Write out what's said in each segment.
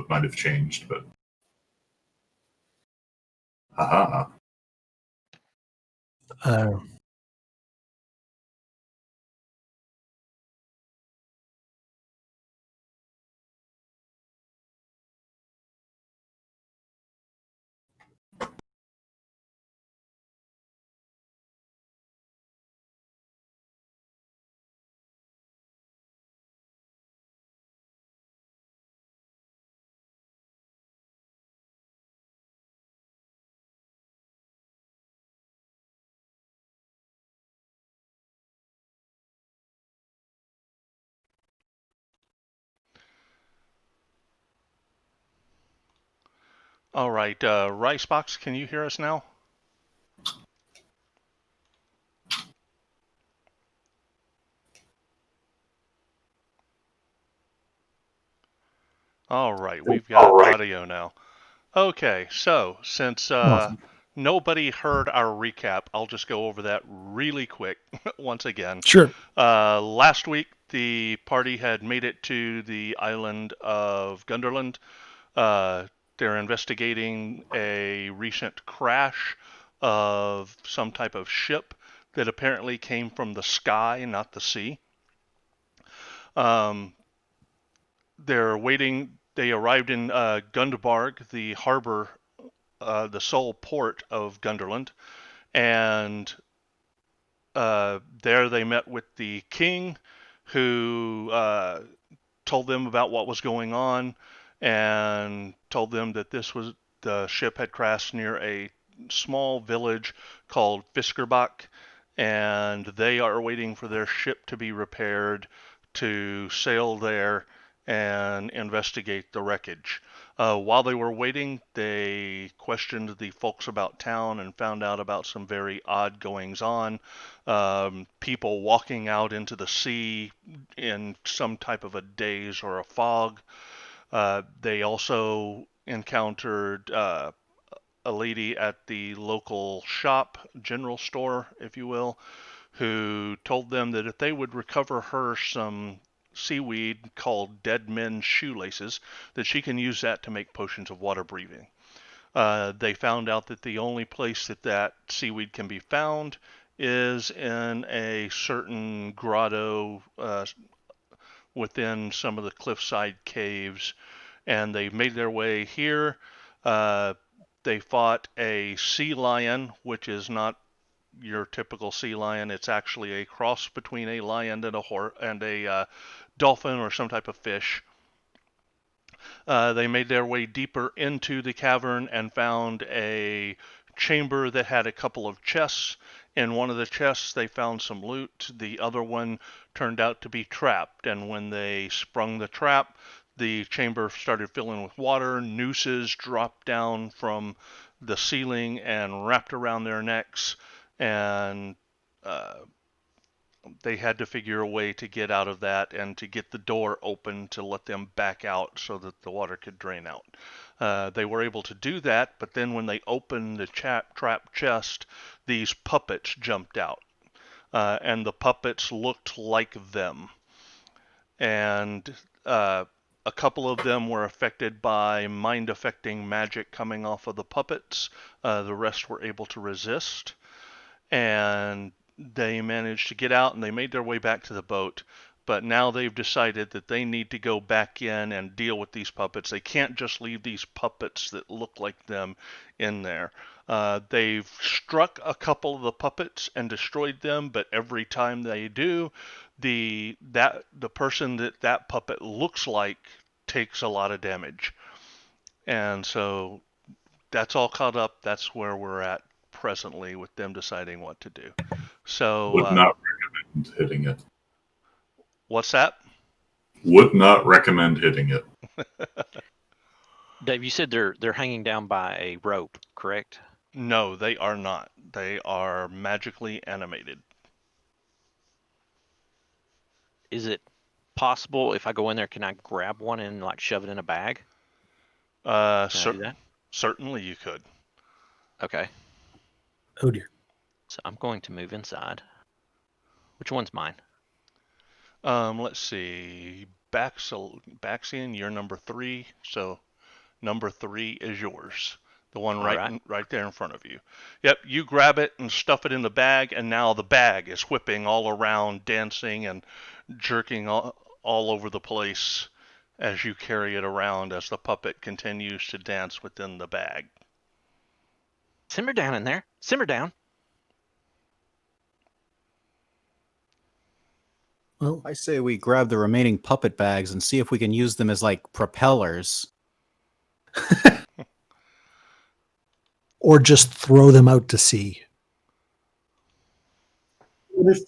it might have changed, but haha. All right, Ricebox, can you hear us now? All right, we've got audio now. Okay, so since Awesome. nobody heard our recap, I'll just go over that really quick once again. Sure. Last week, the party had made it to the island of Gunderland. They're investigating a recent crash of some type of ship that apparently came from the sky, not the sea. They're waiting. They arrived in Gundebarg, the harbor, the sole port of Gunderland, and there they met with the king, who told them about what was going on, and told them that the ship had crashed near a small village called Fiskerbach, and they are waiting for their ship to be repaired to sail there and investigate the wreckage. While they were waiting, they questioned the folks about town and found out about some very odd goings on. People walking out into the sea in some type of a daze or a fog. They also encountered a lady at the local shop, general store, if you will, who told them that if they would recover her some seaweed called dead men's shoelaces, that she can use that to make potions of water breathing. They found out that the only place that seaweed can be found is in a certain grotto within some of the cliffside caves, and they made their way here. Uh, they fought a sea lion, which is not your typical sea lion. It's actually a cross between a lion and a dolphin or some type of fish. They made their way deeper into the cavern and found a chamber that had a couple of chests. In one of the chests, they found some loot. The other one turned out to be trapped, and when they sprung the trap, the chamber started filling with water. Nooses dropped down from the ceiling and wrapped around their necks, and uh, they had to figure a way to get out of that and to get the door open to let them back out so that the water could drain out. They were able to do that, but then when they opened the trap chest, these puppets jumped out. And the puppets looked like them. And a couple of them were affected by mind affecting magic coming off of the puppets. The rest were able to resist. And they managed to get out and they made their way back to the boat. But now they've decided that they need to go back in and deal with these puppets. They can't just leave these puppets that look like them in there. They've struck a couple of the puppets and destroyed them, but every time they do, the person that puppet looks like takes a lot of damage. And so that's all caught up. That's where we're at presently with them deciding what to do. So, Would not recommend hitting it. what's that? Would not recommend hitting it. Dave, you said they're hanging down by a rope, correct? No, they are not. They are magically animated. Is it possible if I go in there, can I grab one and like shove it in a bag? Can I do that? Certainly you could. Okay. Oh dear. So I'm going to move inside. Which one's mine? Let's see. Baxian, you're number 3. So Number 3 is yours. The one All right there in front of you. Yep, you grab it and stuff it in the bag, and now the bag is whipping all around, dancing and jerking all over the place as you carry it around as the puppet continues to dance within the bag. Simmer down in there. Simmer down. Well, I say we grab the remaining puppet bags and see if we can use them as like propellers. Or just throw them out to sea What if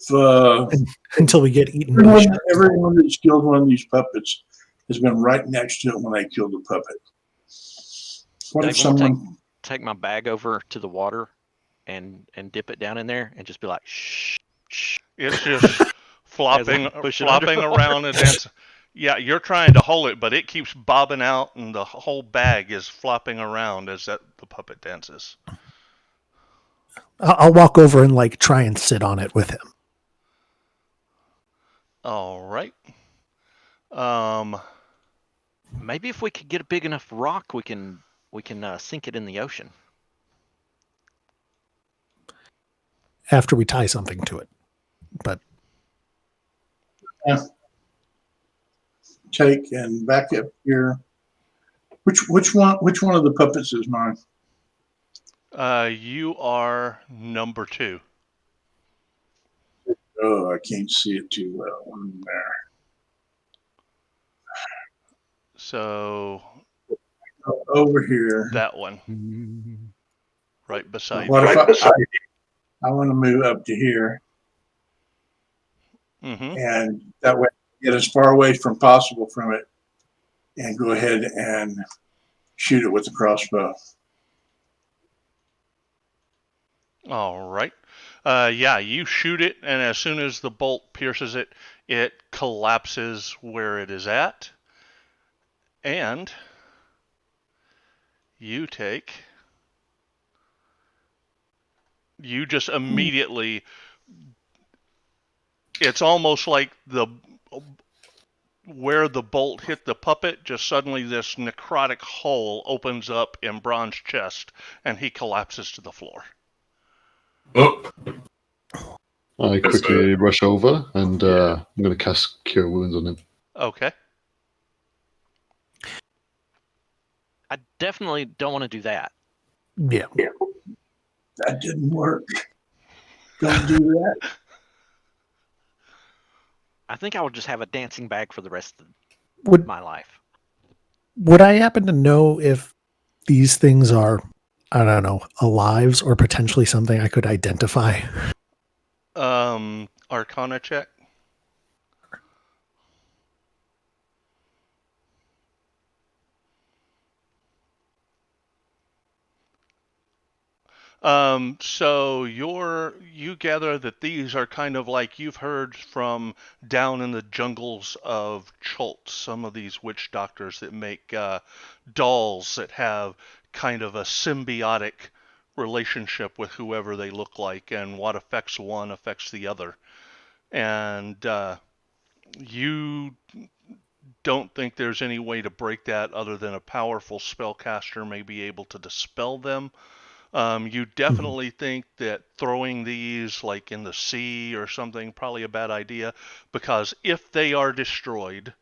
until we get eaten by sharks. everyone that's killed one of these puppets has been right next to it when they killed the puppet? What if someone take my bag over to the water and dip it down in there and just be like, shh, shh. It's just flopping underwater. around and dancing. Yeah, you're trying to hold it, but it keeps bobbing out, and the whole bag is flopping around as the puppet dances. I'll walk over and like try and sit on it with him. All right. Maybe if we could get a big enough rock, we can sink it in the ocean. After we tie something to it. But take and back up here? Which one of the puppets is mine? You are number 2. Oh, I can't see it too well. There. So Over here. that one, right beside What you. if I want to move up to here, and that way get as far away from possible from it, and go ahead and shoot it with the crossbow. All right. Yeah, you shoot it, and as soon as the bolt pierces it, it collapses where it is at. And you just immediately, it's almost like where the bolt hit the puppet, just suddenly this necrotic hole opens up in Braun's chest, and he collapses to the floor. Oh, I quickly rush over and I'm going to cast Cure Wounds on him. Okay. I definitely don't want to do that. yeah. That didn't work. Don't do that. I think I will just have a dancing bag for the rest of my life. Would I happen to know if these things are, I don't know, alives or potentially something I could identify? Arcana check. So you gather that these are kind of like you've heard from down in the jungles of Chult, some of these witch doctors that make dolls that have kind of a symbiotic relationship with whoever they look like, and what affects one affects the other. And you don't think there's any way to break that other than a powerful spellcaster may be able to dispel them. You definitely think that throwing these like in the sea or something, probably a bad idea, because if they are destroyed,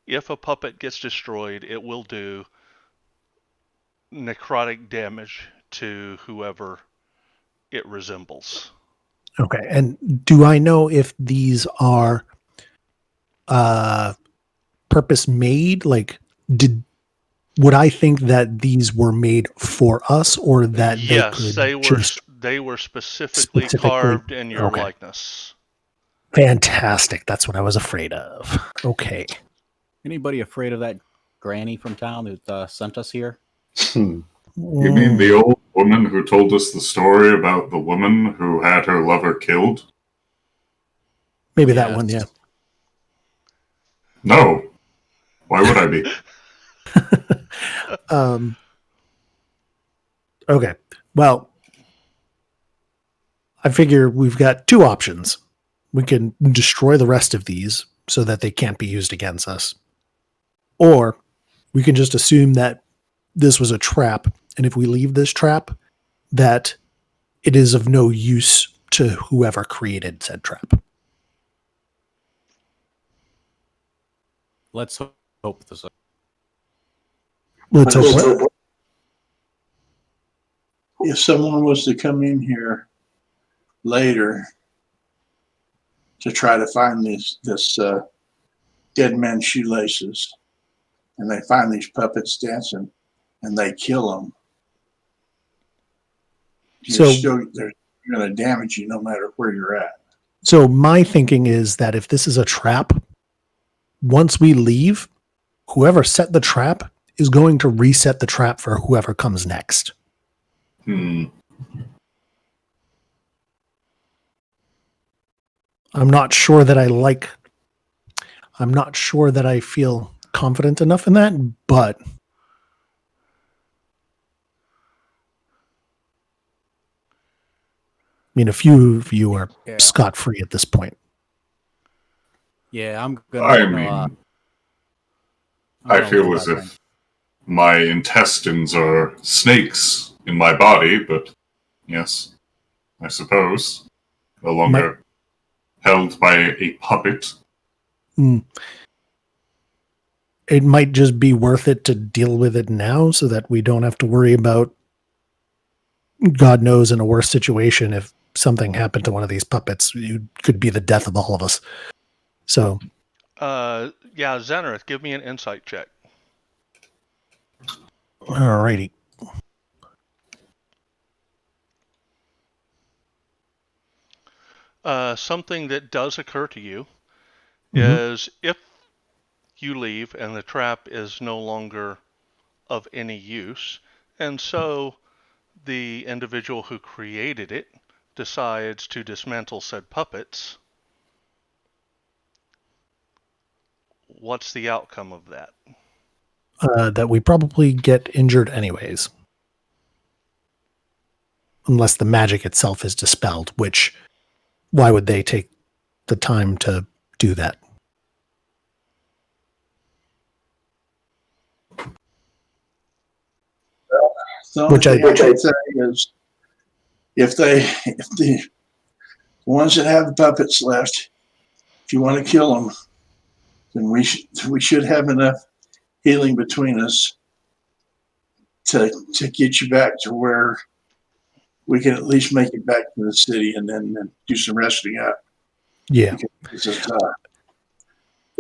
if a puppet gets destroyed, it will do necrotic damage to whoever it resembles. Okay. And do I know if these are purpose made? Like, would I think that these were made for us, or that yes, they were specifically carved in your likeness. Fantastic. That's what I was afraid of. Okay. Anybody afraid of that granny from town that sent us here? You mean the old woman who told us the story about the woman who had her lover killed? Maybe that one, yeah. No. Why would I be? Okay. Well, I figure we've got two options. We can destroy the rest of these so that they can't be used against us. Or we can just assume that this was a trap, and if we leave this trap, that it is of no use to whoever created said trap. Let's hope this. Let's hope what? If someone was to come in here later to try to find this dead man's shoelaces, and they find these puppets dancing, and they kill them, they're going to damage you no matter where you're at. So my thinking is that if this is a trap, once we leave, whoever set the trap is going to reset the trap for whoever comes next. Hmm. I'm not sure that I feel confident enough in that, but I mean, a few of you are scot-free at this point. Yeah, I'm gonna. I feel as if my intestines are snakes in my body, but yes, I suppose. No longer held by a puppet. It might just be worth it to deal with it now so that we don't have to worry about, God knows, in a worse situation, if something happened to one of these puppets, it could be the death of all of us. So, yeah, Xanareth, give me an insight check. Alrighty. Something that does occur to you is if you leave and the trap is no longer of any use, and so the individual who created it decides to dismantle said puppets, what's the outcome of that? That we probably get injured anyways. Unless the magic itself is dispelled, which, why would they take the time to do that? Which I say is, if the ones that have the puppets left, if you want to kill them, then we should have enough healing between us to get you back to where we can at least make it back to the city and then do some resting up. Yeah. Because,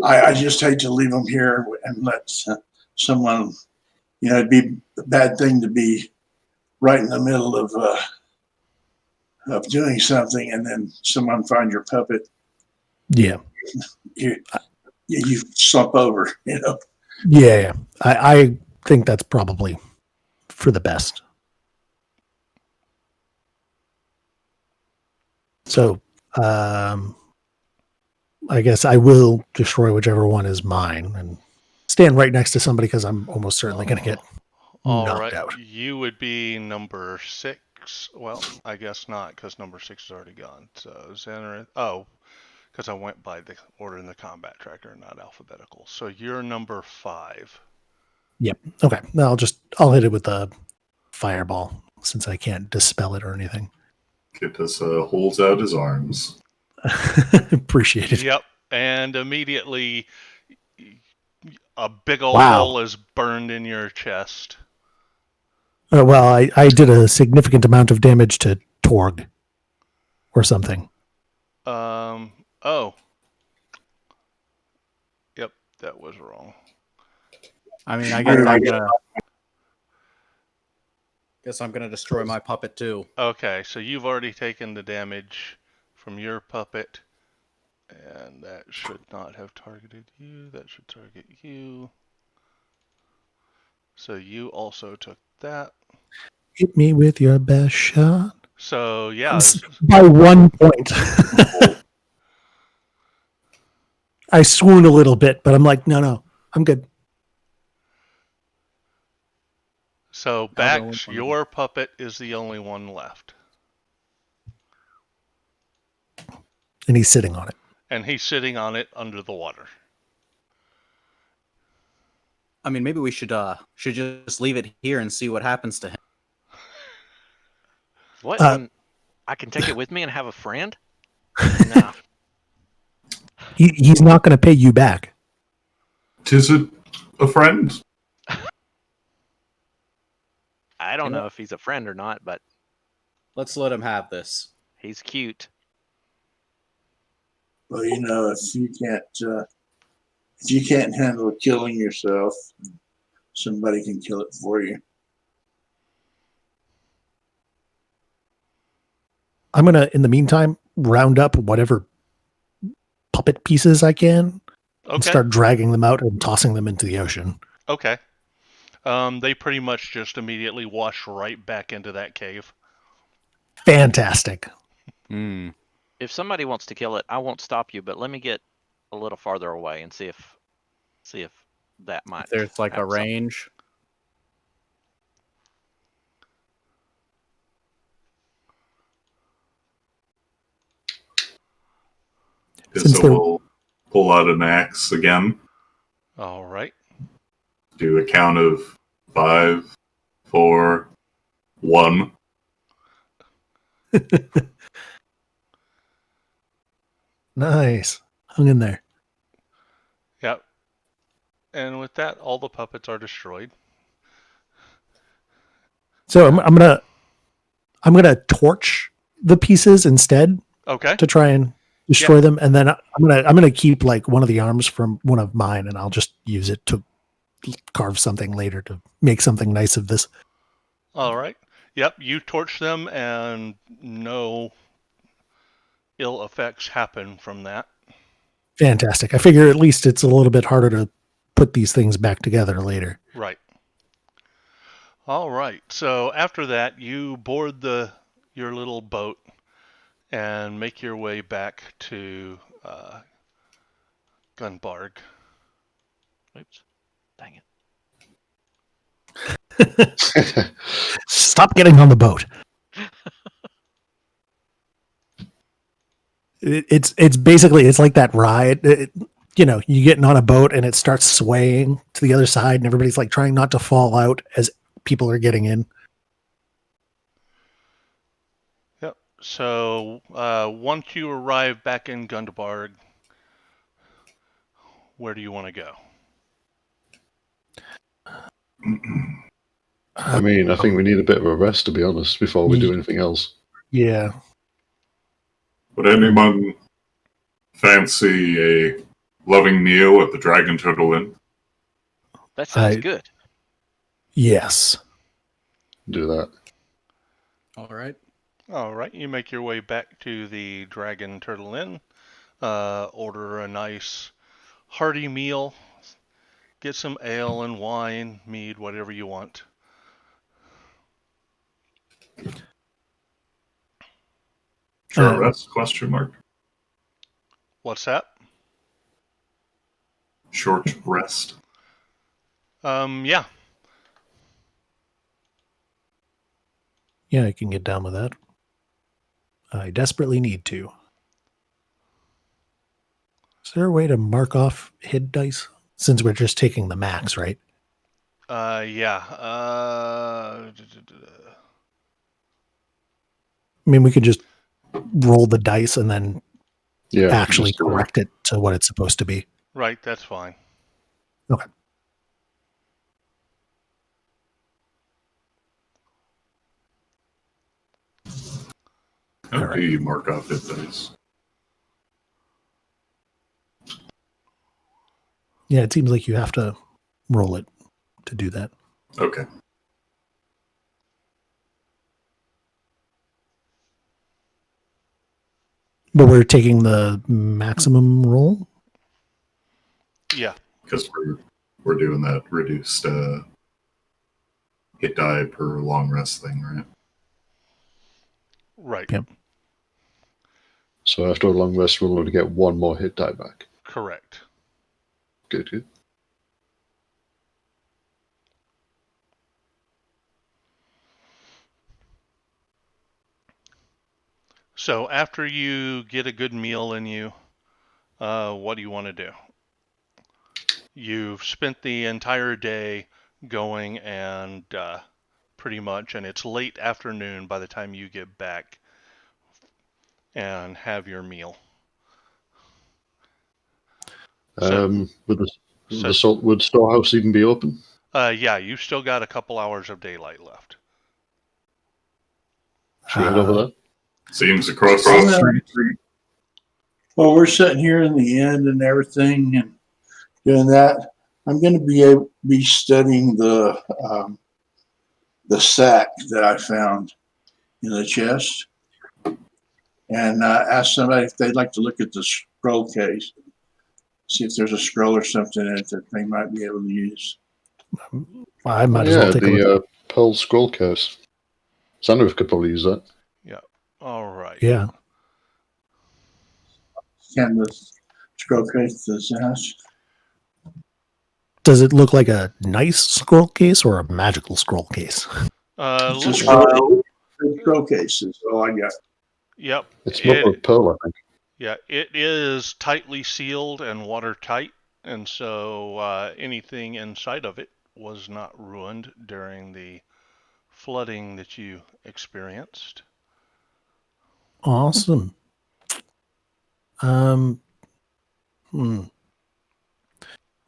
I just hate to leave them here and let someone, it'd be a bad thing to be right in the middle of doing something and then someone find your puppet. Yeah. You slump over, Yeah. I think that's probably for the best. So, I guess I will destroy whichever one is mine and stand right next to somebody because I'm almost certainly going to get knocked out. You would be number 6. Well, I guess not because number 6 is already gone. So Xanareth. Oh, because I went by the order in the combat tracker, not alphabetical. So you're number 5. Yep. Okay. I'll hit it with a fireball since I can't dispel it or anything. Kittus holds out his arms. Appreciate it. Yep. And immediately a big old hole is burned in your chest. Well, I did a significant amount of damage to Torg or something. Oh. Yep, that was wrong. I mean, I guess I'm gonna destroy my puppet too. Okay, so you've already taken the damage from your puppet, and that should not have targeted you. That should target you. So you also took that. Hit me with your best shot. So yeah, by 1 point. I swoon a little bit, but I'm like, no, I'm good. So Bax, your puppet is the only one left. And he's sitting on it. And he's sitting on it under the water. I mean, maybe we should just leave it here and see what happens to him. What? I can take it with me and have a friend? No. He's not going to pay you back. Tis it a friend? I don't know if he's a friend or not, but let's let him have this. He's cute. Well, if you can't handle killing yourself, somebody can kill it for you. I'm going to, in the meantime, round up whatever puppet pieces I can and start dragging them out and tossing them into the ocean. Okay. They pretty much just immediately wash right back into that cave. Fantastic. If somebody wants to kill it, I won't stop you, but let me get a little farther away and see if that might. If there's like a range. So we'll pull out an axe again. All right. Do a count of 5, 4, 1. Nice. Hung in there. Yep. And with that, all the puppets are destroyed. So I'm gonna torch the pieces instead. Okay. To try and destroy them, and then I'm gonna keep like one of the arms from one of mine, and I'll just use it to carve something later to make something nice of this. All right. Yep. You torch them, and no ill effects happen from that. Fantastic. I figure at least it's a little bit harder to put these things back together later. Right. All right. So after that, you board your little boat and make your way back to Gunbarg. Oops. Dang it. Stop getting on the boat. It's basically, it's like that ride. You're getting on a boat and it starts swaying to the other side and everybody's like trying not to fall out as people are getting in. Yep. So once you arrive back in Gunbarg, where do you want to go? I mean, I think we need a bit of a rest, to be honest, before we do anything else. Yeah. Would anyone fancy a loving meal at the Dragon Turtle Inn? That sounds good. Yes. Do that. All right. All right. You make your way back to the Dragon Turtle Inn. Order a nice hearty meal. Get some ale and wine, mead, whatever you want. Short rest? Question mark. What's that? Short rest. Yeah. Yeah, I can get down with that. I desperately need to. Is there a way to mark off hit dice? Since we're just taking the max, right? Yeah. I mean, we could just roll the dice and then actually correct it to what it's supposed to be. Right, that's fine. Okay. How do you mark off hit dice? Yeah, it seems like you have to roll it to do that. Okay. But we're taking the maximum roll? Yeah. Because we're doing that reduced hit die per long rest thing, right? Right. Yep. So after a long rest, we'll only get one more hit die back. Correct. Good. So after you get a good meal in you, what do you want to do? You've spent the entire day going and pretty much, and it's late afternoon by the time you get back and have your meal. Would the Saltwood storehouse even be open? Yeah, you've still got a couple hours of daylight left. Should we head over there? Seems across the street. Well, we're sitting here in the end and everything and doing that. I'm going to be studying the sack that I found in the chest, and ask somebody if they'd like to look at the scroll case, see if there's a scroll or something in it that they might be able to use. I might as well take a look. Pearl scroll case. Sandra could probably use that. Yeah. All right. Yeah. Can the scroll case disaster? Does it look like a nice scroll case or a magical scroll case? It's a scroll case is all I got. Yep. It's more like pearl, I think. Yeah, it is tightly sealed and watertight, and so anything inside of it was not ruined during the flooding that you experienced. Awesome.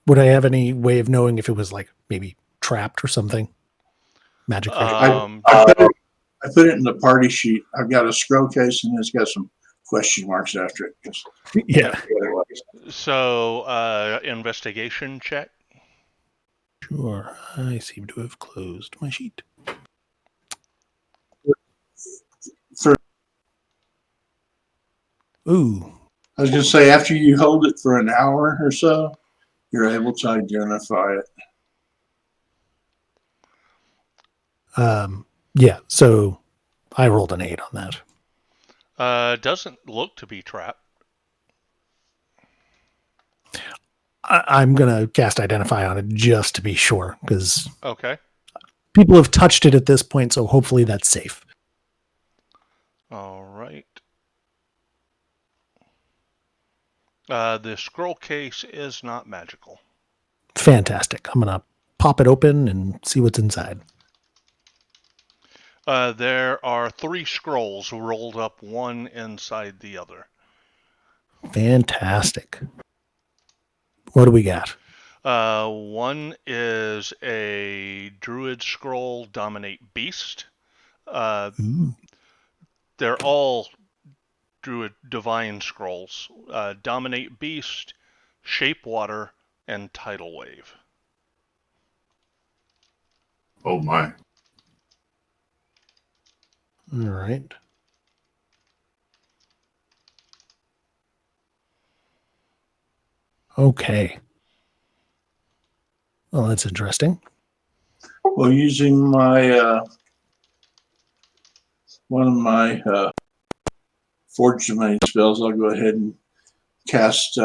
Would I have any way of knowing if it was like maybe trapped or something? Magically. I put it in the party sheet. I've got a scroll case and it's got some question marks after it. Yeah. So, investigation check. Sure. I seem to have closed my sheet. Ooh. I was going to say, after you hold it for an hour or so, you're able to identify it. Yeah, so I rolled an 8 on that. Doesn't look to be trapped. I'm going to cast Identify on it just to be sure, because okay, people have touched it at this point, so hopefully that's safe. All right. The scroll case is not magical. Fantastic. I'm going to pop it open and see what's inside. There are 3 scrolls rolled up, one inside the other. Fantastic. What do we got? One is a druid scroll, Dominate Beast. They're all druid divine scrolls. Dominate Beast, Shape Water, and Tidal Wave. Oh my. All right. Okay. Well, that's interesting. Well, using my one of my Forge Domain spells, I'll go ahead and cast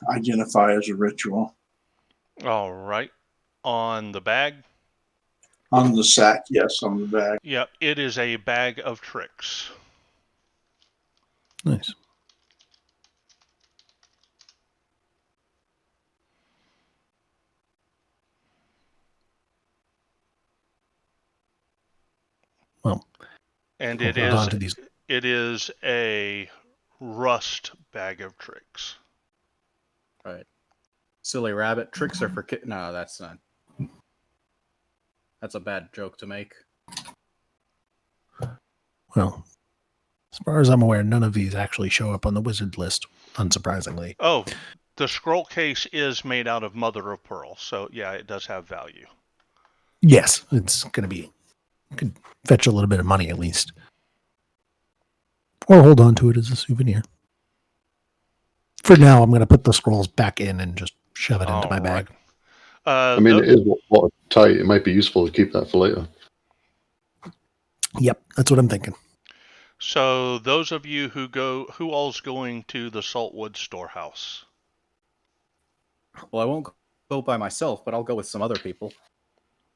Identify as a ritual. All right. On the bag? On the sack, yes, on the bag. Yep, it is a bag of tricks. Nice. Well, and it is a rust bag of tricks. Right. Silly rabbit. Tricks are for kids. No, that's not. That's a bad joke to make. Well, as far as I'm aware, none of these actually show up on the wizard list, unsurprisingly. Oh, the scroll case is made out of mother of pearl, so yeah, it does have value. Yes, it's going to be... Could fetch a little bit of money at least. Or hold on to it as a souvenir. For now, I'm going to put the scrolls back in and just shove it into my bag. I mean, it is watertight. It might be useful to keep that for later. Yep, that's what I'm thinking. So those of you who all's going to the Saltwood storehouse? Well, I won't go by myself, but I'll go with some other people.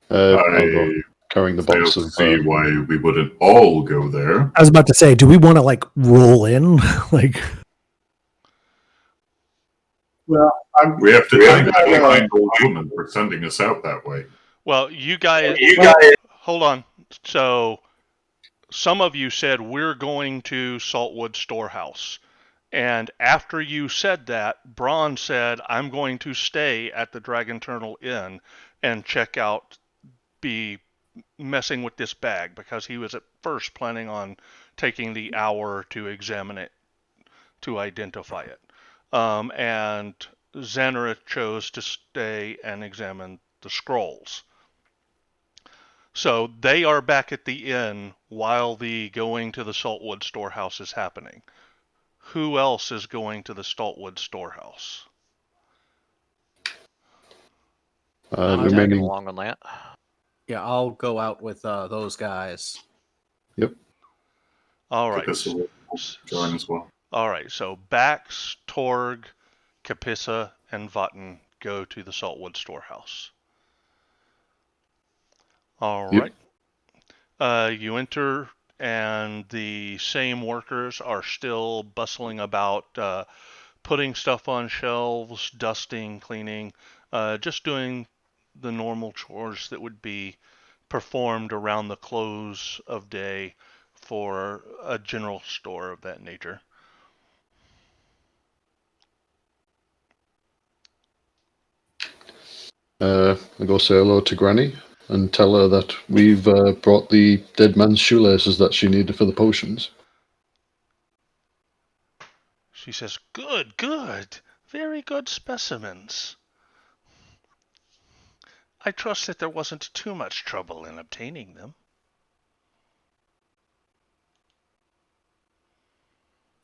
I'll go carrying the box of... see why we wouldn't all go there. I was about to say, do we want to, like, roll in? Like... Well, We have to thank that kind old woman for sending us out that way. Well, you guys, hold on. So, some of you said we're going to Saltwood Storehouse. And after you said that, Braun said, I'm going to stay at the Dragon Turtle Inn and check out, be messing with this bag, because he was at first planning on taking the hour to examine it, to identify it. And Xanareth chose to stay and examine the scrolls. So they are back at the inn while the going to the Saltwood Storehouse is happening. Who else is going to the Saltwood Storehouse? I'm tagging along on that. Yeah, I'll go out with those guys. Yep. All right. Capissa will join as well. All right. So Bax, Torg, Capissa, and Votten go to the Saltwood Storehouse. All right. You enter, and the same workers are still bustling about, putting stuff on shelves, dusting, cleaning, just doing the normal chores that would be performed around the close of day for a general store of that nature. I go say hello to Granny and tell her that we've brought the dead man's shoelaces that she needed for the potions. She says, "Good, good. Very good specimens. I trust that there wasn't too much trouble in obtaining them."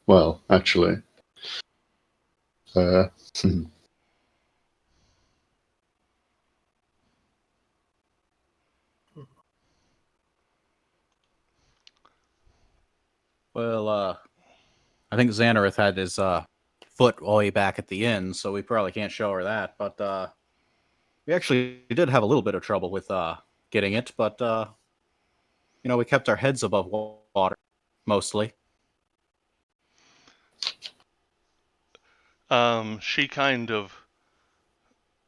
Well, actually, Well, I think Xanareth had his foot way back at the inn, so we probably can't show her that. But we actually did have a little bit of trouble with getting it, but we kept our heads above water mostly. She kind of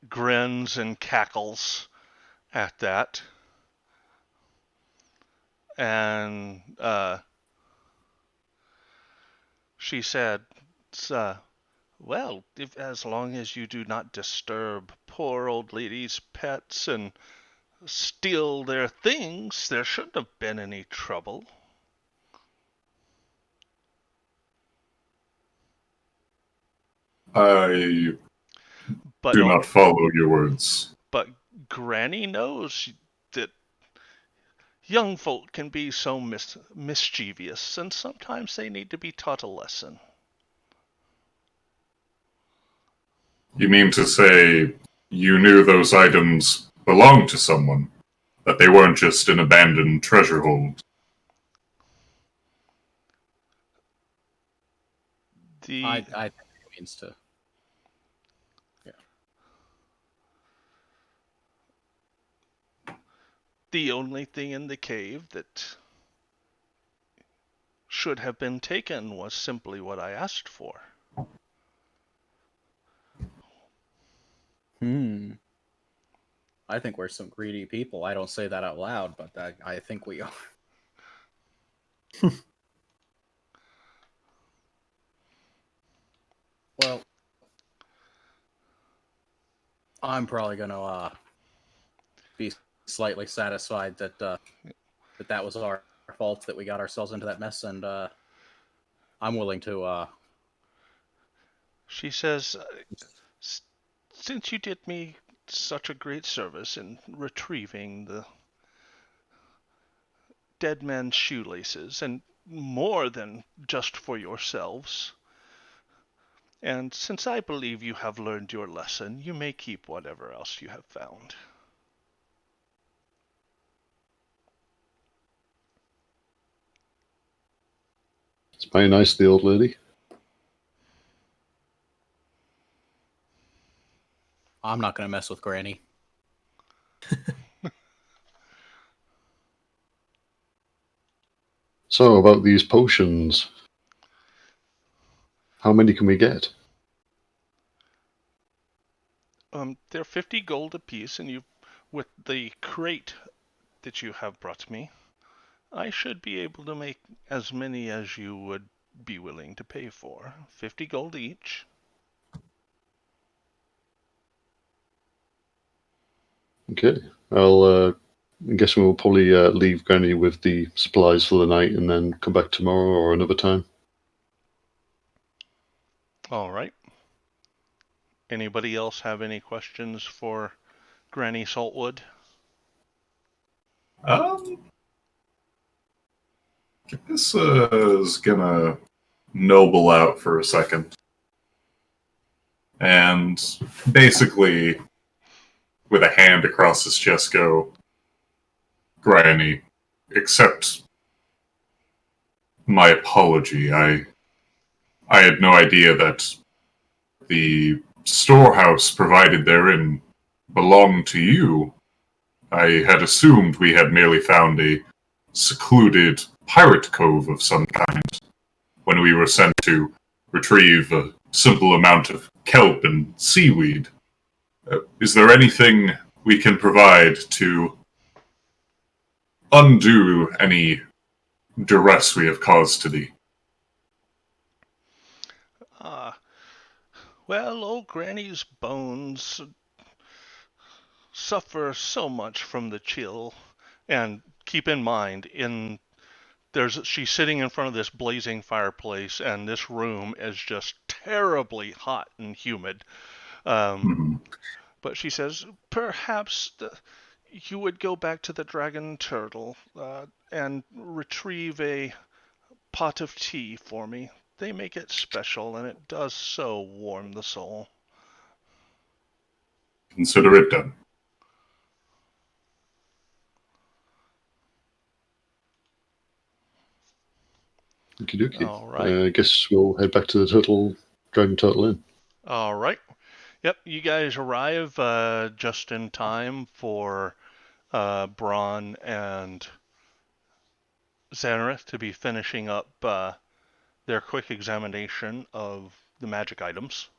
grins and cackles at that. And she said, well, as long as you do not disturb poor old ladies' pets and steal their things, there shouldn't have been any trouble. I do not follow your words. But Granny knows that young folk can be so mischievous, and sometimes they need to be taught a lesson. You mean to say you knew those items belonged to someone? That they weren't just an abandoned treasure hold? I think it means to. Yeah. The only thing in the cave that should have been taken was simply what I asked for. I think we're some greedy people. I don't say that out loud, but I think we are. Well, I'm probably going to be slightly satisfied that that was our fault, that we got ourselves into that mess, and I'm willing to... She says, since you did me such a great service in retrieving the dead man's shoelaces, and more than just for yourselves, and since I believe you have learned your lesson, you may keep whatever else you have found. it's very nice, the old lady. I'm not going to mess with Granny. So, about these potions, how many can we get? They're 50 gold apiece, and with the crate that you have brought me, I should be able to make as many as you would be willing to pay for. 50 gold each. Okay. I'm guessing we'll probably leave Granny with the supplies for the night and then come back tomorrow or another time. All right. Anybody else have any questions for Granny Saltwood? This is gonna noble out for a second. And basically, with a hand across his chest, go, Granny, accept my apology. I had no idea that the storehouse provided therein belonged to you. I had assumed we had merely found a secluded pirate cove of some kind when we were sent to retrieve a simple amount of kelp and seaweed. Is there anything we can provide to undo any duress we have caused to thee? Well, old Granny's bones suffer so much from the chill. And keep in mind, she's sitting in front of this blazing fireplace, and this room is just terribly hot and humid. But she says, perhaps you would go back to the Dragon Turtle and retrieve a pot of tea for me. They make it special, and it does so warm the soul. Consider it done. Okie dokie. All right. I guess we'll head back to the Dragon Turtle Inn. All right. Yep, you guys arrive just in time for Braun and Xanareth to be finishing up their quick examination of the magic items.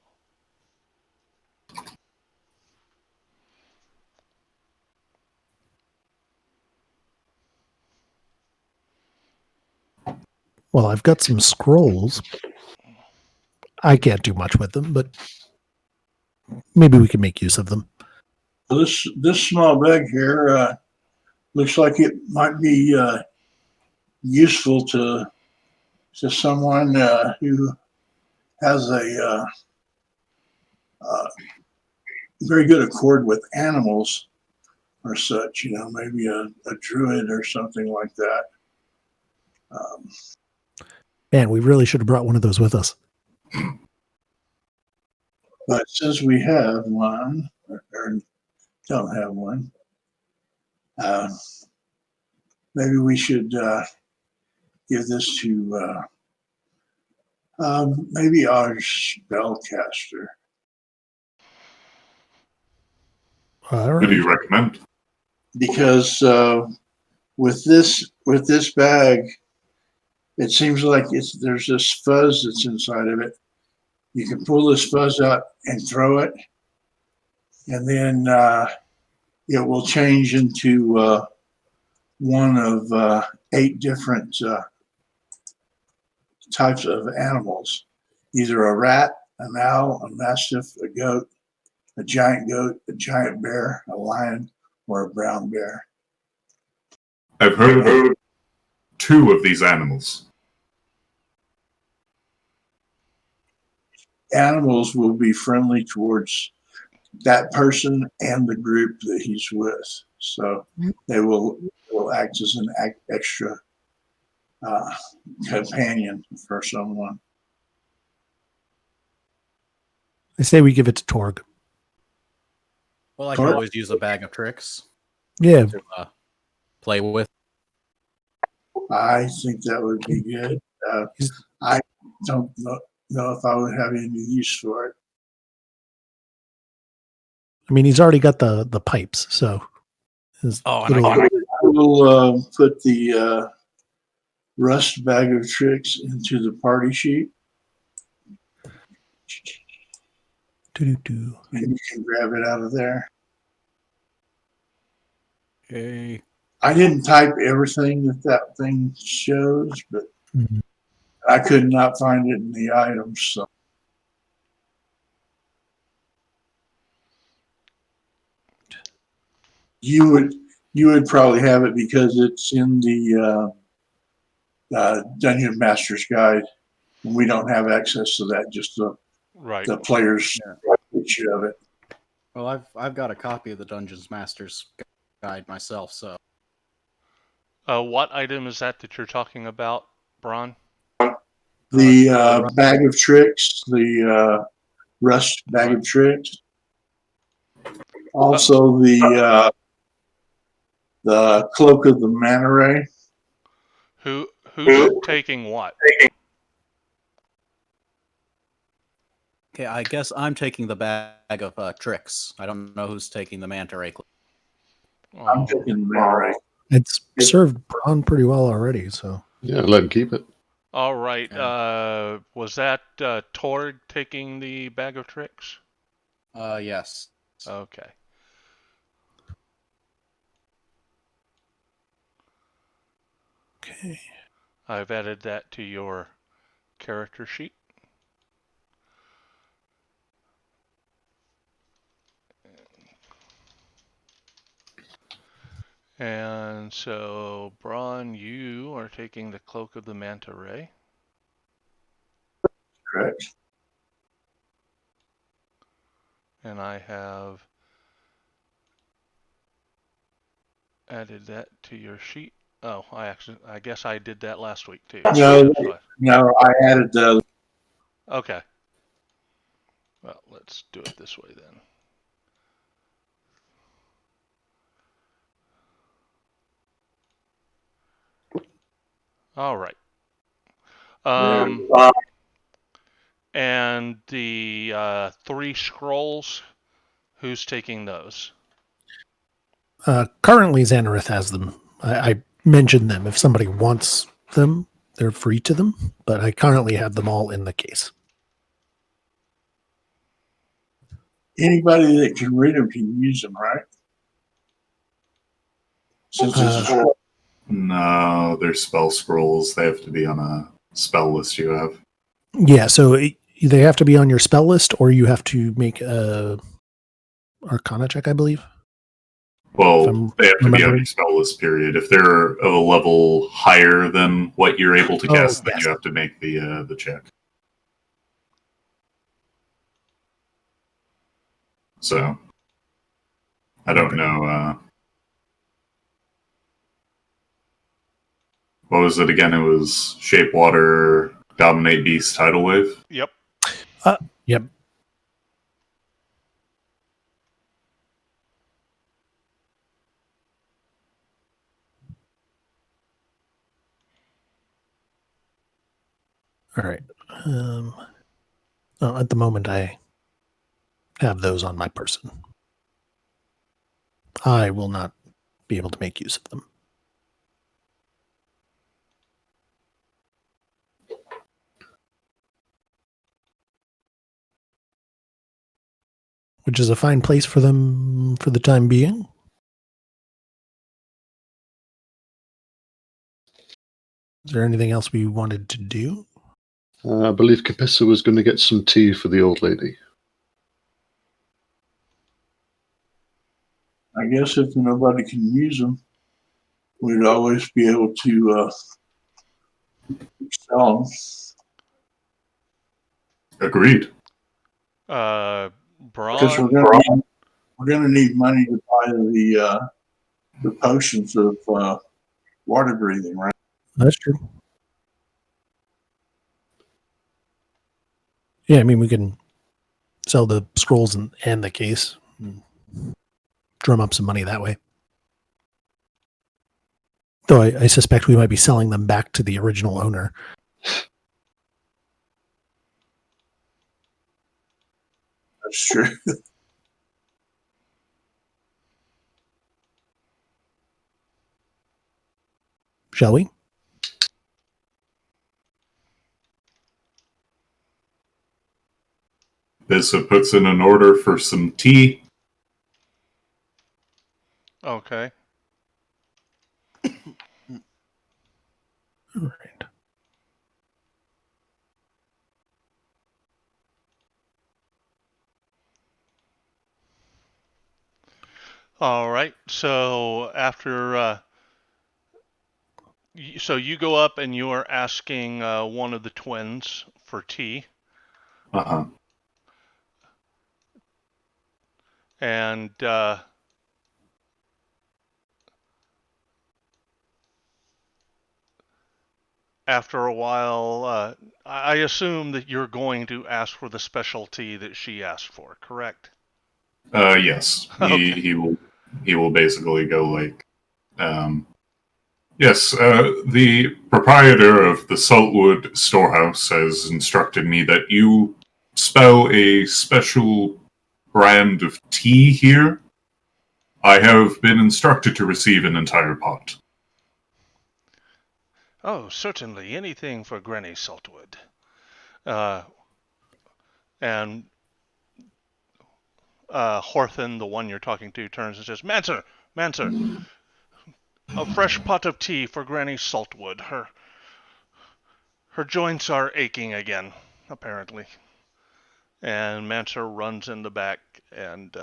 Well, I've got some scrolls. I can't do much with them, but maybe we can make use of them. This small bag here looks like it might be useful to someone who has a very good accord with animals or such. Maybe a druid or something like that. Man, we really should have brought one of those with us. But since we have one, or don't have one, maybe we should give this to maybe our spellcaster. All What right. do you recommend? Because with this bag, it seems like there's this fuzz that's inside of it. You can pull this fuzz out and throw it, and then it will change into one of 8 different types of animals, either a rat, an owl, a mastiff, a goat, a giant bear, a lion, or a brown bear. I've heard 2 of these animals. Animals will be friendly towards that person and the group that he's with. So they will act as an extra companion for someone. I say we give it to Torg. Well, I can Torg? always use a bag of tricks Yeah. to play with. I think that would be good. I don't know if I would have any use for it. I mean, he's already got the pipes, so. I will put the rust bag of tricks into the party sheet. Doo-doo-doo. and you can grab it out of there. Okay. I didn't type everything that thing shows, but Mhm. I could not find it in the items. So you would probably have it because it's in the Dungeon Master's Guide. We don't have access to that, just Right. the player's Yeah. picture of it. Well, I've got a copy of the Dungeons Master's Guide myself, so What item is that you're talking about, Bron? The bag of tricks, the rust bag of tricks. Also, the cloak of the manta ray. Who's taking what? okay. I guess I'm taking the bag of tricks. I don't know who's taking the manta ray. I'm taking the manta ray. It's served Braun pretty well already, so. Yeah, let him keep it. All right. Was that Torg taking the bag of tricks? Yes. Okay. Okay. I've added that to your character sheet. And so, Braun, you are taking the cloak of the manta ray. Correct. And I have added that to your sheet. Oh, I guess I did that last week too. No, I added the. Okay. Well, let's do it this way then. All right. And the 3 scrolls, who's taking those? Currently, Xanareth has them. I mentioned them. If somebody wants them, they're free to them, but I currently have them all in the case. Anybody that can read them can use them, right? Since it's No, they're spell scrolls. They have to be on a spell list you have. Yeah, so they have to be on your spell list, or you have to make a Arcana check, I believe. Well, they have to be on your spell list, period. If they're of a level higher than what you're able to cast, then you have to make the check. So, I don't know. What was it again? It was Shape Water, Dominate Beast, Tidal Wave? Yep. Yep. All right. At the moment, I have those on my person. I will not be able to make use of them. Which is a fine place for them for the time being. Is there anything else we wanted to do? I believe Capissa was going to get some tea for the old lady. I guess if nobody can use them, we'd always be able to sell them. Agreed. Because Braun, we're gonna need money to buy the potions of water breathing, right? That's true. Yeah, I mean, we can sell the scrolls and the case. And drum up some money that way. Though I suspect we might be selling them back to the original owner. That's true. Shall we? Bissa puts in an order for some tea. Okay. All right. All right. So after, so you go up and you are asking one of the twins for tea, Uh-huh. and after a while, I assume that you're going to ask for the specialty that she asked for, correct? Yes. Okay. He will basically go like, yes, the proprietor of the Saltwood Storehouse has instructed me that you spell a special brand of tea here. I have been instructed to receive an entire pot. Oh, certainly. Anything for Granny Saltwood. And Horthen, the one you're talking to, turns and says, Manser, a fresh pot of tea for Granny Saltwood. Her joints are aching again, apparently. And Manser runs in the back and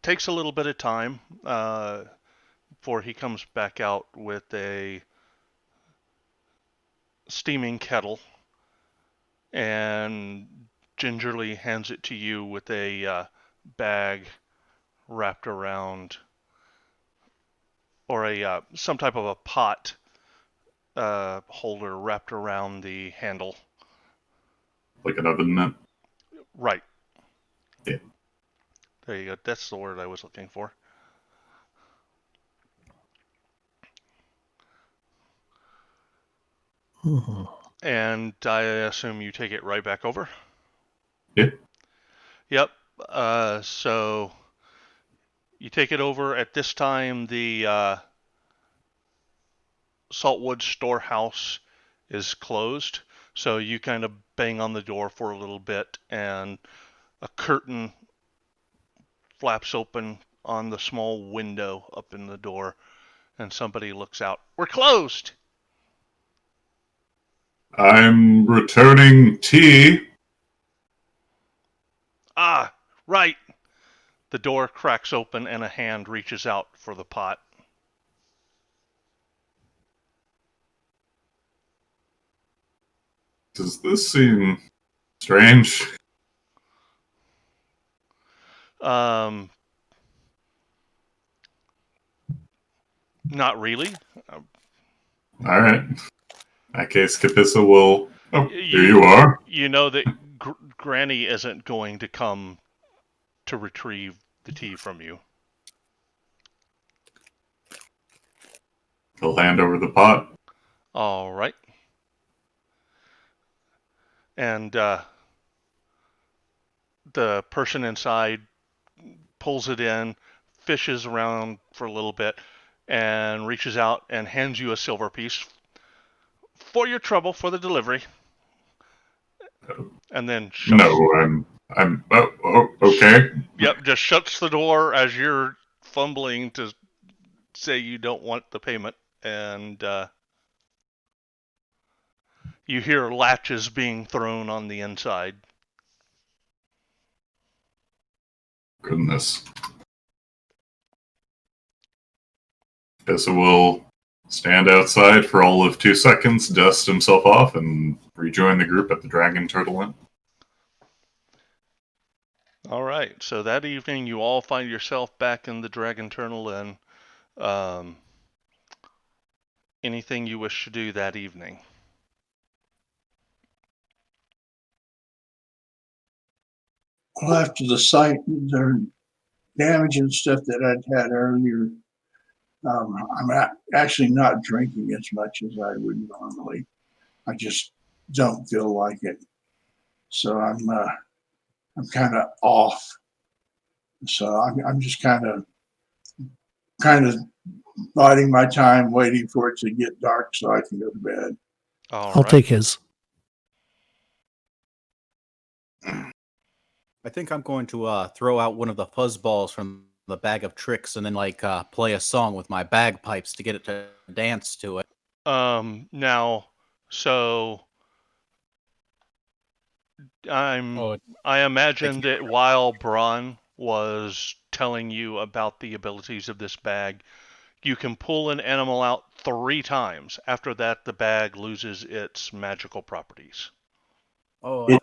takes a little bit of time before he comes back out with a steaming kettle and gingerly hands it to you with a bag wrapped around, or a some type of a pot holder wrapped around the handle. Like an oven mitt. Right. Yeah. There you go. That's the word I was looking for. Mm-hmm. And I assume you take it right back over? Yeah. Yep. So you take it over. At this time, the Saltwood Storehouse is closed. So you kind of bang on the door for a little bit, and a curtain flaps open on the small window up in the door, and somebody looks out. We're closed! I'm returning tea. Ah, right. The door cracks open and a hand reaches out for the pot. Does this seem strange? Not really. All right. In that case, Capissa will... Oh, here you are. You know that Granny isn't going to come to retrieve the tea from you. He'll hand over the pot. All right. And the person inside pulls it in, fishes around for a little bit, and reaches out and hands you a silver piece for your trouble for the delivery. And then shuts. No, I'm okay. Yep, just shuts the door as you're fumbling to say you don't want the payment, and you hear latches being thrown on the inside. Goodness. Bissa will stand outside for all of 2 seconds, dust himself off, and rejoin the group at the Dragon Turtle Inn. All right, so that evening you all find yourself back in the Dragon Turtle Inn. Anything you wish to do that evening? Well, after the site, the damage and stuff that I'd had earlier, I'm actually not drinking as much as I would normally. I just don't feel like it. So I'm kind of off. So I'm just kind of biding my time, waiting for it to get dark so I can go to bed. I'll take his. I think I'm going to throw out one of the fuzz balls from the bag of tricks and then play a song with my bagpipes to get it to dance to it. Now, so I imagine that while Braun was telling you about the abilities of this bag, you can pull an animal out 3 times. After that, the bag loses its magical properties. Oh, It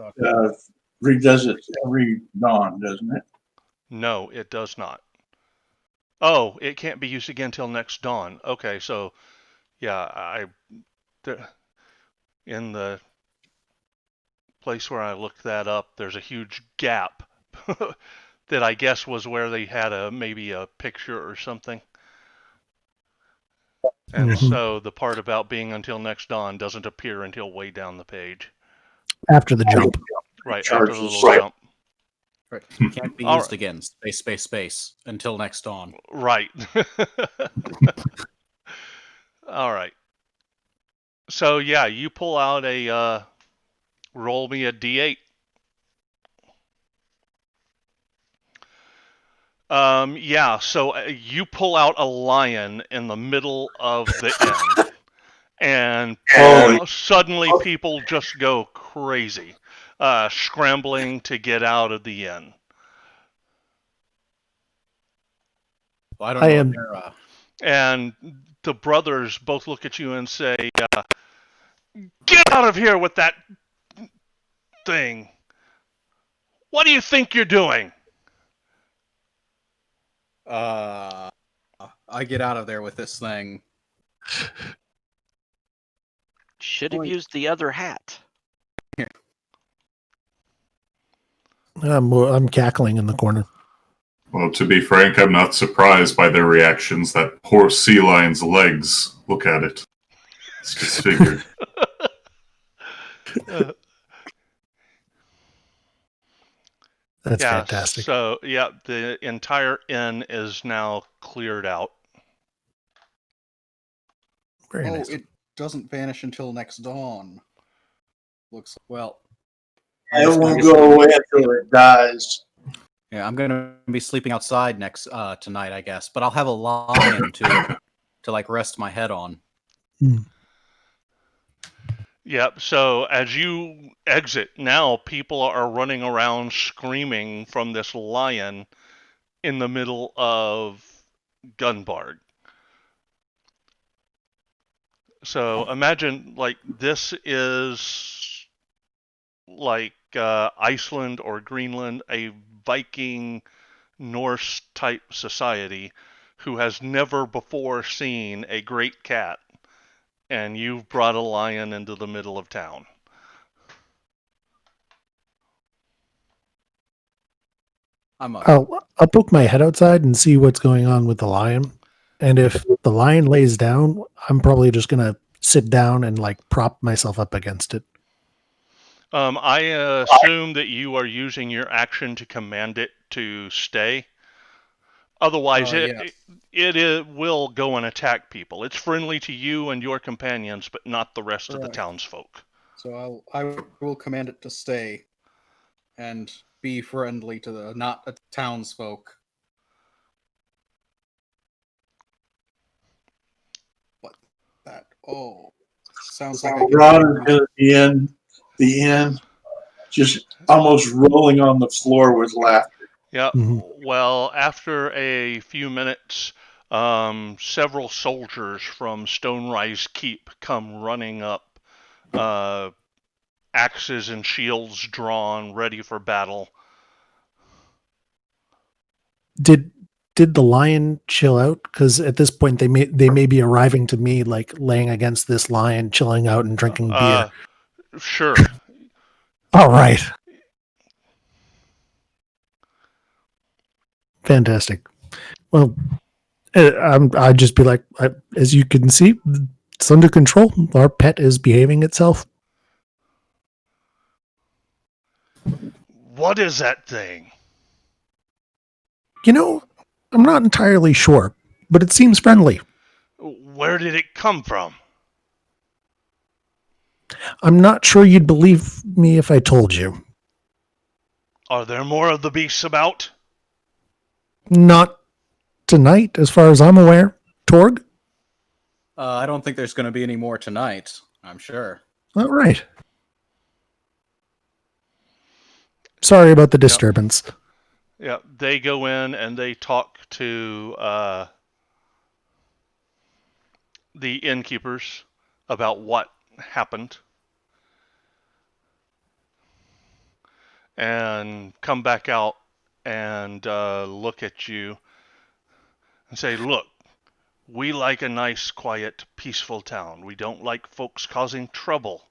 redoes it every dawn, doesn't it? No, it does not. Oh, it can't be used again till next dawn. Okay, so yeah, in the place where I looked that up, there's a huge gap that I guess was where they had maybe a picture or something. And so the part about being until next dawn doesn't appear until way down the page. After the jump. Right, after the little jump. Right. Can't be used again. Space. Until next dawn. Right. All right. So yeah, you pull out roll me a d8. Yeah, so you pull out a lion in the middle of the inn, and suddenly people just go crazy, scrambling to get out of the inn. Well, I don't know. And the brothers both look at you and say, "Get out of here with that thing! What do you think you're doing?" I get out of there with this thing. Should have used the other hat. I'm cackling in the corner. Well, to be frank, I'm not surprised by their reactions. That poor sea lion's legs. Look at it. It's disfigured. That's fantastic. So, yeah, the entire inn is now cleared out. Very nice. It doesn't vanish until next dawn. Looks well. It won't go away until it dies. Yeah, I'm gonna be sleeping outside tonight, I guess. But I'll have a lion to rest my head on. Yep, so as you exit, now people are running around screaming from this lion in the middle of Gunbarg. So imagine, this is Iceland or Greenland, a Viking Norse type society who has never before seen a great cat, and you've brought a lion into the middle of town. I'll poke my head outside and see what's going on with the lion. And if the lion lays down, I'm probably just going to sit down and prop myself up against it. I assume that you are using your action to command it to stay. Otherwise, it will go and attack people. It's friendly to you and your companions, but not the rest of the townsfolk. So I will command it to stay and be friendly to the townsfolk. What that? Oh, sounds like Ron is at the end, just almost rolling on the floor with laughter. Yeah. Well, after a few minutes, several soldiers from Stonerise Keep come running up, axes and shields drawn, ready for battle. Did the lion chill out? Because at this point, they may be arriving to me laying against this lion, chilling out and drinking beer. Sure. All right. Fantastic. Well, I'd just be like, as you can see, it's under control. Our pet is behaving itself. What is that thing? I'm not entirely sure, but it seems friendly. Where did it come from? I'm not sure you'd believe me if I told you. Are there more of the beasts about? Not tonight, as far as I'm aware. Torg? I don't think there's going to be any more tonight, I'm sure. All right. Sorry about the disturbance. Yeah, they go in and they talk to the innkeepers about what happened. And come back out and look at you and say, look, we like a nice, quiet, peaceful town. We don't like folks causing trouble.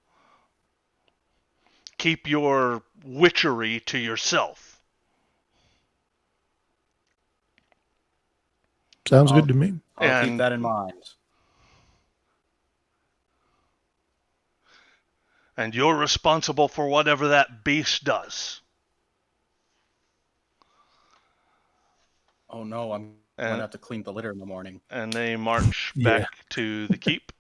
Keep your witchery to yourself. Sounds good to me. I'll keep that in mind. And you're responsible for whatever that beast does. Oh no, I'm going to have to clean the litter in the morning. And they march back to the keep.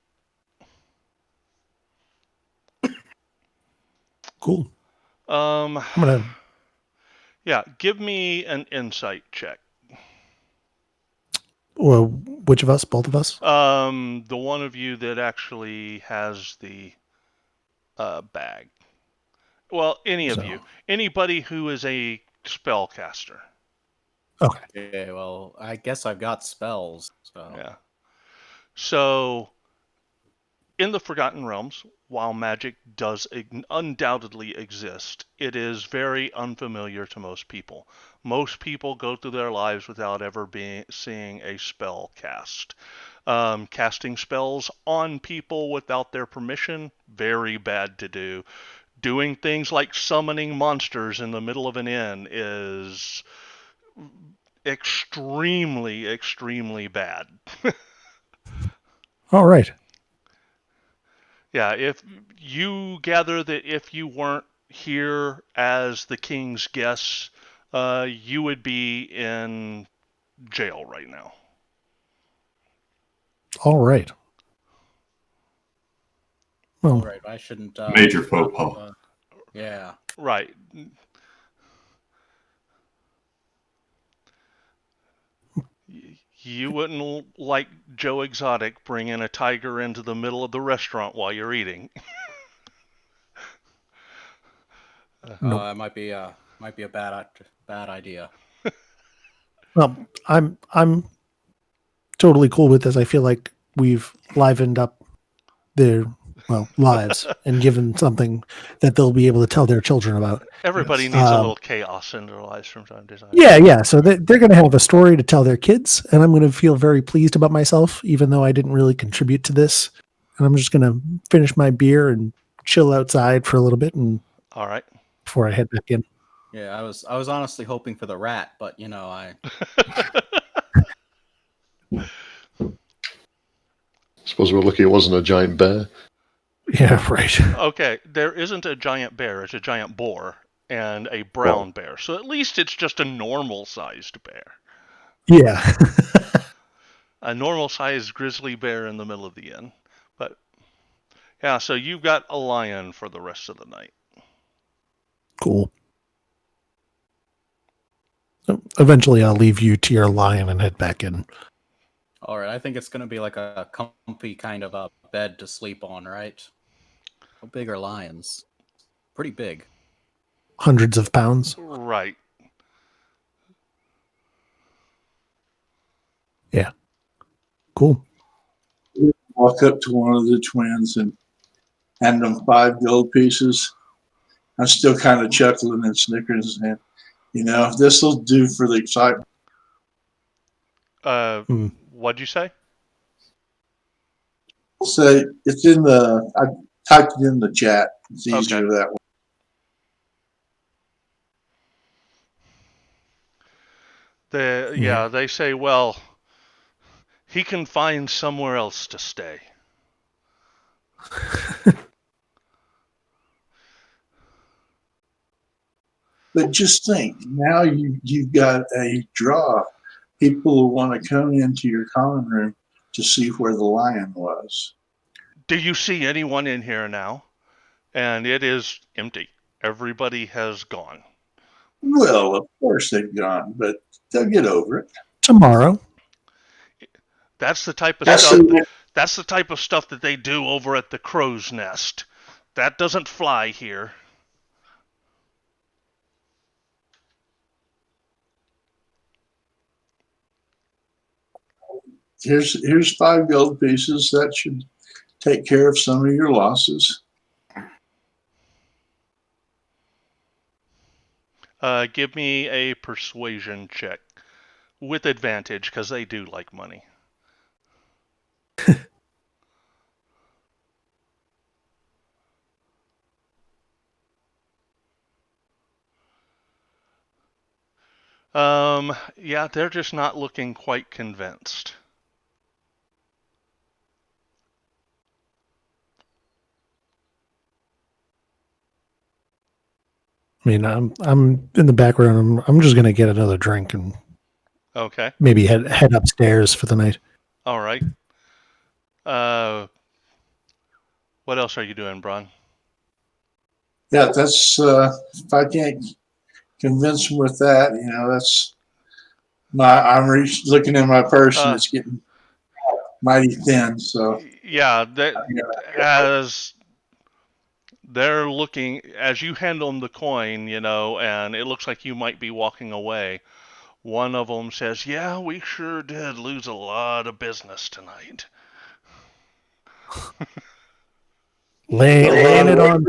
Cool. I'm gonna. Yeah, give me an insight check. Well, which of us? Both of us? The one of you that actually has the bag. Well, any of you. Anybody who is a spellcaster. Okay. Yeah, well, I guess I've got spells. So. Yeah. So, in the Forgotten Realms, while magic does undoubtedly exist, it is very unfamiliar to most people. Most people go through their lives without ever seeing a spell cast. Casting spells on people without their permission, very bad to do. Doing things like summoning monsters in the middle of an inn is extremely, extremely bad. All right. Yeah, if you gather that if you weren't here as the king's guests, you would be in jail right now. All right. Well, all right, I shouldn't... Major faux pas. Yeah. Right. You wouldn't like Joe Exotic bringing a tiger into the middle of the restaurant while you're eating. Nope. It might be a bad idea. Well, I'm totally cool with this. I feel like we've livened up their lives and given something that they'll be able to tell their children about. Everybody needs a little chaos in their lives from time to time. Yeah. So they're going to have a story to tell their kids, and I'm going to feel very pleased about myself, even though I didn't really contribute to this. And I'm just going to finish my beer and chill outside for a little bit, and all right, before I head back in. Yeah, I was honestly hoping for the rat, but I. Suppose we're lucky it wasn't a giant bear. Yeah, right. Okay, there isn't a giant bear. It's a giant boar and a brown bear. So at least it's just a normal-sized bear. Yeah. A normal-sized grizzly bear in the middle of the inn. But, yeah, so you've got a lion for the rest of the night. Cool. So eventually I'll leave you to your lion and head back in. All right, I think it's going to be like a comfy kind of a bed to sleep on, right? How big are lions? Pretty big. Hundreds of pounds. Right. Yeah. Cool. Walk up to one of the twins and hand them 5 gold pieces. I'm still kind of chuckling and snickering, and this will do for the excitement. What'd you say? So it's in I typed it in the chat. It's easier that way. They say, well, he can find somewhere else to stay. But just think, now you've got a draw. People will want to come into your common room to see where the lion was. Do you see anyone in here now? And it is empty. Everybody has gone. Well, of course they've gone, but they'll get over it. Tomorrow. That's the type of That's stuff. the- That's the type of stuff that they do over at the Crow's Nest. That doesn't fly here. Here's 5 gold pieces. That should take care of some of your losses. Give me a persuasion check with advantage because they do like money. Yeah, they're just not looking quite convinced. I mean, I'm in the background. I'm just gonna get another drink and Okay. maybe head upstairs for the night. All right. What else are you doing, Bron? Yeah, that's if I can't convince them with that, that's I'm looking in my purse and it's getting mighty thin. So yeah, as they're looking, as you hand them the coin, and it looks like you might be walking away. One of them says, "Yeah, we sure did lose a lot of business tonight." Laying it on.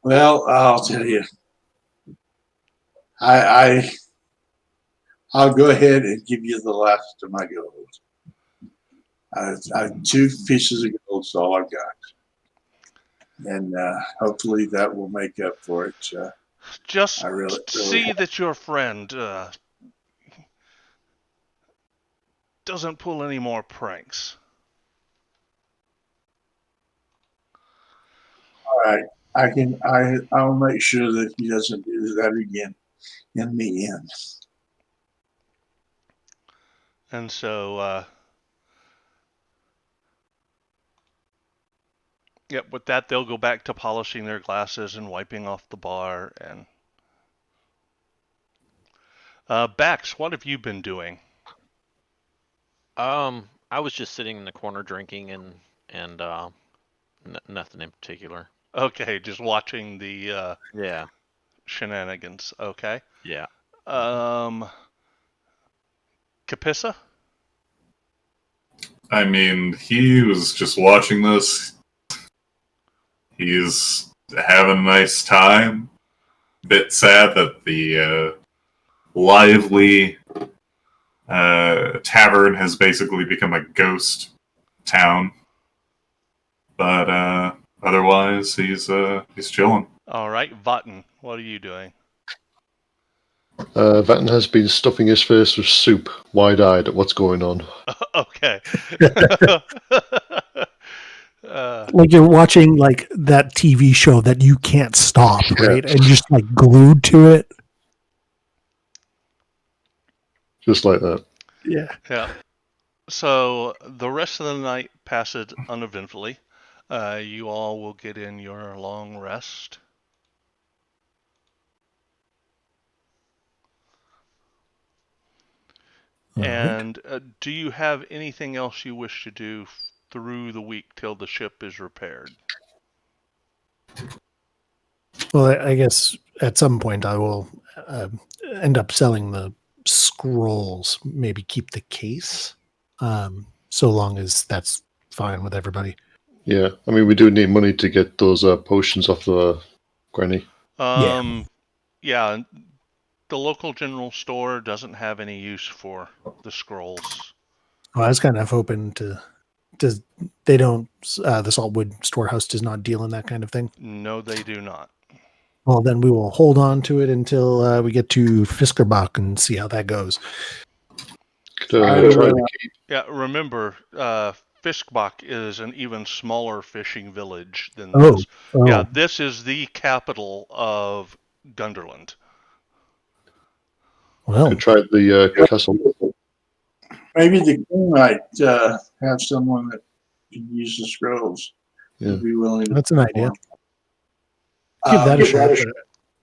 Well, I'll tell you, I'll go ahead and give you the last of my gold. 2 pieces of gold is all I've got, and hopefully that will make up for it. Just really see that your friend doesn't pull any more pranks. All right, I'll make sure that he doesn't do that again in the end. And so, yep, with that, they'll go back to polishing their glasses and wiping off the bar. And Bax, what have you been doing? I was just sitting in the corner drinking and nothing in particular. Okay, just watching the Yeah. shenanigans. Okay. Yeah. Capissa? I mean, he was just watching this. He's having a nice time. Bit sad that the lively tavern has basically become a ghost town. But otherwise, he's chilling. All right, Vatten, what are you doing? Vatten has been stuffing his face with soup, wide-eyed at what's going on. Okay. Like you're watching like that TV show that you can't stop, right? And just like glued to it. Just like that. Yeah. Yeah. So the rest of the night passes uneventfully. You all will get in your long rest. All right. And do you have anything else you wish to do through the week till the ship is repaired? Well, I guess at some point I will end up selling the scrolls. Maybe keep the case, so long as that's fine with everybody. Yeah, I mean, we do need money to get those potions off the granny. Yeah. The local general store doesn't have any use for the scrolls. Well, I was kind of hoping they don't, the Saltwood storehouse does not deal in that kind of thing. No, they do not. Well, then we will hold on to it until we get to Fiskerbach and see how that goes. Yeah, remember, Fiskbach is an even smaller fishing village than this. Oh. Yeah, this is the capital of Gunderland. Well, Could try the castle. Maybe the king might have someone that can use the scrolls. Yeah. Be willing to that's an idea. Give that a shot. But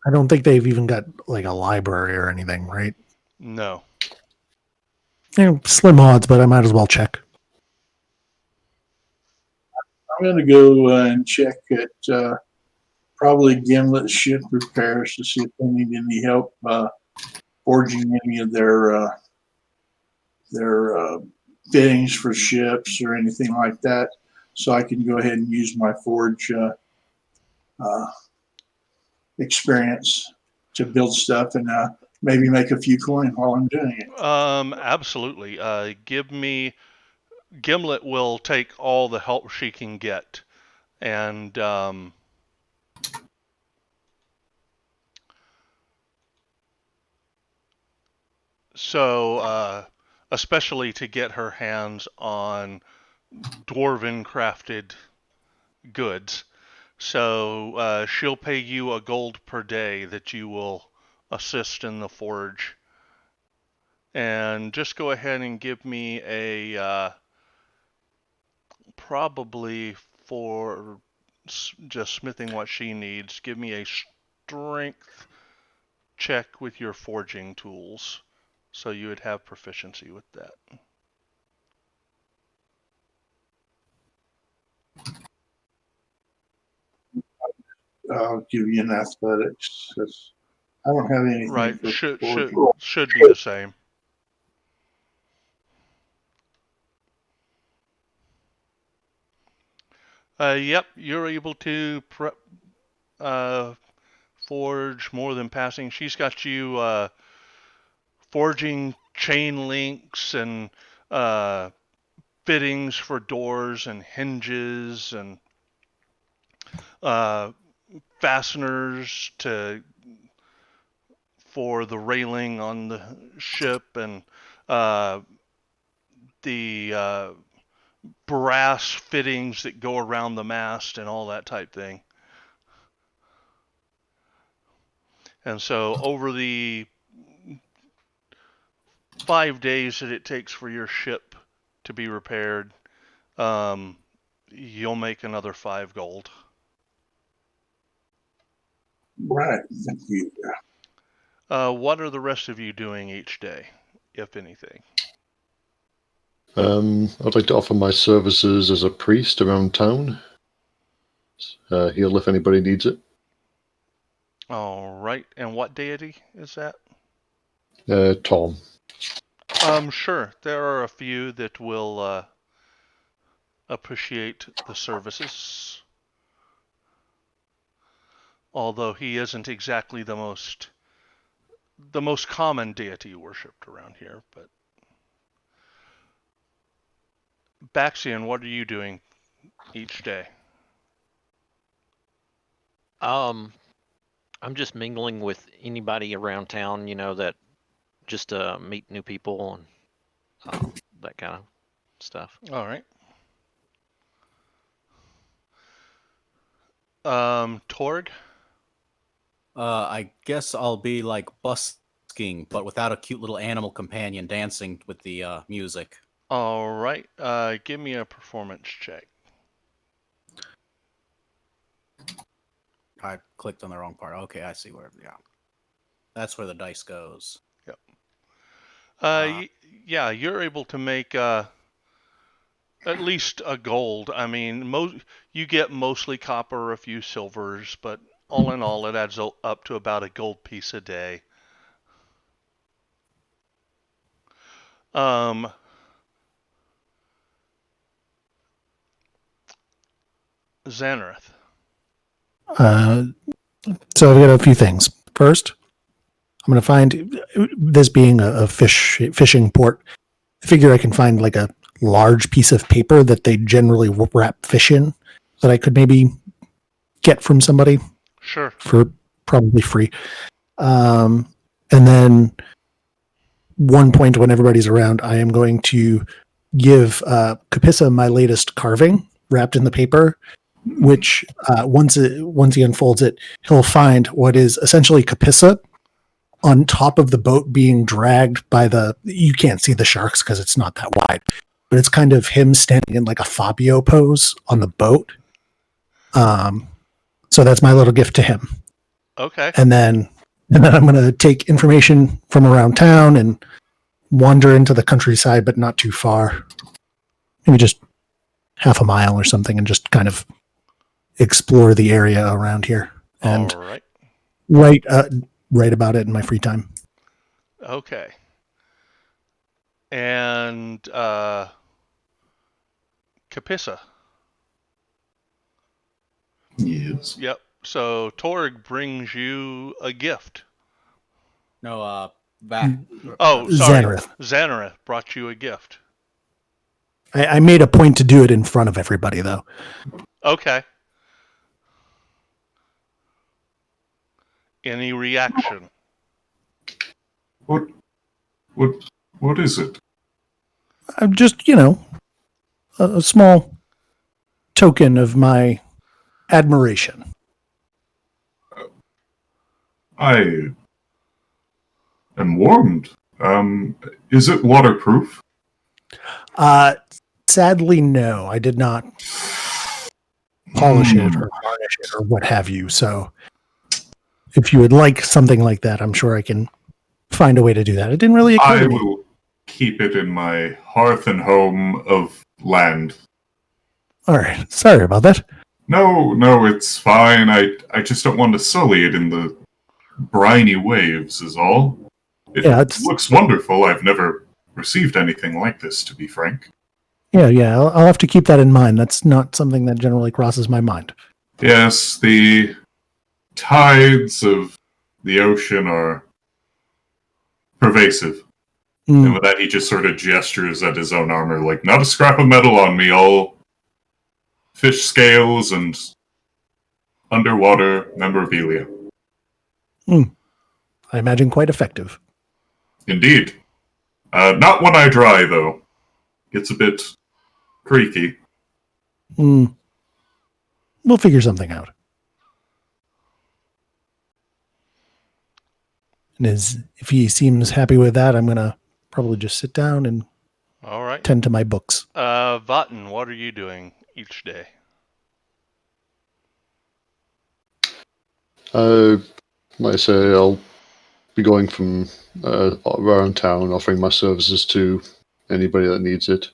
I don't think they've even got like a library or anything, right? No. Slim odds, but I might as well check. I'm going to go and check at probably Gimlet's ship repairs to see if they need any help forging any of their fittings for ships or anything like that, so I can go ahead and use my forge experience to build stuff and maybe make a few coin while I'm doing it. Absolutely. Gimlet will take all the help she can get, and so especially to get her hands on dwarven crafted goods. So she'll pay you a gold per day that you will assist in the forge. And just go ahead and give me a probably for just smithing what she needs, give me a strength check with your forging tools. So you would have proficiency with that. I'll give you an athletics. I don't have anything. Right, for should forging. be the same. Yep, you're able to forge more than passing. She's got you forging chain links and fittings for doors and hinges and fasteners for the railing on the ship, and the brass fittings that go around the mast and all that type thing. And so over the 5 days that it takes for your ship to be repaired, you'll make another 5 gold. Right, thank you. What are the rest of you doing each day, if anything? I'd like to offer my services as a priest around town. Heal if anybody needs it. All right. And what deity is that? Tom. Sure. There are a few that will appreciate the services. Although he isn't exactly the most common deity worshipped around here, but Baxian, what are you doing each day? I'm just mingling with anybody around town, that just meet new people and that kind of stuff. All right. Torg? I guess I'll be like busking, but without a cute little animal companion dancing with the music. All right. Give me a performance check. I clicked on the wrong part. Okay, I see where. Yeah, that's where the dice goes. Yep. Yeah, you're able to make at least a gold. I mean, you get mostly copper, a few silvers, but all in all, it adds up to about a gold piece a day. Xanareth. So I've got a few things. First, I'm going to find, this being a fishing port, I figure I can find like a large piece of paper that they generally wrap fish in that I could maybe get from somebody. Sure. For probably free. And then one point when everybody's around, I am going to give Kapissa my latest carving wrapped in the paper, which once he unfolds it, he'll find what is essentially Kapissa on top of the boat being dragged by you can't see the sharks because it's not that wide, but it's kind of him standing in like a Fabio pose on the boat. So that's my little gift to him. Okay. And then I'm going to take information from around town and wander into the countryside, but not too far. Maybe just half a mile or something, and just kind of explore the area around here and All right. write about it in my free time. Okay. And Capissa. Yes. Yep. So Torg brings you a gift. No, back. Oh, sorry. Xanareth. Xanareth brought you a gift. I made a point to do it in front of everybody, though. Okay. Any reaction? What is it? I'm just, a small token of my admiration. I am warmed. Is it waterproof? Sadly, no. I did not polish it or varnish it or what have you. So if you would like something like that, I'm sure I can find a way to do that. It didn't really occur I to me. will keep it in my hearth and home of land. All right. Sorry about that. No, it's fine. I just don't want to sully it in the briny waves is all. It looks wonderful. I've never received anything like this, to be frank. Yeah. I'll have to keep that in mind. That's not something that generally crosses my mind. Yes, the tides of the ocean are pervasive. And with that, he just sort of gestures at his own armor, like, not a scrap of metal on me, all fish scales and underwater memorabilia. I imagine quite effective. Indeed. Not when I dry, though. Gets a bit creaky. We'll figure something out. And if he seems happy with that, I'm going to probably just sit down and All right. tend to my books. Vatten, what are you doing each day? Like I say, I'll be going from around town, offering my services to anybody that needs it.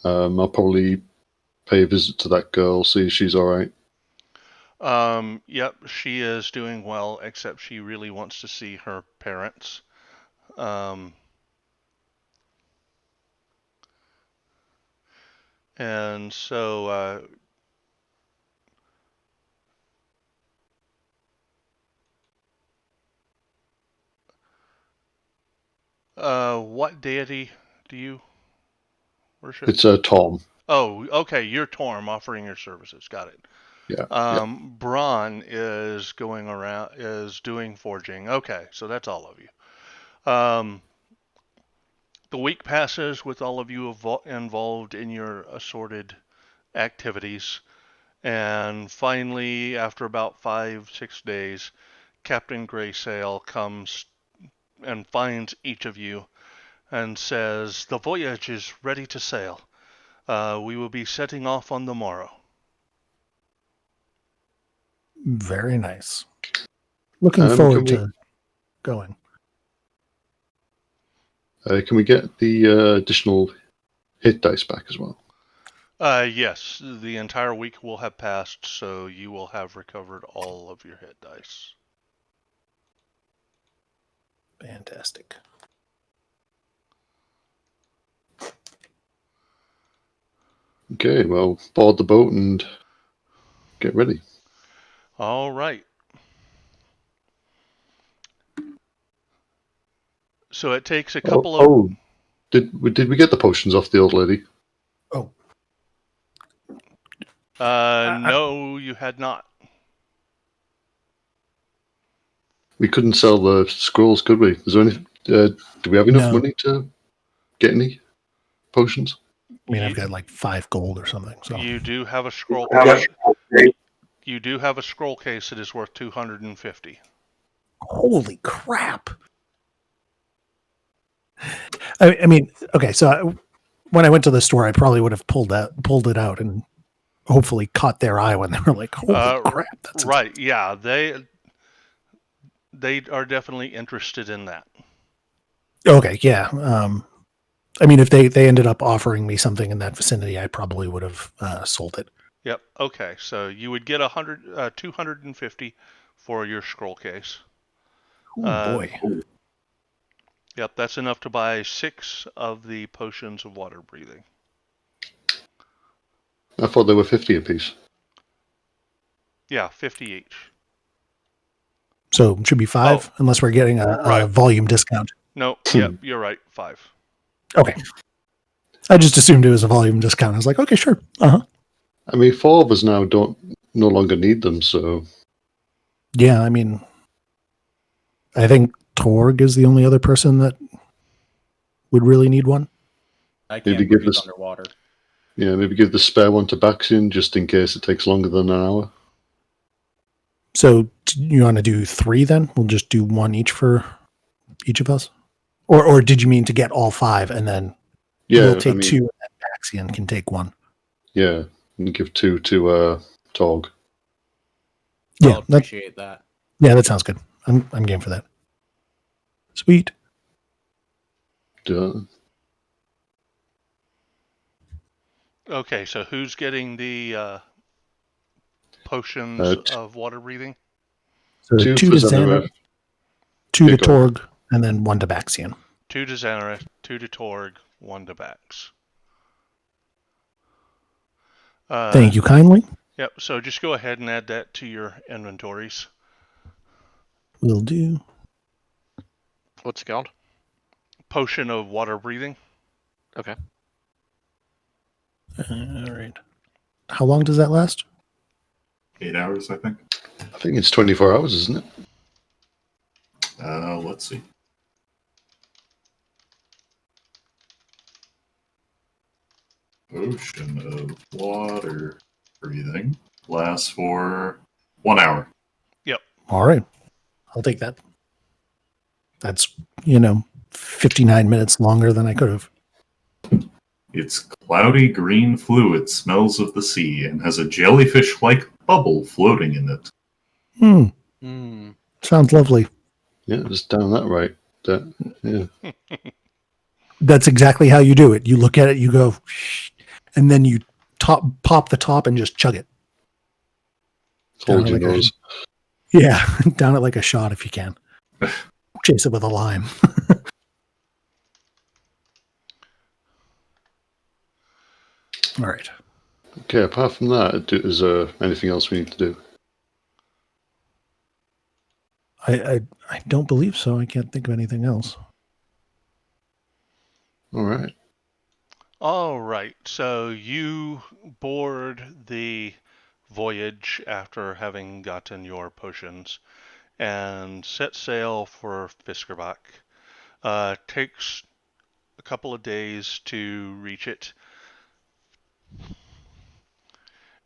I'll probably pay a visit to that girl, see if she's all right. Yep, she is doing well, except she really wants to see her parents. And so, what deity do you worship? It's Tom. Oh, okay, you're Torm offering your services. Got it. Yeah. Braun is going around, is doing forging. Okay, so that's all of you. The week passes with all of you involved in your assorted activities. And finally, after about 5-6 days, Captain Greysail comes and finds each of you and says, "The voyage is ready to sail. We will be setting off on the morrow." Very nice. Looking forward to going. Can we get the additional hit dice back as well? Yes, the entire week will have passed, so you will have recovered all of your hit dice. Fantastic. Okay, well, board the boat and get ready. All right. So it takes a couple of... Did we get the potions off the old lady? Oh. No, you had not. We couldn't sell the scrolls, could we? Is there any? Do we have enough money to get any potions? I mean, I've got like 5 gold or something. So you do have a scroll case. You do have a scroll case that is worth 250. Holy crap! I mean, okay. So when I went to the store, I probably would have pulled it out and hopefully caught their eye when they were like, "Holy crap!" That's Right, yeah, they are definitely interested in that. okay. Yeah. I mean, if they ended up offering me something in that vicinity, I probably would have sold it. Yep. Okay, so you would get 250 for your scroll case. Oh boy. Yep, that's enough to buy 6 of the potions of water breathing. I thought they were 50 apiece. Yeah, 50 each. So it should be 5, unless we're getting a Right. volume discount. No, yep, you're right. 5. Okay. I just assumed it was a volume discount. I was like, okay, sure. I mean, 4 of us now no longer need them, so Yeah, I mean, I think Torg is the only other person that would really need one. I Maybe can't give breathe this- underwater. yeah, maybe give the spare one to Baxian just in case it takes longer than an hour. So you want to do 3 then? We'll just do 1 each for each of us? Or did you mean to get all 5 and then Yeah, we'll take I mean, 2 and then Baxian can take 1? yeah, and give 2 to Torg. Yeah, I'll appreciate that. that sounds good. I'm game for that. Sweet. Do Okay, so who's getting the potions of water breathing? So Two 2 for to Xana, Xanareth. 2 to Yeah, go Torg, and then 1 to Baxian. 2 to Xanareth, 2 to Torg, 1 to Bax. Thank you kindly. Yep, so just go ahead and add that to your inventories. Will do. What's it called? Potion of water breathing. Okay. All right. How long does that last? 8 hours, I think. I think it's 24 hours, isn't it? Let's see. Potion of water breathing lasts for 1 hour. All right. I'll take that. That's, 59 minutes longer than I could have. Its cloudy green fluid smells of the sea and has a jellyfish-like bubble floating in it. Sounds lovely. Yeah, just down that right. Yeah. That's exactly how you do it. You look at it, you go, shh, and then you pop the top and just chug it. Hold Down your like a- nose. Yeah, down it like a shot if you can. Chase it with a lime. All right. Okay, apart from that, is there anything else we need to do? I don't believe so. I can't think of anything else. All right. All right, so you board the voyage after having gotten your potions and set sail for Fiskerbach. Takes a couple of days to reach it,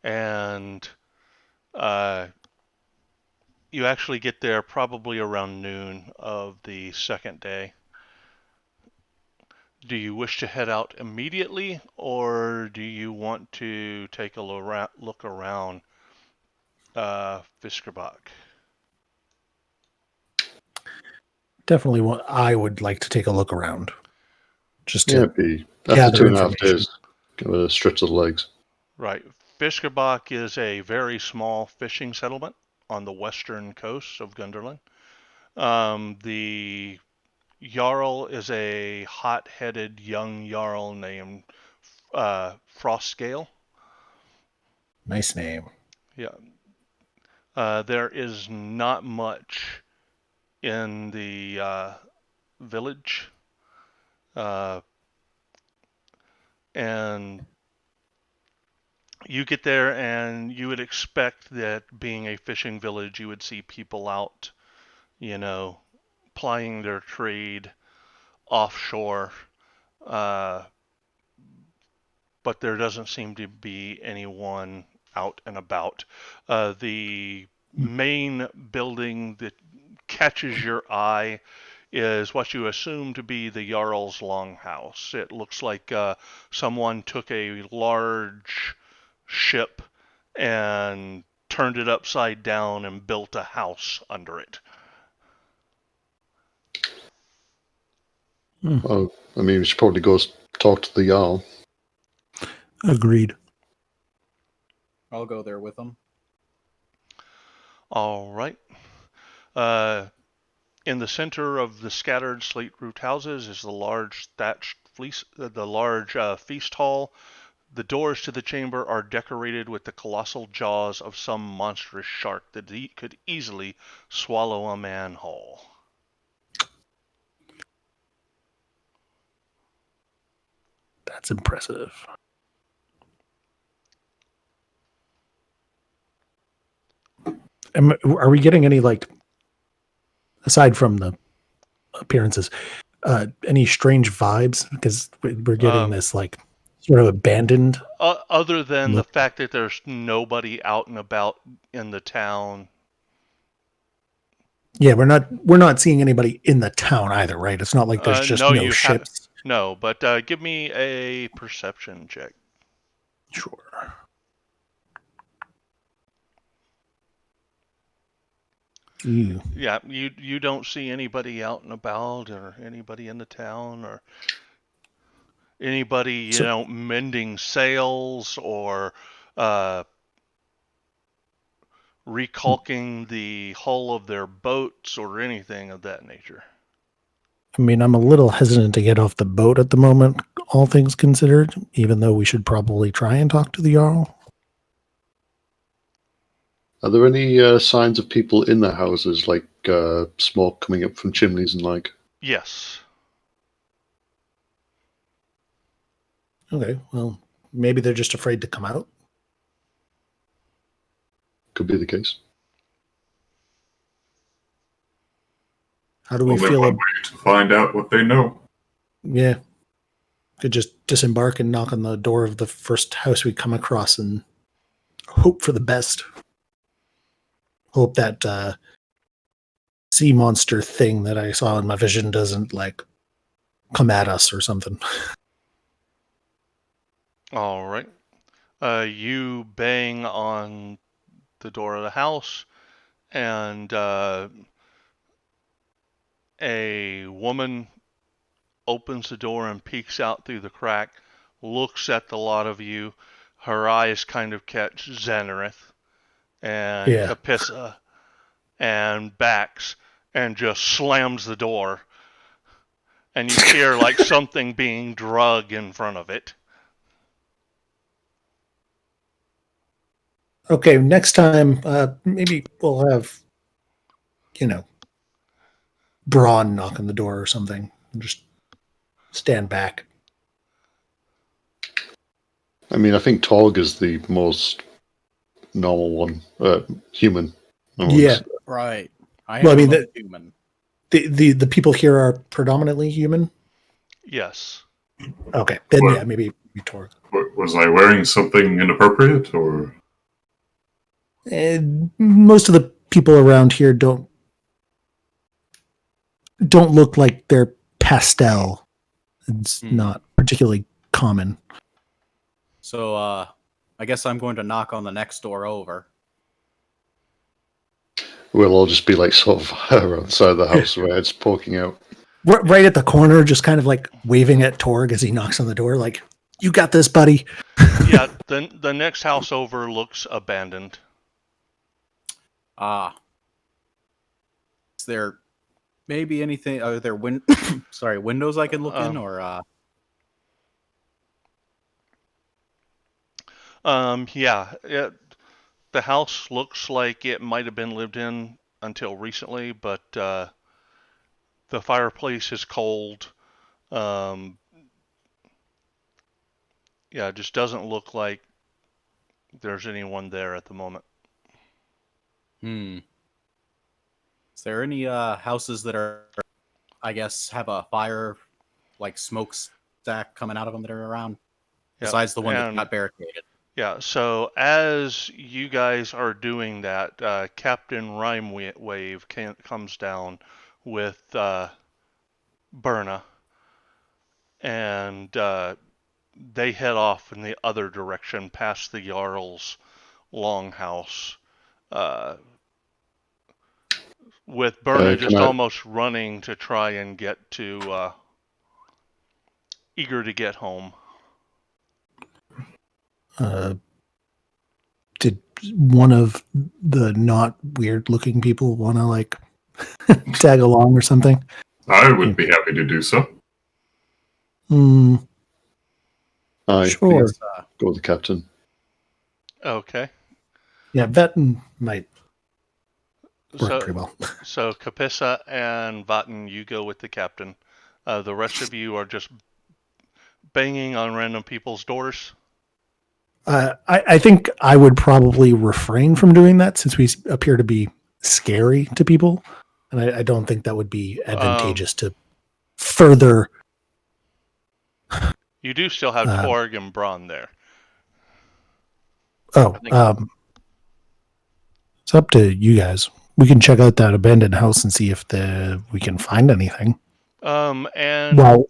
and you actually get there probably around noon of the second day. Do you wish to head out immediately, or do you want to take a look around Fiskerbach? Definitely, I would like to take a look around. Just Yeah, to after gather 2.5 information. days, give it a stretch of the legs. Right. Fiskerbach is a very small fishing settlement on the western coast of Gunderland. The Jarl is a hot-headed young Jarl named Frostgale. nice name. Yeah. There is not much in the village. And you get there and you would expect that being a fishing village, you would see people out, plying their trade offshore. But there doesn't seem to be anyone out and about. The main building that catches your eye is what you assume to be the Jarl's Longhouse. It looks like someone took a large ship and turned it upside down and built a house under it. Well, I mean, we should probably go talk to the Jarl. Agreed. I'll go there with them. All right. In the center of the scattered slate roofed houses is the large thatched feast hall. The doors to the chamber are decorated with the colossal jaws of some monstrous shark that could easily swallow a man whole. That's impressive. Are we getting any, like, aside from the appearances, any strange vibes? Because we're getting this, like, sort of abandoned. Other than look. the fact that there's nobody out and about in the town. Yeah, we're not seeing anybody in the town either, right? It's not like there's just no ships. No, but give me a perception check. Sure. Ew. Yeah, you don't see anybody out and about or anybody in the town or anybody, mending sails or recalking the hull of their boats or anything of that nature. I mean, I'm a little hesitant to get off the boat at the moment, all things considered, even though we should probably try and talk to the Jarl. Are there any signs of people in the houses, like smoke coming up from chimneys and like? Yes. Okay, well, maybe they're just afraid to come out. Could be the case. How do we Only feel? one way to find out what they know. Yeah. Could just disembark and knock on the door of the first house we come across and hope for the best. Hope that sea monster thing that I saw in my vision doesn't, like, come at us or something. All right. You bang on the door of the house, and a woman opens the door and peeks out through the crack, looks at the lot of you. Her eyes kind of catch Xanareth and Capissa and backs and just slams the door. And you hear like something being drug in front of it. Okay, next time, maybe we'll have, Braun knock on the door or something. Just stand back. I mean, I think Torg is the most normal one, human. Yeah, right. I mean, human. The people here are predominantly human. Yes. Okay, then yeah, maybe Torg. Was I wearing something inappropriate, or? Most of the people around here don't look like they're pastel. It's not particularly common. So, I guess I'm going to knock on the next door over. We'll all just be like sort of outside the house, with our heads poking out. Right at the corner, just kind of like waving at Torg as he knocks on the door, like, "You got this, buddy." Yeah, the next house over looks abandoned. Is there maybe anything? Are there windows I can look in, or? Yeah. The house looks like it might have been lived in until recently, but the fireplace is cold. Yeah, it just doesn't look like there's anyone there at the moment. Is there any houses that are, I guess, have a fire, like smokestack coming out of them that are around? Besides the one that's not barricaded. Yeah, so as you guys are doing that, Captain Rhymewave comes down with Berna, and they head off in the other direction past the Jarl's longhouse, with Berna can just I- almost running to try and get to, eager to get home. Did one of the not weird looking people want to like tag along or something? I would be happy to do so. Hmm. I Sure. Yes, go with the captain. Okay. Yeah, Vetten might work So, pretty well. so Capissa and Vatten, you go with the captain. The rest of you are just banging on random people's doors. I think I would probably refrain from doing that since we appear to be scary to people, and I don't think that would be advantageous to further. You do still have Torg and Braun there. Oh, think- it's up to you guys. We can check out that abandoned house and see if we can find anything And while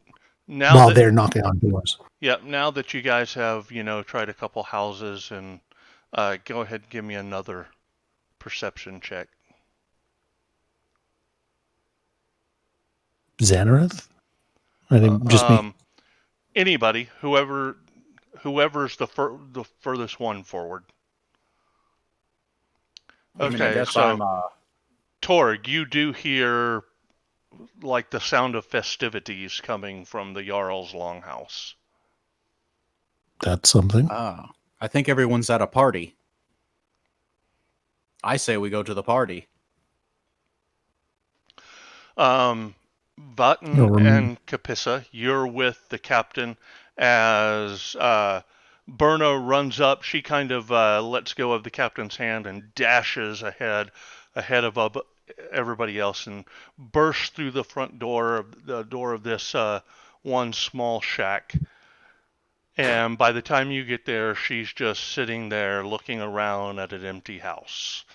now that they're knocking on doors. now that you guys have tried a couple houses, and go ahead and give me another perception check. Xanareth? I think just me. Anybody, whoever's the furthest one forward. I mean, I Okay, guess so I'm. Torg, you do hear like the sound of festivities coming from the Jarl's longhouse. That's something. I think everyone's at a party. I say we go to the party. Vatten and Capissa, you're with the captain as Berna runs up. She kind of lets go of the captain's hand and dashes ahead of everybody else and bursts through the front door of this one small shack. And by the time you get there, she's just sitting there looking around at an empty house.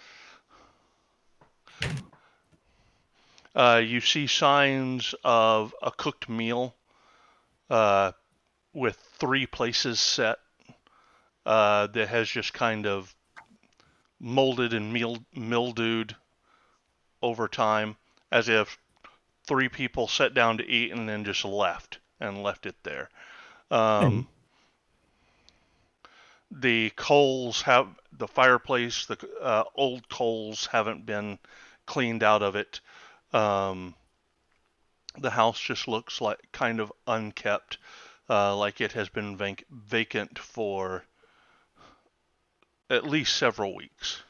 You see signs of a cooked meal with 3 places set that has just kind of molded and mildewed over time, as if 3 people sat down to eat and then just left it there. The fireplace, the old coals haven't been cleaned out of it. The house just looks like kind of unkept, like it has been vacant for at least several weeks.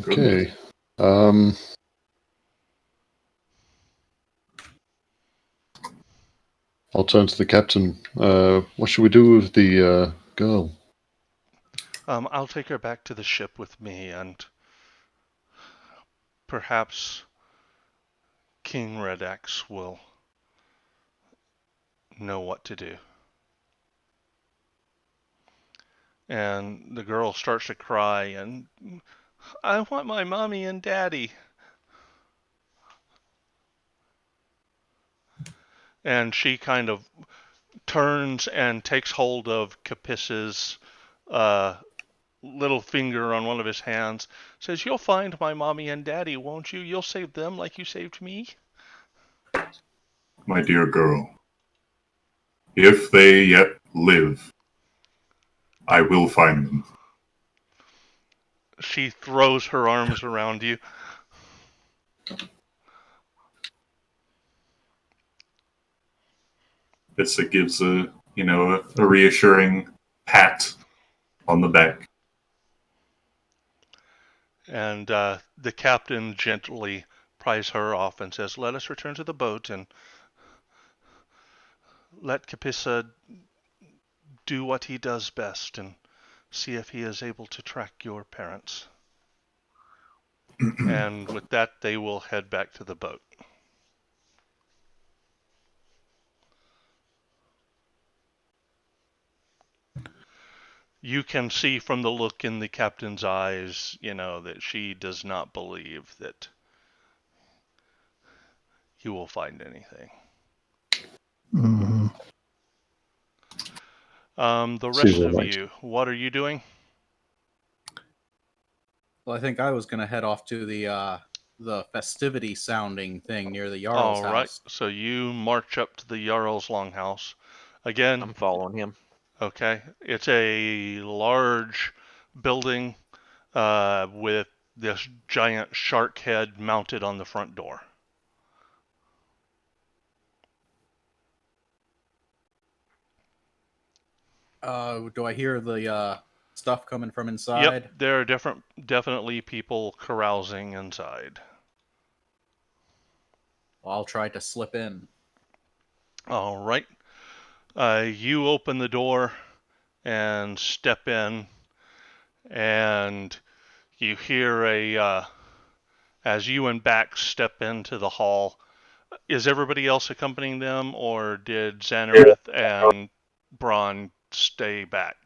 Okay. I'll turn to the captain. What should we do with the girl? I'll take her back to the ship with me, and perhaps King Redax will know what to do. And the girl starts to cry, and I want my mommy and daddy. And she kind of turns and takes hold of Capissa's little finger on one of his hands, says, "You'll find my mommy and daddy, won't you? You'll save them like you saved me." My dear girl, if they yet live, I will find them. She throws her arms around you. It gives a reassuring pat on the back. And the captain gently pries her off and says, "Let us return to the boat and let Capissa do what he does best and see if he is able to track your parents." And with that, they will head back to the boat. you can see from the look in the captain's eyes, that she does not believe that you will find anything. Mhm. The Seems rest of alright. you, what are you doing? Well, I think I was gonna head off to the festivity sounding thing near the Jarl's All right, house. so you march up to the Jarl's Longhouse. Again, I'm following him. okay, it's a large building with this giant shark head mounted on the front door. Do I hear the stuff coming from inside? Yep, there are definitely people carousing inside. Well, I'll try to slip in. All right. You open the door and step in, and you hear as you and Bax step into the hall. Is everybody else accompanying them, or did Xanareth and Braun stay back?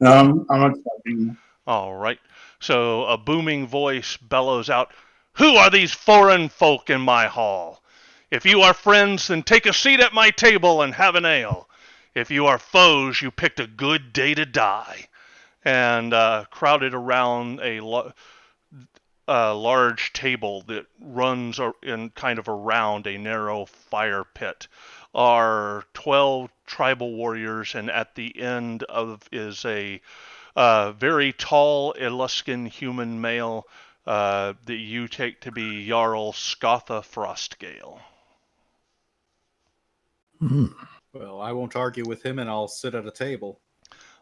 I'm accepting. All right. So a booming voice bellows out, "Who are these foreign folk in my hall? If you are friends, then take a seat at my table and have an ale. If you are foes, you picked a good day to die." And crowded around a large table that runs in kind of around a narrow fire pit are 12 tribal warriors, and at the end is a very tall Eluskan human male that you take to be Jarl Scotha Frostgale. Mhm. Well, I won't argue with him, and I'll sit at a table.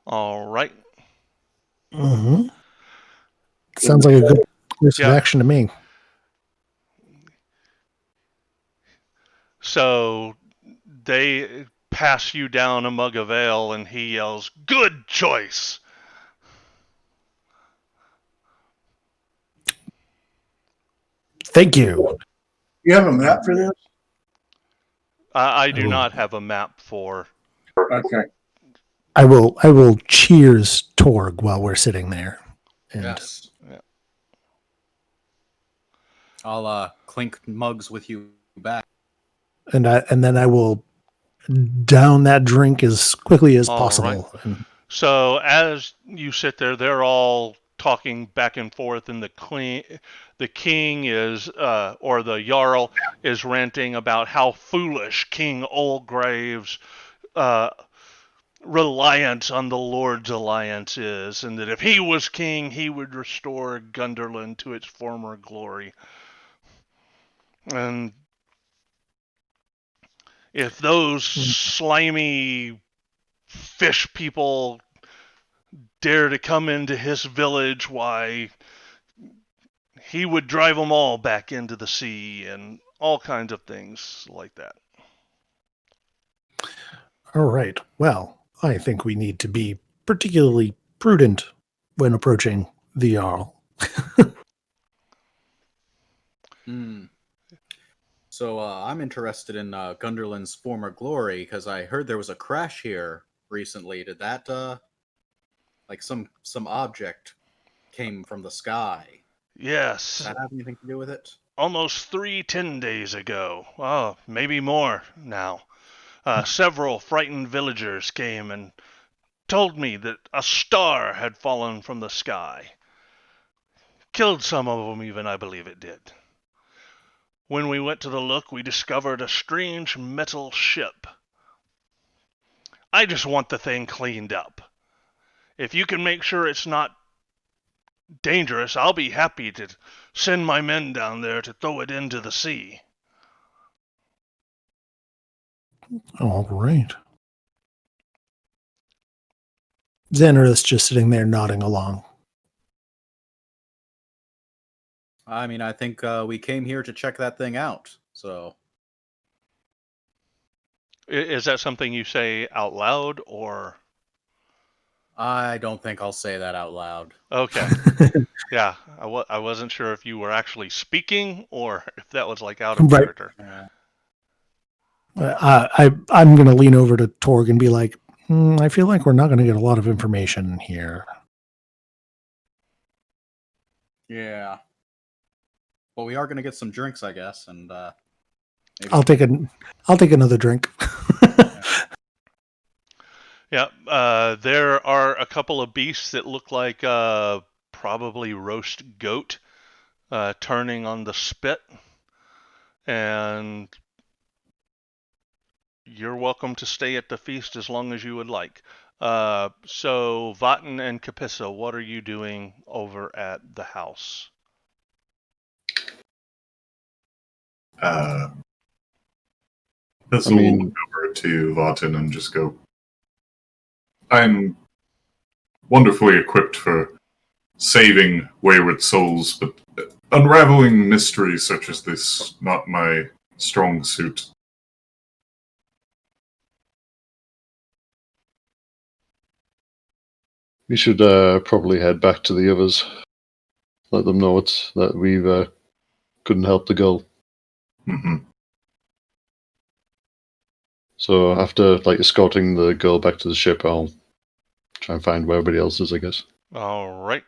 All right. Mhm. Sounds like a good course of Yeah. action to me. So they pass you down a mug of ale, and he yells, "Good choice!" Thank you. You have a map for this? I do Oh. not have a map for. Okay. I will cheers Torg while we're sitting there. And Yes. Yeah. I'll clink mugs with you back. and then I will down that drink as quickly as All possible. And So as you sit there, they're all talking back and forth, and the king is, or the Jarl is ranting about how foolish King Olgrave's reliance on the Lord's alliance is, and that if he was king, he would restore Gunderland to its former glory. And if those slimy fish people dare to come into his village, why, he would drive them all back into the sea, and all kinds of things like that. all right. Well, I think we need to be particularly prudent when approaching the Jarl. So I'm interested in Gunderland's former glory because I heard there was a crash here recently. Did that like some object came from the sky? Yes. Does that have anything to do with it? Almost 10 days ago. Oh, maybe more now. Several frightened villagers came and told me that a star had fallen from the sky. Killed some of them even, I believe it did. When we went to the look, we discovered a strange metal ship. I just want the thing cleaned up. If you can make sure it's not dangerous, I'll be happy to send my men down there to throw it into the sea. All right. Xanareth's just sitting there nodding along. I mean, I think we came here to check that thing out. So Is that something you say out loud, or? I don't think I'll say that out loud. Okay. Yeah, I wasn't sure if you were actually speaking or if that was like out of Right. character. I'm going to lean over to Torg and be like, I feel like we're not going to get a lot of information here. Yeah. Well, we are going to get some drinks, I guess, and maybe I'll take another drink. Yeah, there are a couple of beasts that look like probably roast goat turning on the spit, and you're welcome to stay at the feast as long as you would like. So, Vatten and Capissa, what are you doing over at the house? This I will mean- look over to Vatten and just go, I'm wonderfully equipped for saving wayward souls, but unraveling mysteries such as this, not my strong suit. We should probably head back to the others. Let them know that we couldn't help the girl. Hmm. So after escorting the girl back to the ship, I'll try and find where everybody else is, I guess. All right.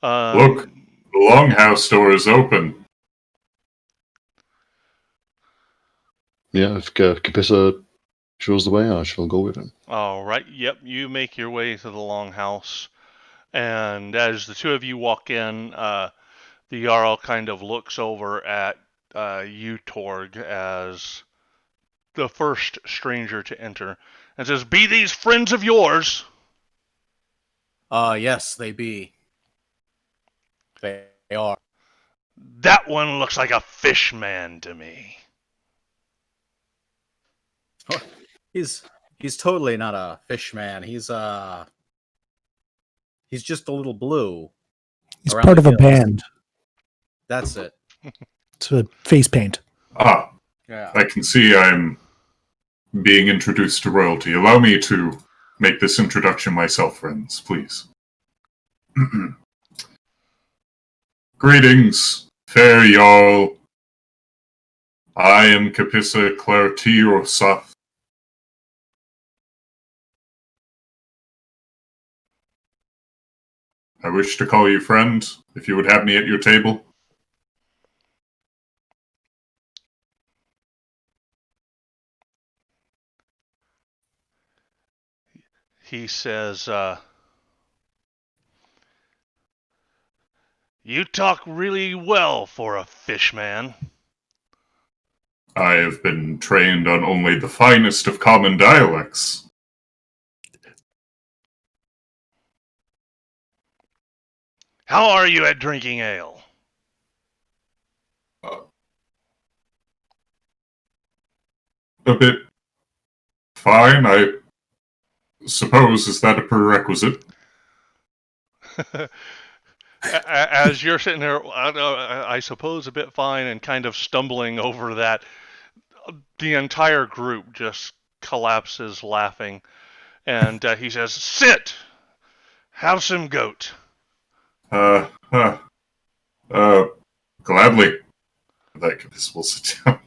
Look. The longhouse door is open. Yeah, if Capissa shows the way, I shall go with him. All right. Yep. You make your way to the longhouse, and as the two of you walk in, the Jarl kind of looks over at you, Torg, as the first stranger to enter, and says, "Be these friends of yours?" Yes, they be. They are. That one looks like a fish man to me. He's totally not a fish man. He's just a little blue. He's Around part of the a hills. band. That's it. It's a face paint. Ah, Yeah. I can see I'm being introduced to royalty. Allow me to make this introduction myself, friends, please. Greetings, fair Jarl. I am Capissa Clartirosath. I wish to call you friend, if you would have me at your table. He says, "You talk really well for a fish man." I have been trained on only the finest of common dialects. How are you at drinking ale? A bit fine, I suppose. Is that a prerequisite? As you're sitting there, I suppose a bit fine, and kind of stumbling over that, the entire group just collapses laughing, and he says, "Sit! Have some goat." Gladly. This will sit down.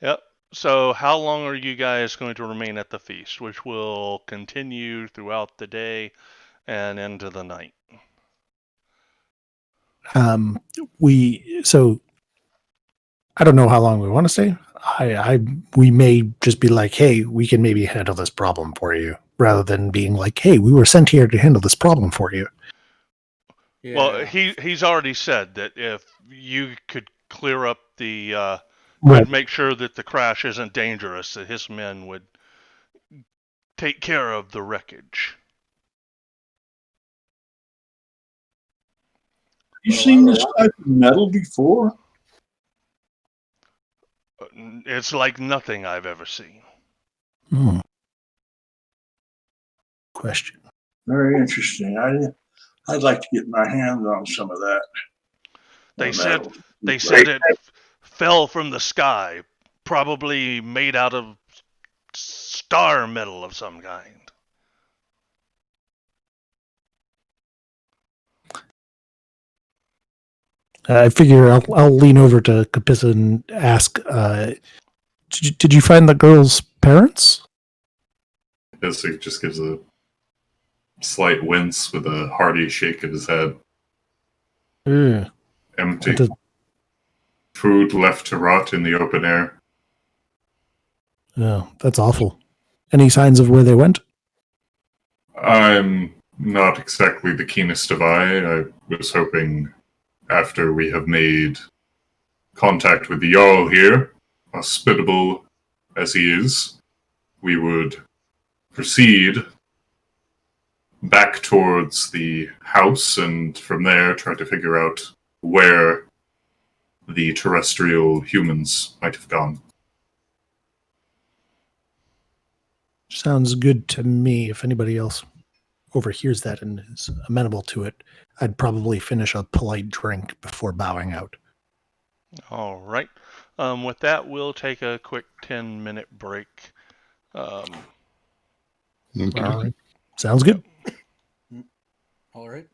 Yep. So how long are you guys going to remain at the feast, which will continue throughout the day and into the night? So I don't know how long we want to stay. We may just be like, hey, we can maybe handle this problem for you, rather than being like, hey, we were sent here to handle this problem for you. Yeah. Well, he's already said that if you could clear up the Right. would make sure that the crash isn't dangerous, that his men would take care of the wreckage. You seen this type of metal before? It's like nothing I've ever seen. Question. Very interesting. I'd like to get my hands on some of that. They said metal. it fell from the sky, probably made out of star metal of some kind. I figure I'll lean over to Capissa and ask, did you find the girl's parents? Isaac just gives a slight wince with a hearty shake of his head. Ugh, Empty. that does- Food left to rot in the open air. oh, that's awful. Any signs of where they went? I'm not exactly the keenest of eye. I was hoping after we have made contact with the Jarl here, hospitable as he is, we would proceed back towards the house and from there try to figure out where the terrestrial humans might have gone. Sounds good to me. If anybody else overhears that and is amenable to it, I'd probably finish a polite drink before bowing out. All right. With that, we'll take a quick 10-minute break. Okay. All right. Sounds good. All right.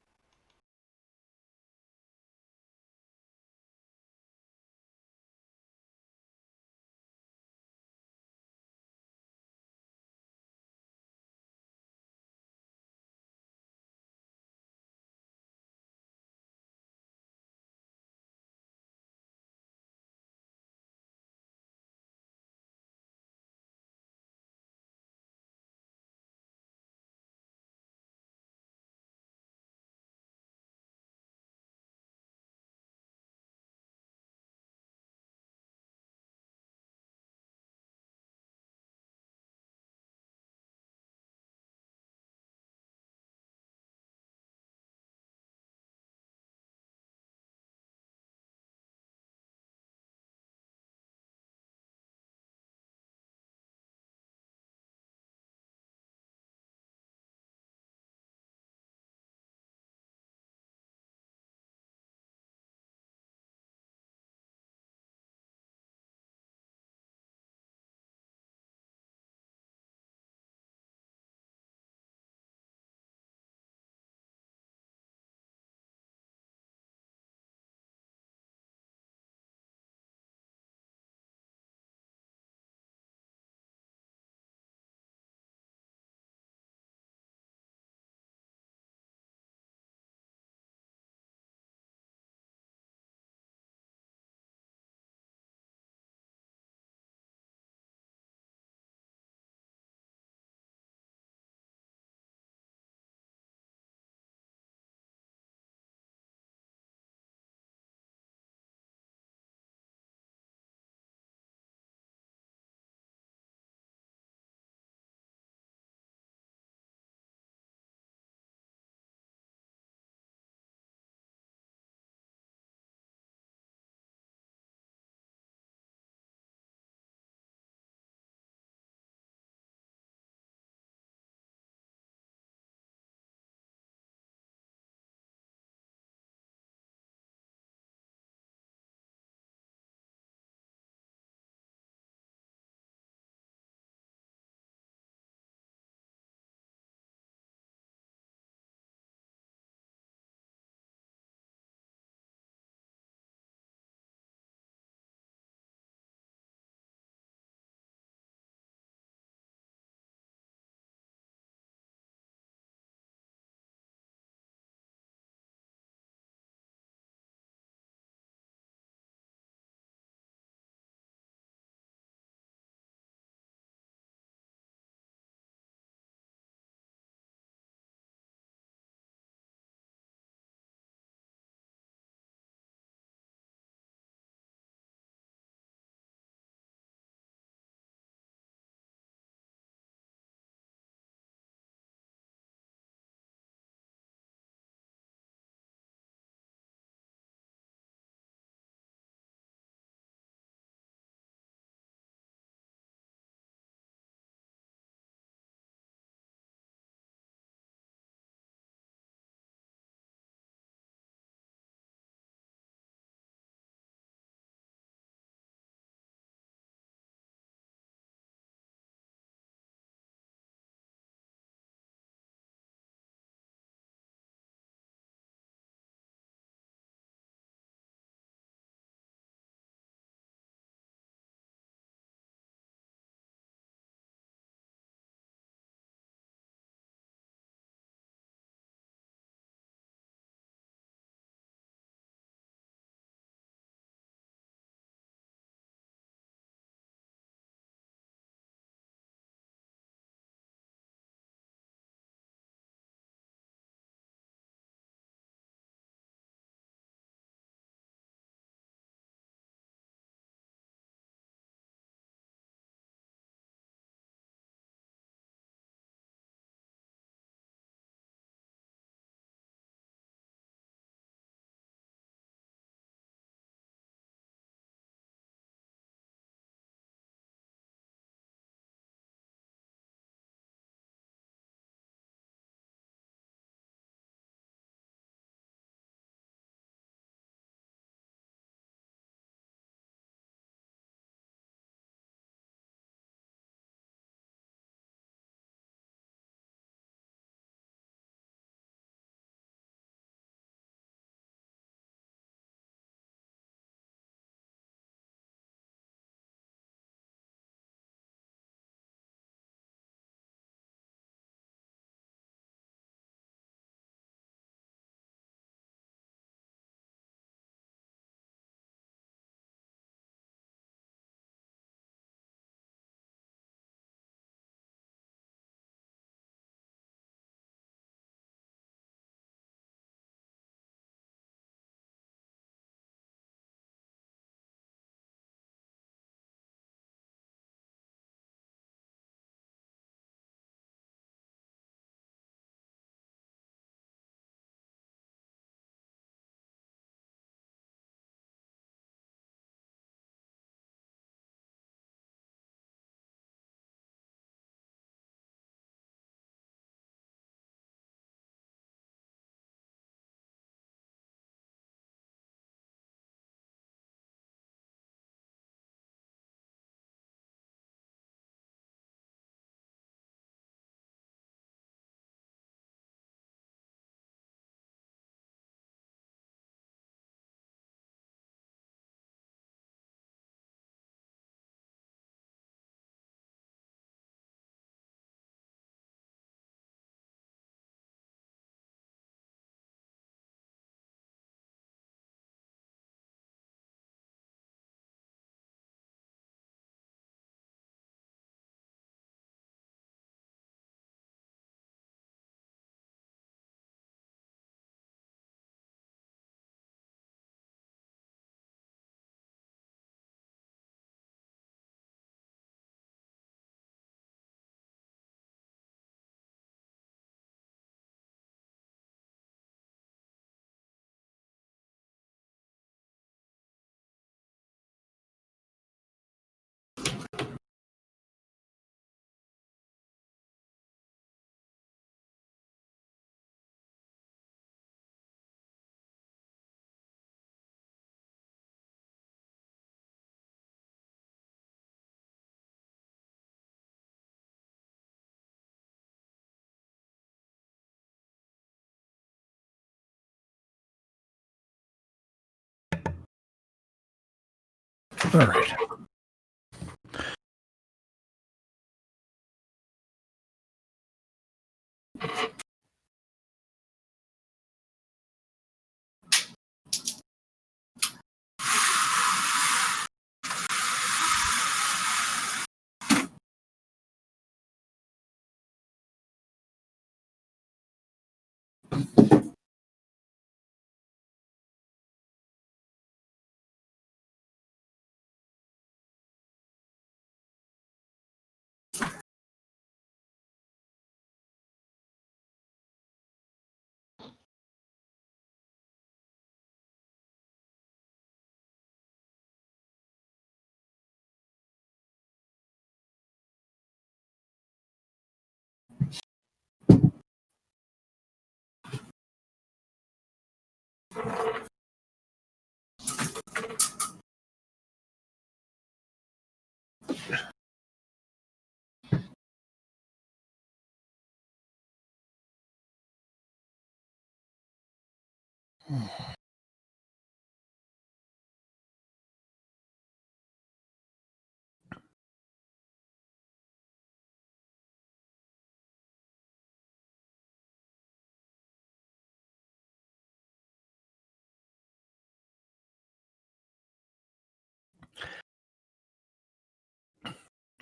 All right.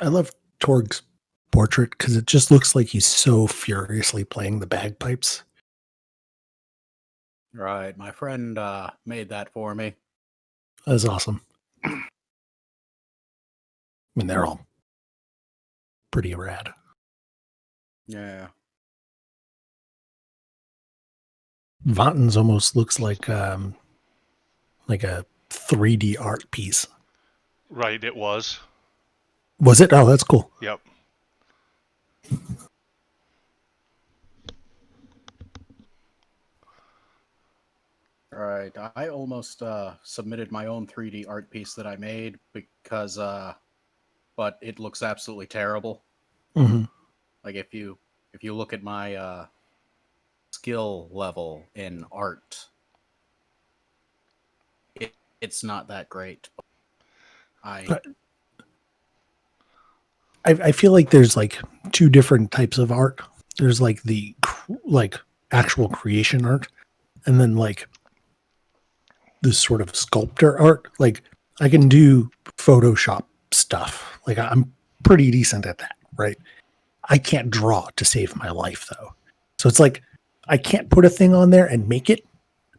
I love Torg's portrait because it just looks like he's so furiously playing the bagpipes. Right. My friend made that for me. That's awesome. I mean, they're all pretty rad. Yeah. Vanten's almost looks like a 3D art piece. Right, it was. Was it? Oh, that's cool. Yep. Right. I almost submitted my own 3D art piece that I made because, but it looks absolutely terrible. Mm-hmm. Like if you look at my skill level in art, it's not that great. I feel like there's like two different types of art. There's like the actual creation art, and then like this sort of sculptor art. Like I can do Photoshop stuff. Like I'm pretty decent at that, right? I can't draw to save my life though. So it's like I can't put a thing on there and make it,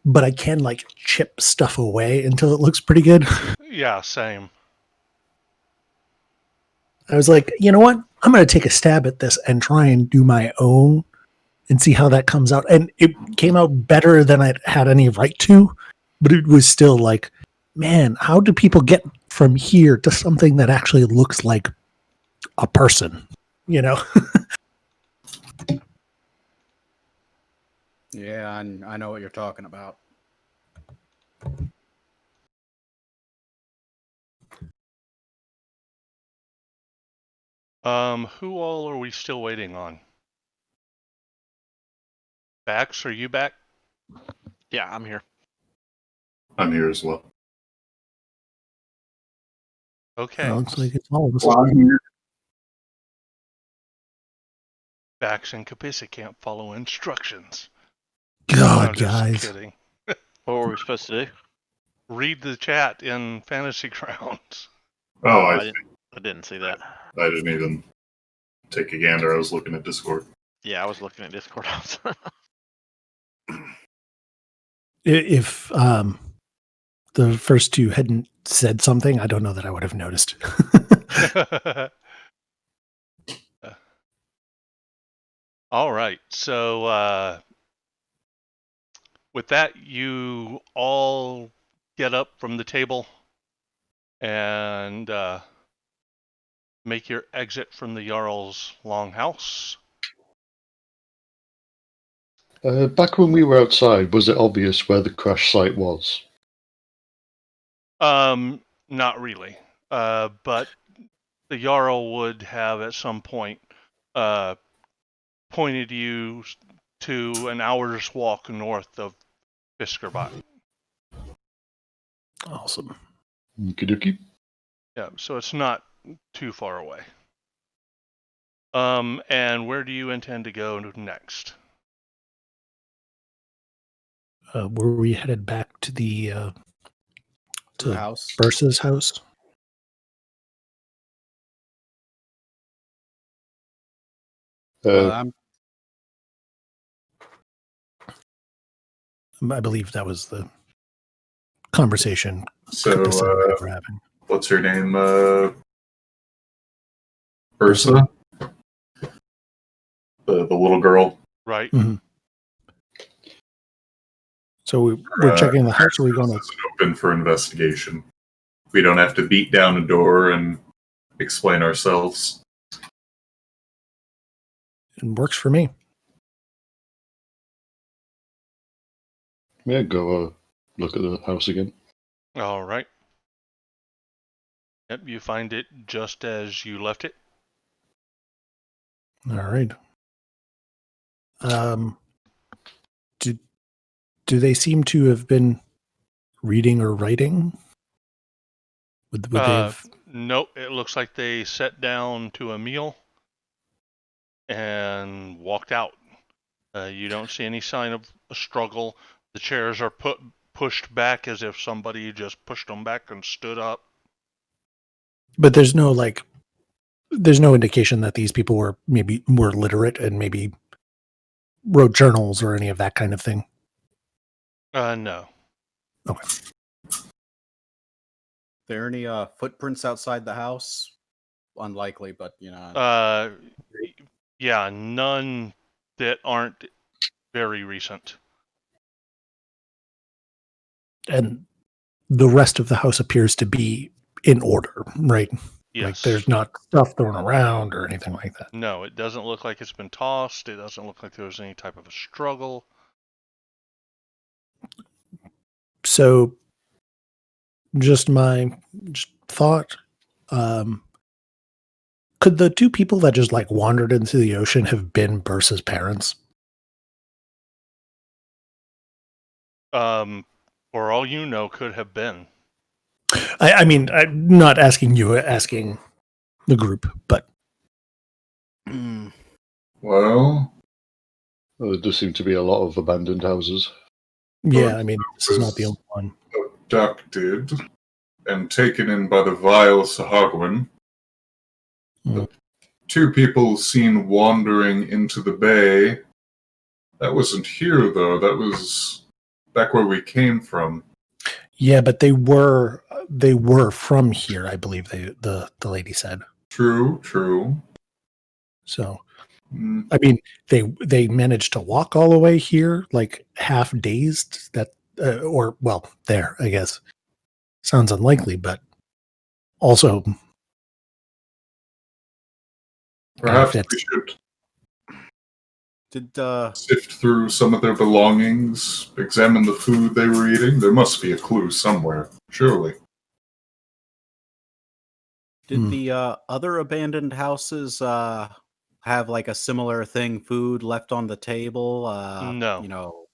but I can like chip stuff away until it looks pretty good. Yeah, same. I was like, you know what? I'm going to take a stab at this and try and do my own and see how that comes out. And it came out better than I had any right to, but it was still like, man, how do people get from here to something that actually looks like a person? You know? Yeah, I know what you're talking about. Who all are we still waiting on? Bax, are you back? Yeah, I'm here. I'm here as well. Okay. Looks like it's all of us. Well, I'm here. Bax and Kapisa can't follow instructions. I'm God, just guys. kidding. What were we supposed to do? Read the chat in Fantasy Grounds. Oh, I didn't see that. I didn't even take a gander. I was looking at Discord. Yeah, I was looking at Discord. If the first two hadn't said something, I don't know that I would have noticed. All right. So with that, you all get up from the table and make your exit from the Jarl's longhouse. Back when we were outside, was it obvious where the crash site was? Not really. But the Jarl would have at some point pointed you to an hour's walk north of Fiskerbot. Awesome. Okie dokie. Yeah, so it's not too far away. And where do you intend to go next? Were we headed back to the To the to house. Bursa's house? I'm I believe that was the conversation So, Kapis and I were having. what's her name? Ursa? The little girl. Right. So we're checking the house. Are we going to? Is open for investigation. We don't have to beat down a door and explain ourselves. It works for me. Yeah, go look at the house again. All right. Yep, you find it just as you left it. All right. Do they seem to have been reading or writing? Would they have? Nope, it looks like they sat down to a meal and walked out. You don't see any sign of a struggle. The chairs are pushed back as if somebody just pushed them back and stood up. But there's no indication that these people were literate and maybe wrote journals or any of that kind of thing. No. Okay. there any footprints outside the house? Unlikely, but you know. Yeah, none that aren't very recent. And the rest of the house appears to be in order, right? Yes. Like there's not stuff thrown around or anything like that. No, it doesn't look like it's been tossed. It doesn't look like there was any type of a struggle. So just my thought, could the two people that just like wandered into the ocean have been Bursa's parents? For all you know, could have been. I mean, I'm not asking you, asking the group, but Well, There does seem to be a lot of abandoned houses. yeah, I mean, this is not the only one. abducted and taken in by the vile Sahagwin. The two people seen wandering into the bay. That wasn't here, though. That was back where we came from. Yeah, but they were from here, I believe the lady said. True, true. So, Mm, I mean, they managed to walk all the way here, like half dazed. That, or well, there, I guess. Sounds unlikely, but also Perhaps fits. we should Did sift through some of their belongings, examine the food they were eating. There must be a clue somewhere, surely. the other abandoned houses have like a similar thing, food left on the table? No. You know.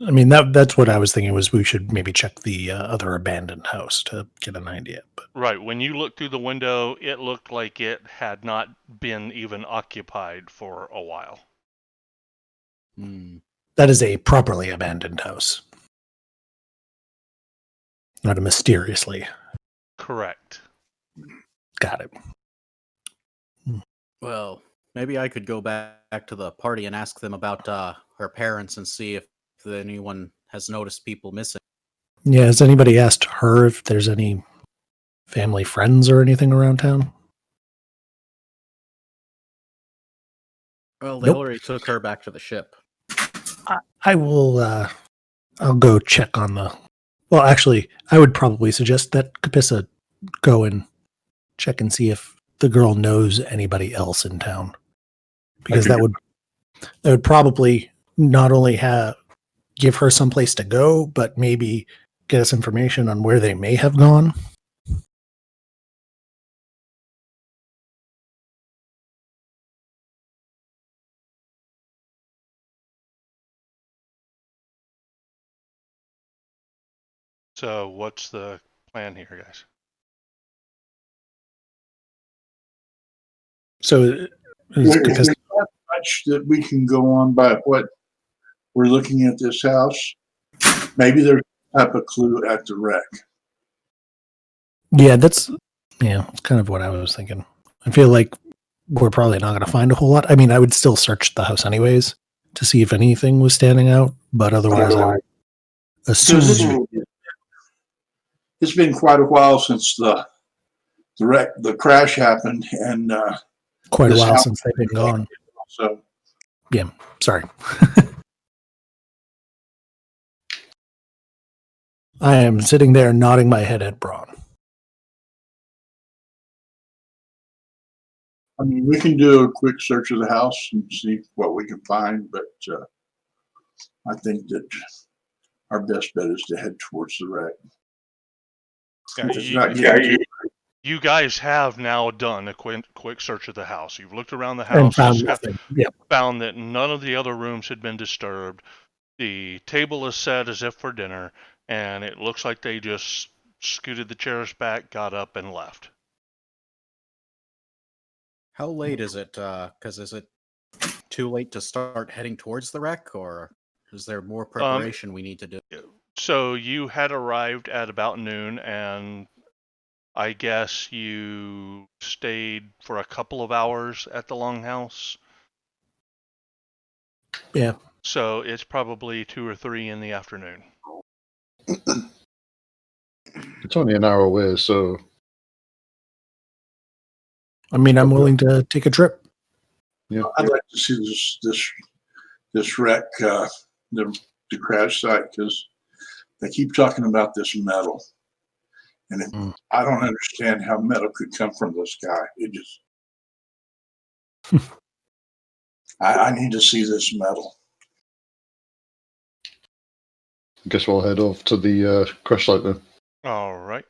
I mean, that's what I was thinking, was we should maybe check the other abandoned house to get an idea. But Right. When you looked through the window, it looked like it had not been even occupied for a while. that is a properly abandoned house, not a mysteriously. Correct. Got it. Well, maybe I could go back to the party and ask them about her parents and see if anyone has noticed people missing. Yeah, has anybody asked her if there's any family friends or anything around town? Well, they Nope. already took her back to the ship. I will. I'll go check on the. Well, actually, I would probably suggest that Kapisa go and check and see if the girl knows anybody else in town, because that would probably not only give her some place to go, but maybe get us information on where they may have gone. So what's the plan here, guys? So There's because not much that we can go on by what we're looking at this house. Maybe there's a type of clue at the wreck. that's kind of what I was thinking. I feel like we're probably not going to find a whole lot. I mean, I would still search the house anyways to see if anything was standing out, but otherwise I would assume It's been quite a while since the wreck, the crash happened, and quite a this while house- since they've been gone. so Sorry. I am sitting there nodding my head at Braun. I mean, we can do a quick search of the house and see what we can find, but I think that our best bet is to head towards the wreck. You guys have now done a quick search of the house. You've looked around the And house, found nothing. Yeah. found that none of the other rooms had been disturbed. The table is set as if for dinner, and it looks like they just scooted the chairs back, got up, and left. How late is it? Because is it too late to start heading towards the wreck, or is there more preparation we need to do? So you had arrived at about noon, and I guess you stayed for a couple of hours at the Longhouse. Yeah. So it's probably 2 or 3 in the afternoon. It's only an hour away, so I mean, I'm willing to take a trip. yeah. I'd like to see this wreck, the crash site, because they keep talking about this metal, and I don't understand how metal could come from the sky. It just I need to see this metal. I guess we'll head off to the crash site then. All right.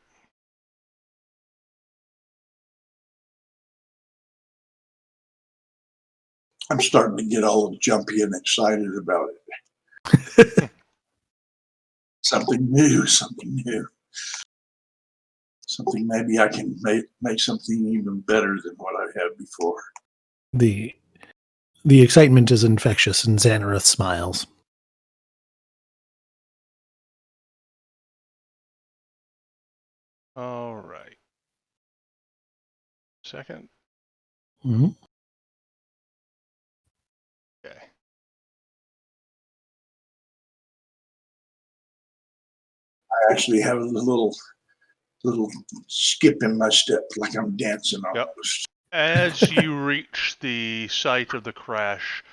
I'm starting to get all jumpy and excited about it. Something new. Something maybe I can make something even better than what I had before. The excitement is infectious, and Xanareth smiles. All right. Second. Mm-hmm. Okay. I actually have a little skip in my step, like I'm dancing almost. As you reach the site of the crash,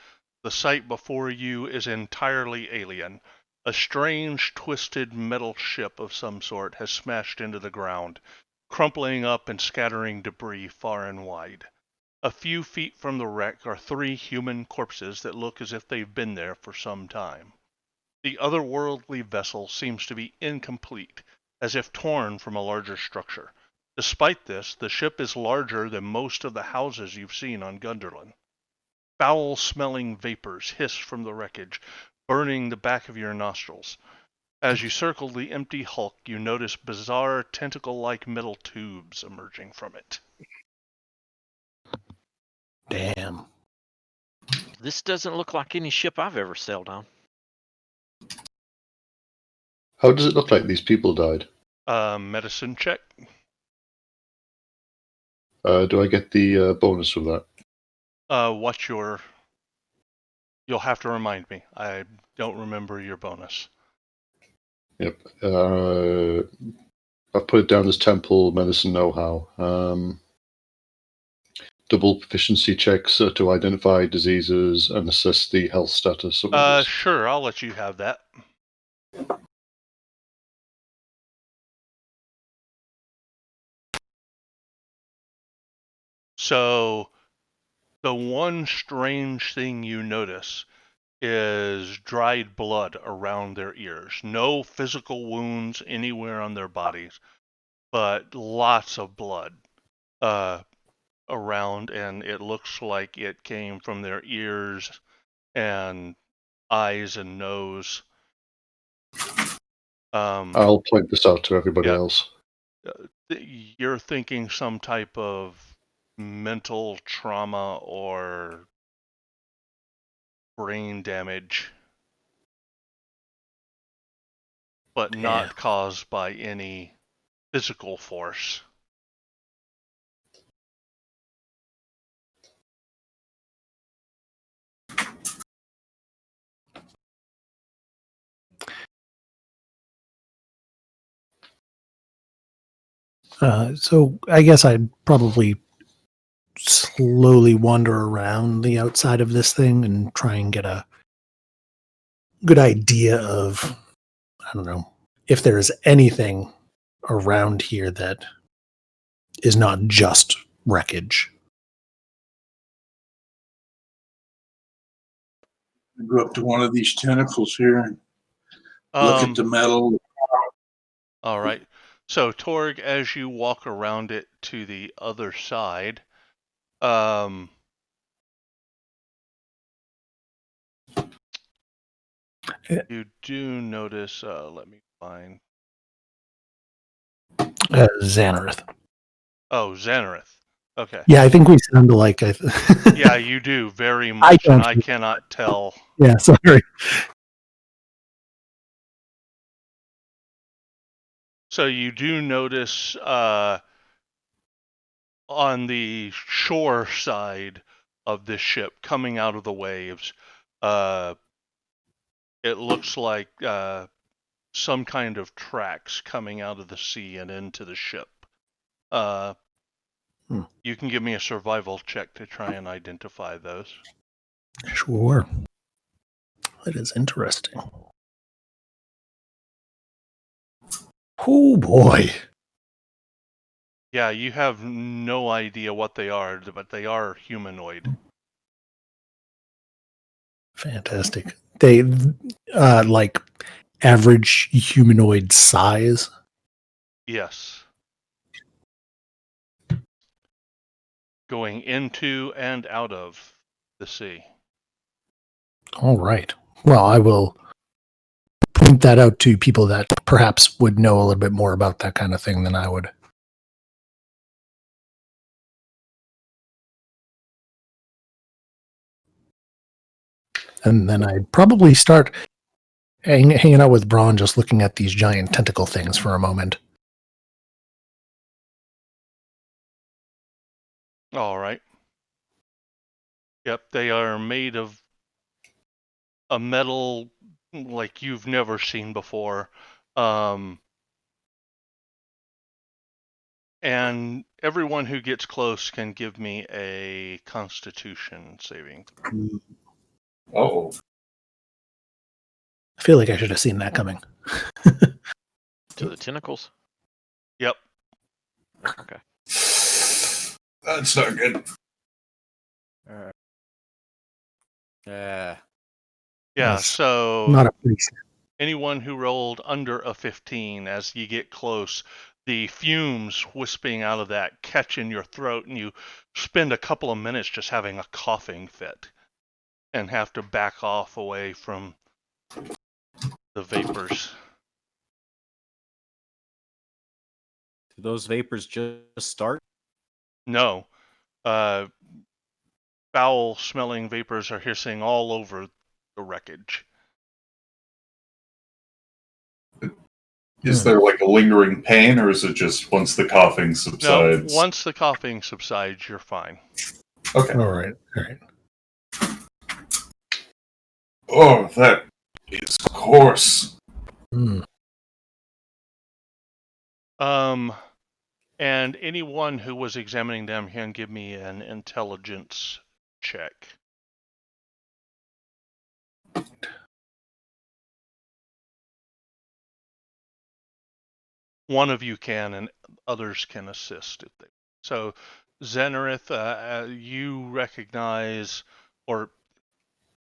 the sight before you is entirely alien. A strange, twisted metal ship of some sort has smashed into the ground, crumpling up and scattering debris far and wide. A few feet from the wreck are 3 human corpses that look as if they've been there for some time. The otherworldly vessel seems to be incomplete, as if torn from a larger structure. Despite this, the ship is larger than most of the houses you've seen on Gunderlin. Foul-smelling vapors hiss from the wreckage, burning the back of your nostrils. As you circle the empty hulk, you notice bizarre tentacle-like metal tubes emerging from it. Damn. This doesn't look like any ship I've ever sailed on. How does it look like these people died? Medicine check. Do I get the bonus from that? What's your... You'll have to remind me. I don't remember your bonus. Yep. I've put it down as temple medicine know-how. Double proficiency checks to identify diseases and assess the health status of others. Sure, I'll let you have that. So, the one strange thing you notice is dried blood around their ears. No physical wounds anywhere on their bodies, but lots of blood around, and it looks like it came from their ears and eyes and nose. I'll point this out to everybody else. You're thinking some type of mental trauma or brain damage, but not caused by any physical force. So I guess I'd probably slowly wander around the outside of this thing and try and get a good idea of, I don't know, if there is anything around here that is not just wreckage. Go up to one of these tentacles here and look at the metal. All right. So, Torg, as you walk around it to the other side, you do notice, let me find. Xanareth. Oh, Xanareth. Okay. Yeah, I think we sound alike. Yeah, you do very much, and I cannot tell. Yeah, sorry. So you do notice on the shore side of this ship, coming out of the waves, it looks like some kind of tracks coming out of the sea and into the ship. You can give me a survival check to try and identify those. Sure. That is interesting. Oh boy. Yeah, you have no idea what they are, but they are humanoid. Fantastic. They like average humanoid size. Yes. Going into and out of the sea. All right. Well, I will point that out to people that perhaps would know a little bit more about that kind of thing than I would. And then I'd probably start hanging out with Braun, just looking at these giant tentacle things for a moment. All right. Yep, they are made of a metal like you've never seen before. And everyone who gets close can give me a Constitution saving. Oh. I feel like I should have seen that coming. To the tentacles? Yep. Okay. That's not good. Yeah, That's so not a priest. anyone who rolled under a 15, as you get close, the fumes wisping out of that catch in your throat, and you spend a couple of minutes just having a coughing fit and have to back off away from the vapors. Do those vapors just start? No. Foul-smelling vapors are hissing all over the wreckage. Is there like a lingering pain, or is it just once the coughing subsides? No, once the coughing subsides, you're fine. Okay. All right. All right. Oh, that is coarse. And anyone who was examining them can give me an intelligence check. One of you can, and others can assist. So, Xanareth, you recognize, or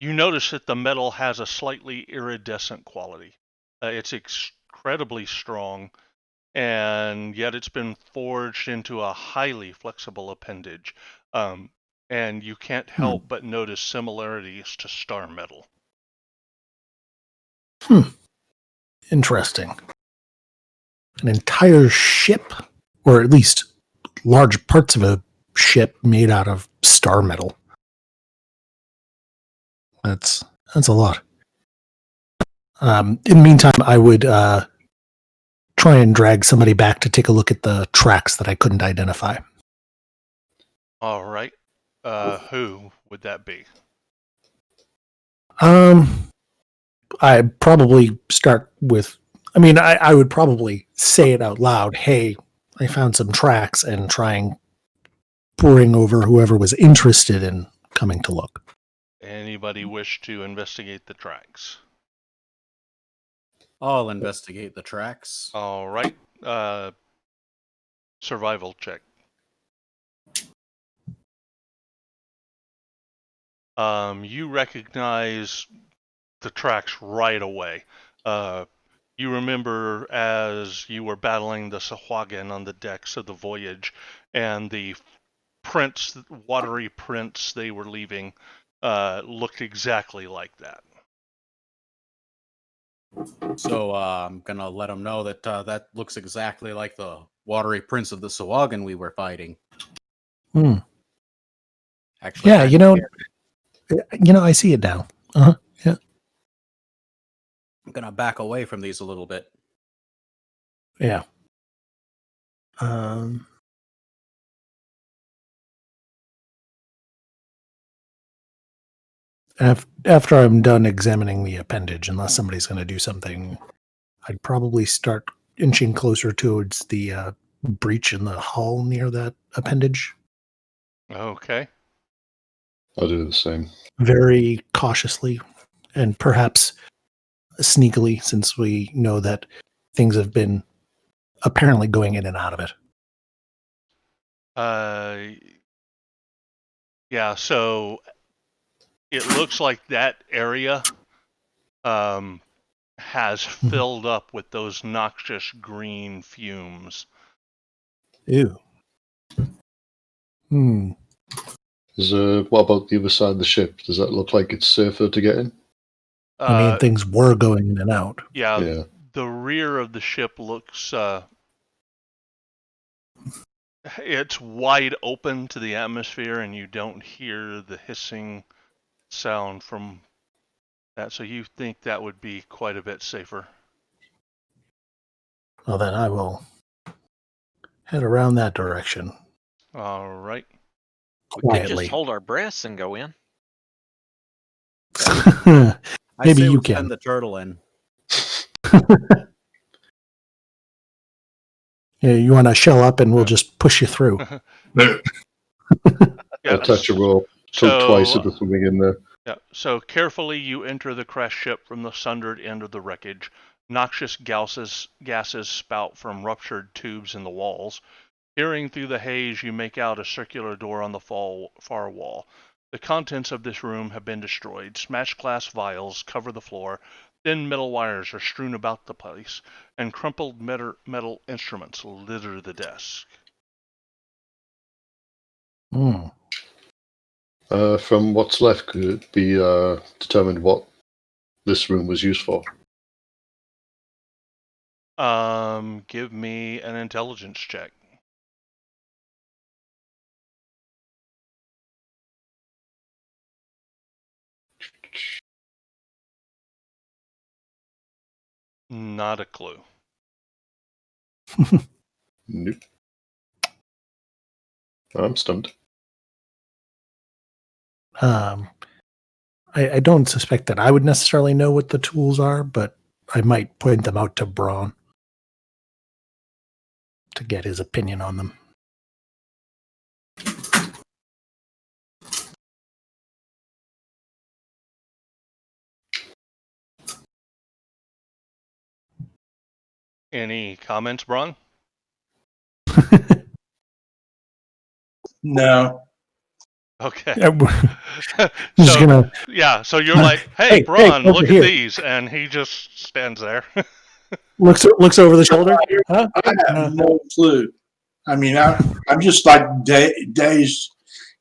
you notice that the metal has a slightly iridescent quality. It's incredibly strong, and yet it's been forged into a highly flexible appendage. And you can't help but notice similarities to star metal. Interesting. An entire ship, or at least large parts of a ship made out of star metal. That's a lot. In the meantime, I would try and drag somebody back to take a look at the tracks that I couldn't identify. All right. Who would that be? I probably start with. I mean, I would probably say it out loud. Hey, I found some tracks, and trying pouring over whoever was interested in coming to look. Anybody wish to investigate the tracks? I'll investigate the tracks. All right. Survival check. You recognize the tracks right away. You remember as you were battling the Sahuagin on the decks of the Voyage, and the prints, watery prints they were leaving, looked exactly like that. So I'm gonna let them know that that looks exactly like the watery prince of the Sahuagin we were fighting. Hmm. Actually, Yeah, I see it now. Yeah. I'm gonna back away from these a little bit. Yeah. After I'm done examining the appendage, unless somebody's going to do something, I'd probably start inching closer towards the breach in the hull near that appendage. Okay. I'll do the same. Very cautiously and perhaps sneakily, since we know that things have been apparently going in and out of it. Yeah, so it looks like that area has filled up with those noxious green fumes. Ew. Hmm. What about the other side of the ship? Does that look like it's safer to get in? I mean, things were going in and out. Yeah. The rear of the ship looks it's wide open to the atmosphere, and you don't hear the hissing sound from that, so you think that would be quite a bit safer. Well, then I will head around that direction. All right. We could Quietly. just hold our breaths and go in. I Maybe say you we can. send the turtle in. Yeah, you want to shell up and we'll just push you through. Yeah, I'll touch a rope, tilt twice if there's something in there. Yeah, so carefully you enter the crashed ship from the sundered end of the wreckage. Noxious gases spout from ruptured tubes in the walls. Peering through the haze, you make out a circular door on the far wall. The contents of this room have been destroyed. Smashed glass vials cover the floor. Thin metal wires are strewn about the place, and crumpled metal instruments litter the desk. Hmm. From what's left, could it be determined what this room was used for? Give me an intelligence check. Not a clue. Nope. I'm stunned. I don't suspect that I would necessarily know what the tools are, but I might point them out to Braun to get his opinion on them. Any comments, Braun? No. Okay. Just gonna. So you're like, hey, Braun, over look here." at these, and he just stands there. Looks over the shoulder. Huh? I have no clue. I mean, I'm just like dazed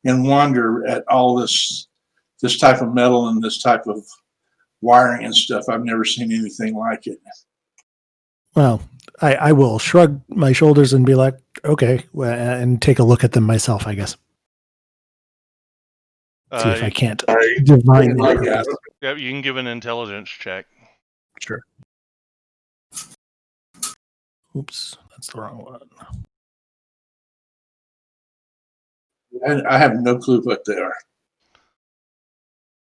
in wonder at all this type of metal and this type of wiring and stuff. I've never seen anything like it. Well, I will shrug my shoulders and be like, okay, and take a look at them myself, I guess. See if I can't divine their purpose. Yeah, you can give an intelligence check. Sure. Oops, that's the wrong one. I have no clue what they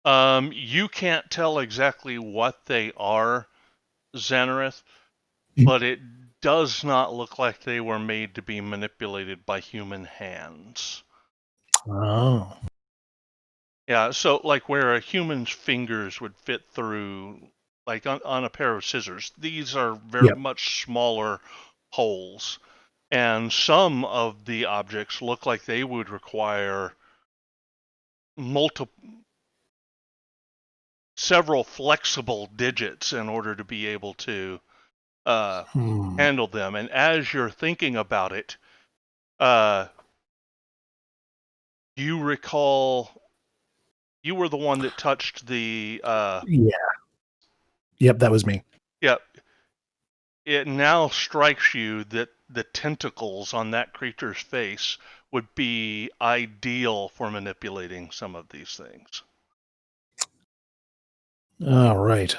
are. You can't tell exactly what they are, Xanareth, Mhm. but it does not look like they were made to be manipulated by human hands. Oh. Yeah, so like where a human's fingers would fit through, like on a pair of scissors, these are very Yep. much smaller holes. And some of the objects look like they would require several flexible digits in order to be able to handle them. And as you're thinking about it, you recall you were the one that touched the Yeah. Yep, that was me. yeah. It now strikes you that the tentacles on that creature's face would be ideal for manipulating some of these things. All right.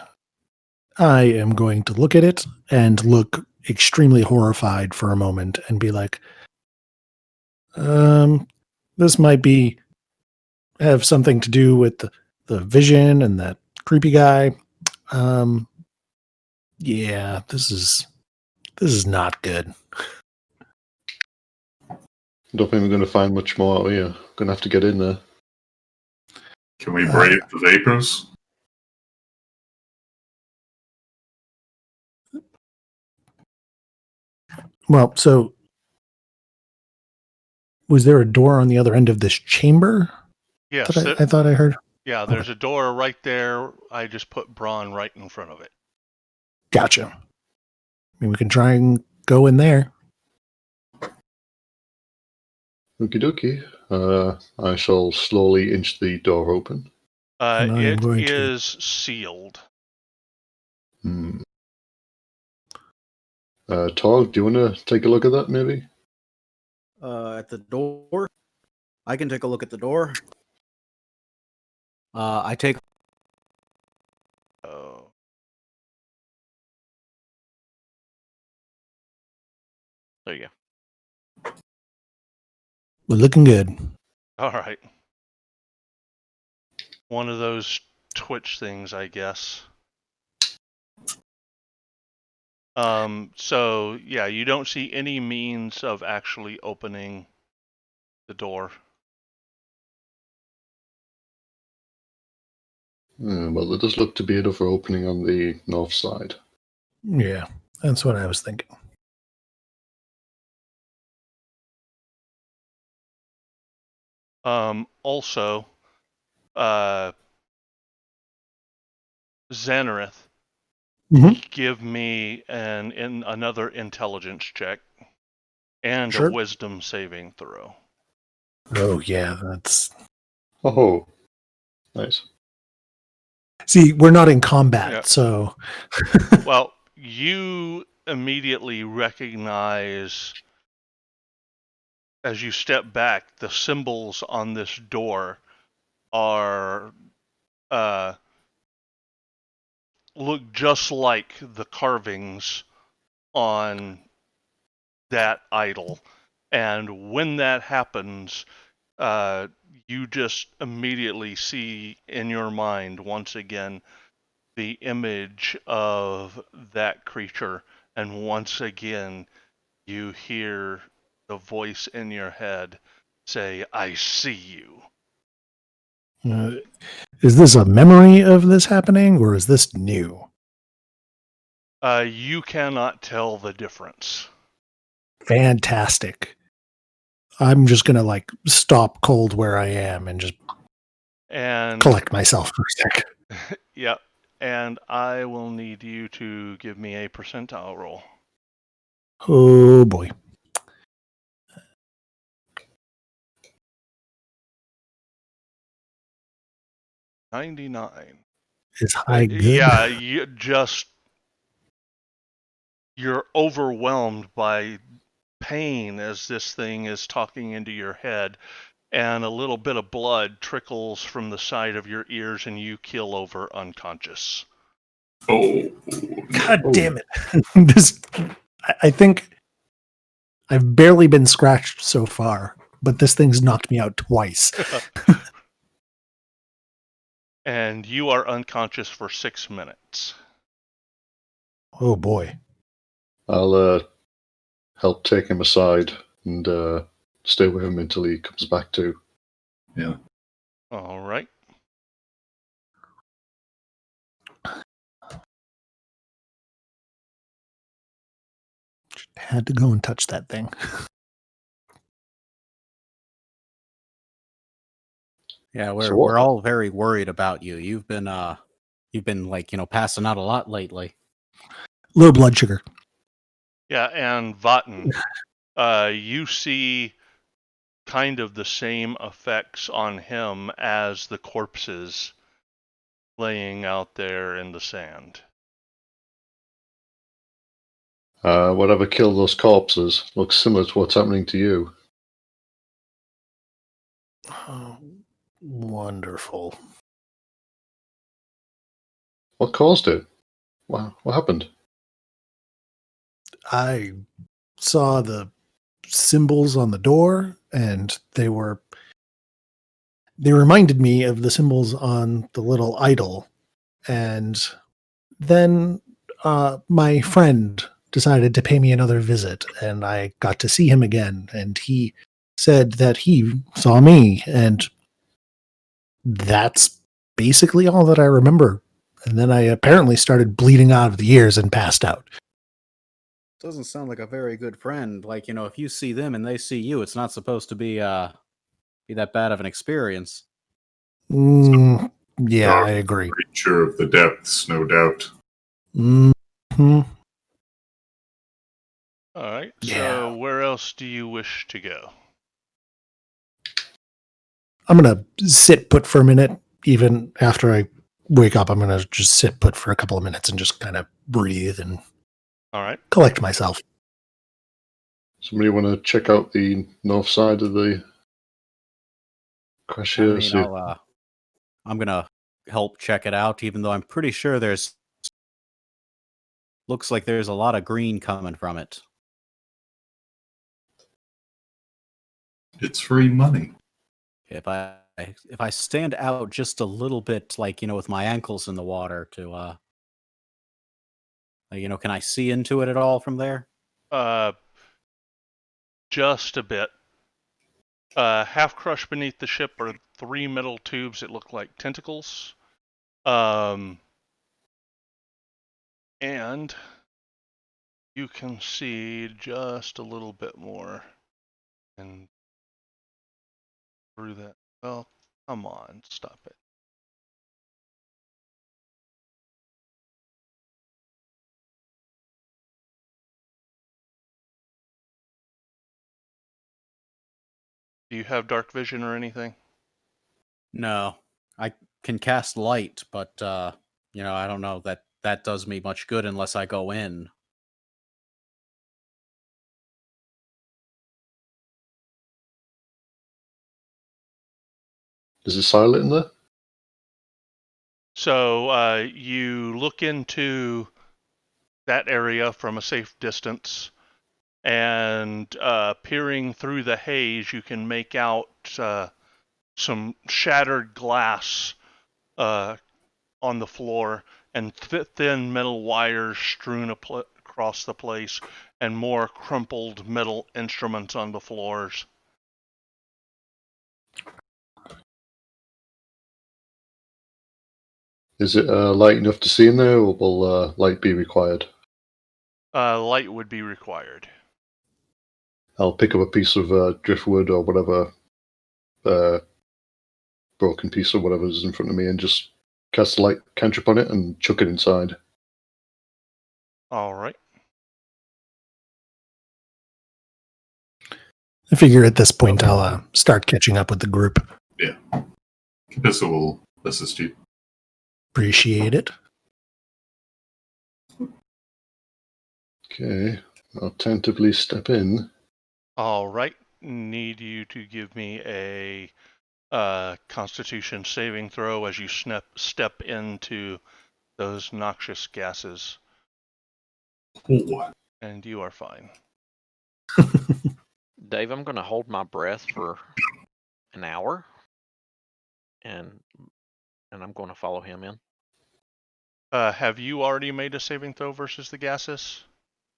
I am going to look at it and look extremely horrified for a moment and be like, this might have something to do with the vision and that creepy guy. Yeah, this is not good. Don't think we're going to find much more out here. Going to have to get in there. Can we brave the vapors? Well, so was there a door on the other end of this chamber? Yes, That I thought I heard. yeah, there's a door right there. I just put Braun right in front of it. Gotcha. I mean, we can try and go in there. Okie dokie. I shall slowly inch the door open. And I am It going to- is sealed. Tog, do you want to take a look at that, maybe? At the door. I can take a look at the door. I take. Oh. There you go. We're looking good. All right. One of those Twitch things, I guess. So yeah, you don't see any means of actually opening the door. Well, there does look to be another opening on the north side. Yeah, that's what I was thinking. Also, Xanareth, Mhm. give me another intelligence check and Sure. a wisdom saving throw. Oh yeah, that's. Oh, nice. See, we're not in combat, Yeah. so. Well, you immediately recognize, as you step back, the symbols on this door are look just like the carvings on that idol. And when that happens, you just immediately see in your mind once again the image of that creature, and once again you hear the voice in your head say, "I see you." Is this a memory of this happening, or is this new? You cannot tell the difference. Fantastic. I'm just gonna stop cold where I am and just collect myself for a sec. Yep. And I will need you to give me a percentile roll. Oh boy. $99. Is high good? Yeah, you just you're overwhelmed by pain as this thing is talking into your head, and a little bit of blood trickles from the side of your ears, and you keel over unconscious. Oh, God damn it. I think I've barely been scratched so far, but this thing's knocked me out twice. And you are unconscious for 6 minutes. Oh boy. I'll help take him aside and stay with him until he comes back to. yeah. All right. Had to go and touch that thing. Yeah, So we're all very worried about you. You've been like, passing out a lot lately. Low blood sugar. Yeah, and Vatten, you see kind of the same effects on him as the corpses laying out there in the sand. Whatever killed those corpses looks similar to what's happening to you. Oh, wonderful. What caused it? Wow, what happened? I saw the symbols on the door, and they reminded me of the symbols on the little idol. And then my friend decided to pay me another visit, and I got to see him again, and he said that he saw me, and that's basically all that I remember. And then I apparently started bleeding out of the ears and passed out. Doesn't sound like a very good friend. Like, if you see them and they see you, it's not supposed to be that bad of an experience. Yeah, Dark I agree. creature of the depths, no doubt. Mm-hmm. All right. Yeah. So where else do you wish to go? I'm going to sit put for a minute. Even after I wake up, I'm going to just sit put for a couple of minutes and just kind of breathe and All right. collect myself. Somebody want to check out the north side of the crash here? See- I'm gonna help check it out, even though I'm pretty sure looks like there's a lot of green coming from it. It's free money. If I stand out just a little bit, like, with my ankles in the water to can I see into it at all from there? Just a bit. Half crushed beneath the ship are 3 metal tubes that look like tentacles. And you can see just a little bit more. And through that. Well, come on, stop it. Do you have dark vision or anything? No. I can cast light, but I don't know that does me much good unless I go in. Is it silent in there? So you look into that area from a safe distance, and peering through the haze, you can make out some shattered glass on the floor, and thin metal wires strewn across the place, and more crumpled metal instruments on the floors. Is it light enough to see in there, or will light be required? Light would be required. I'll pick up a piece of driftwood or whatever, broken piece or whatever is in front of me, and just cast a light cantrip on it and chuck it inside. All right. I figure at this point I'll start catching up with the group. Yeah. Kapissa will assist you. Appreciate it. Okay, I'll tentatively step in. All right. Need you to give me a Constitution saving throw as you step into those noxious gases, Oh, and you are fine. Dave, I'm going to hold my breath for an hour, and I'm going to follow him in. Have you already made a saving throw versus the gases?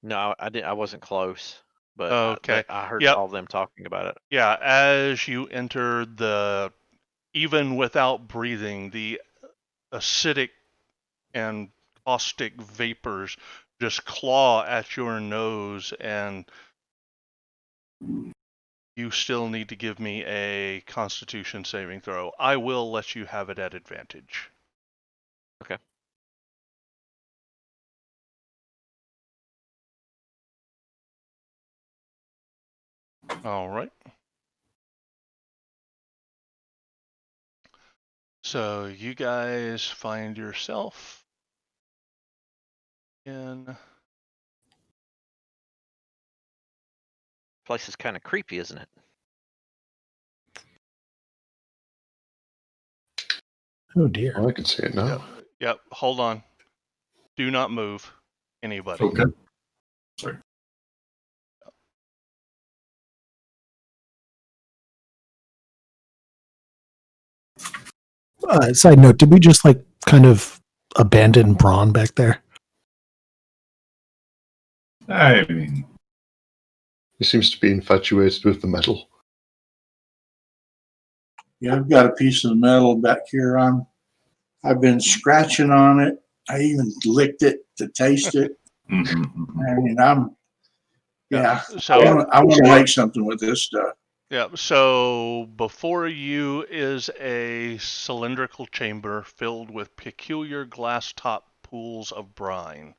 No, I didn't. I wasn't close, but Okay. I heard Yep. all of them talking about it. Yeah, as you enter even without breathing, the acidic and caustic vapors just claw at your nose, and you still need to give me a Constitution saving throw. I will let you have it at advantage. Okay. All right. So you guys find yourself in... Place is kind of creepy, isn't it? Oh dear. Oh, I can see it now. Yep, hold on. Do not move, anybody. okay. Sorry. Side note: did we just like kind of abandon Braun back there? I mean, He seems to be infatuated with the metal. Yeah, I've got a piece of metal back here. I've been scratching on it. I even licked it to taste it. I mean, yeah. So I want to make something with this stuff. yeah, so before you is a cylindrical chamber filled with peculiar glass-top pools of brine,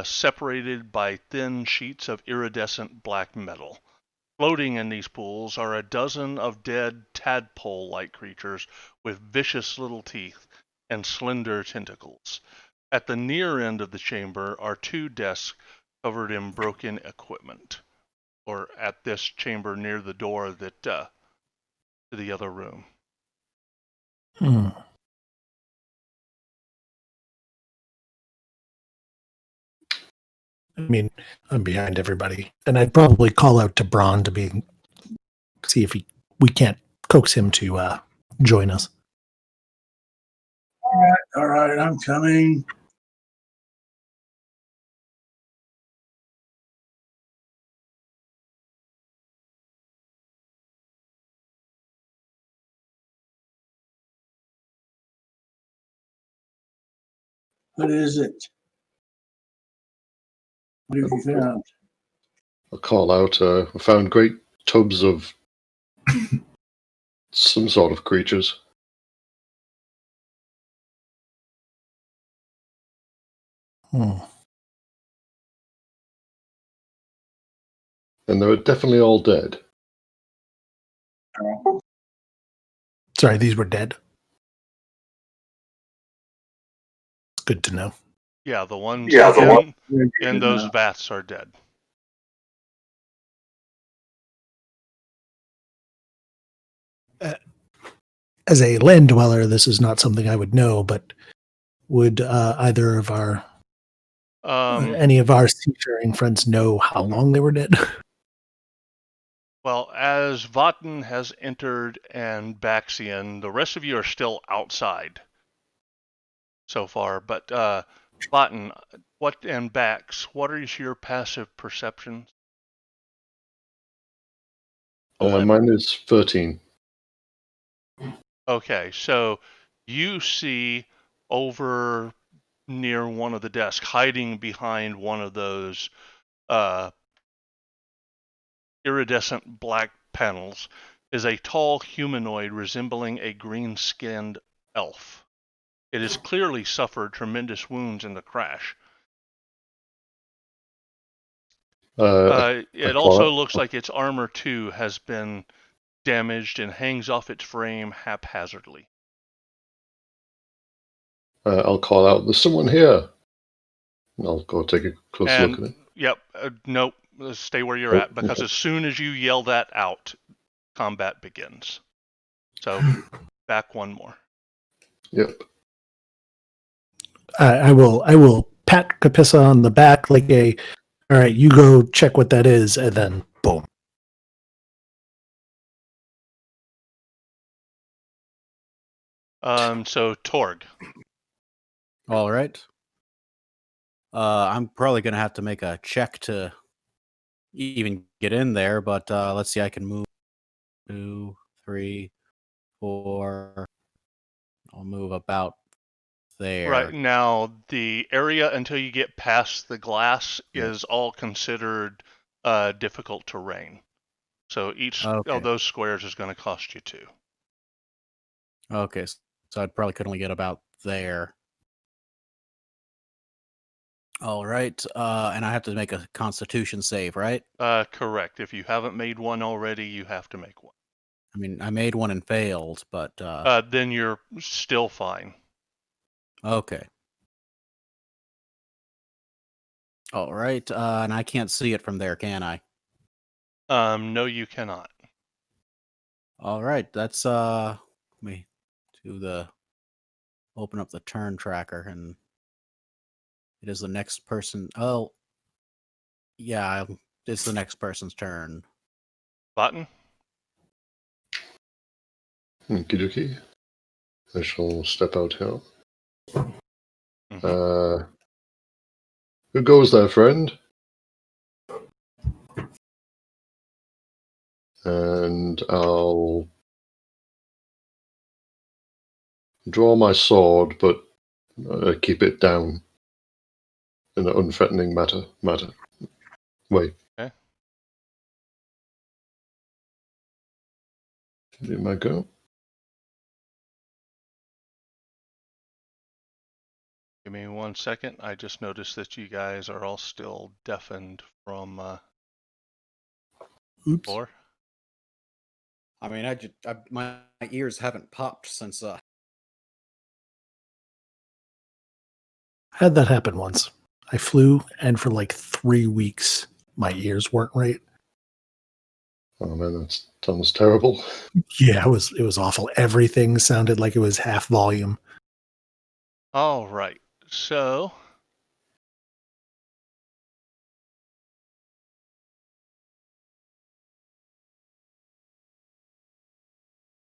separated by thin sheets of iridescent black metal. Floating in these pools are a dozen of dead tadpole-like creatures with vicious little teeth and slender tentacles. At the near end of the chamber are two desks covered in broken equipment, or at this chamber near the door that to the other room. Hmm. I mean, I'm behind everybody, and I'd probably call out to Braun to see if we can't coax him to join us. All right, I'm coming. What is it? What have you found? I'll call out. I found great tubs of some sort of creatures. Hmm. And they're definitely all dead. Sorry, these were dead. It's good to know. Yeah, the ones in those vats are dead. As a land dweller, this is not something I would know, but would either of our any of our seafaring friends know how long they were dead? Well, as Votan has entered and Baxian, the rest of you are still outside so far. But Votan, and Bax, what is your passive perception? Mine is 13. Okay, so you see over near one of the desks, hiding behind one of those iridescent black panels, is a tall humanoid resembling a green-skinned elf. It has clearly suffered tremendous wounds in the crash. It also looks like its armor, too, has been damaged and hangs off its frame haphazardly. I'll call out, "There's someone here." And I'll go take a close look at it. Yep. Nope. Stay where you're Oh, at, because okay. as soon as you yell that out, combat begins. So back one more. Yep. I will pat Capissa on the back like a, all right, you go check what that is, and then boom. So Torg. All right. I'm probably gonna have to make a check to even get in there, but let's see. I can move 2, 3, 4. I'll move about there. Right now, the area until you get past the glass is all considered difficult terrain. So each Okay. of those squares is going to cost you 2. Okay, so I probably could only get about there. All right, and I have to make a Constitution save, right? Correct. If you haven't made one already, you have to make one. I mean, I made one and failed, but Then you're still fine. okay. All right, and I can't see it from there, can I? No, you cannot. All right, that's let me do the open up the turn tracker, and it is the next person. Oh, yeah, it's the next person's turn. Button. Okie dokie. I shall step out here. Mhm. Who goes there, friend? And I'll draw my sword, but keep it down in an unthreatening matter. Wait. Okay. Here I go. Give me 1 second. I just noticed that you guys are all still deafened from Oops. before. I mean, my ears haven't popped since I had that happen once. I flew, and for like 3 weeks, my ears weren't right. Oh man, that sounds terrible. Yeah, it was awful. Everything sounded like it was half volume. All right. So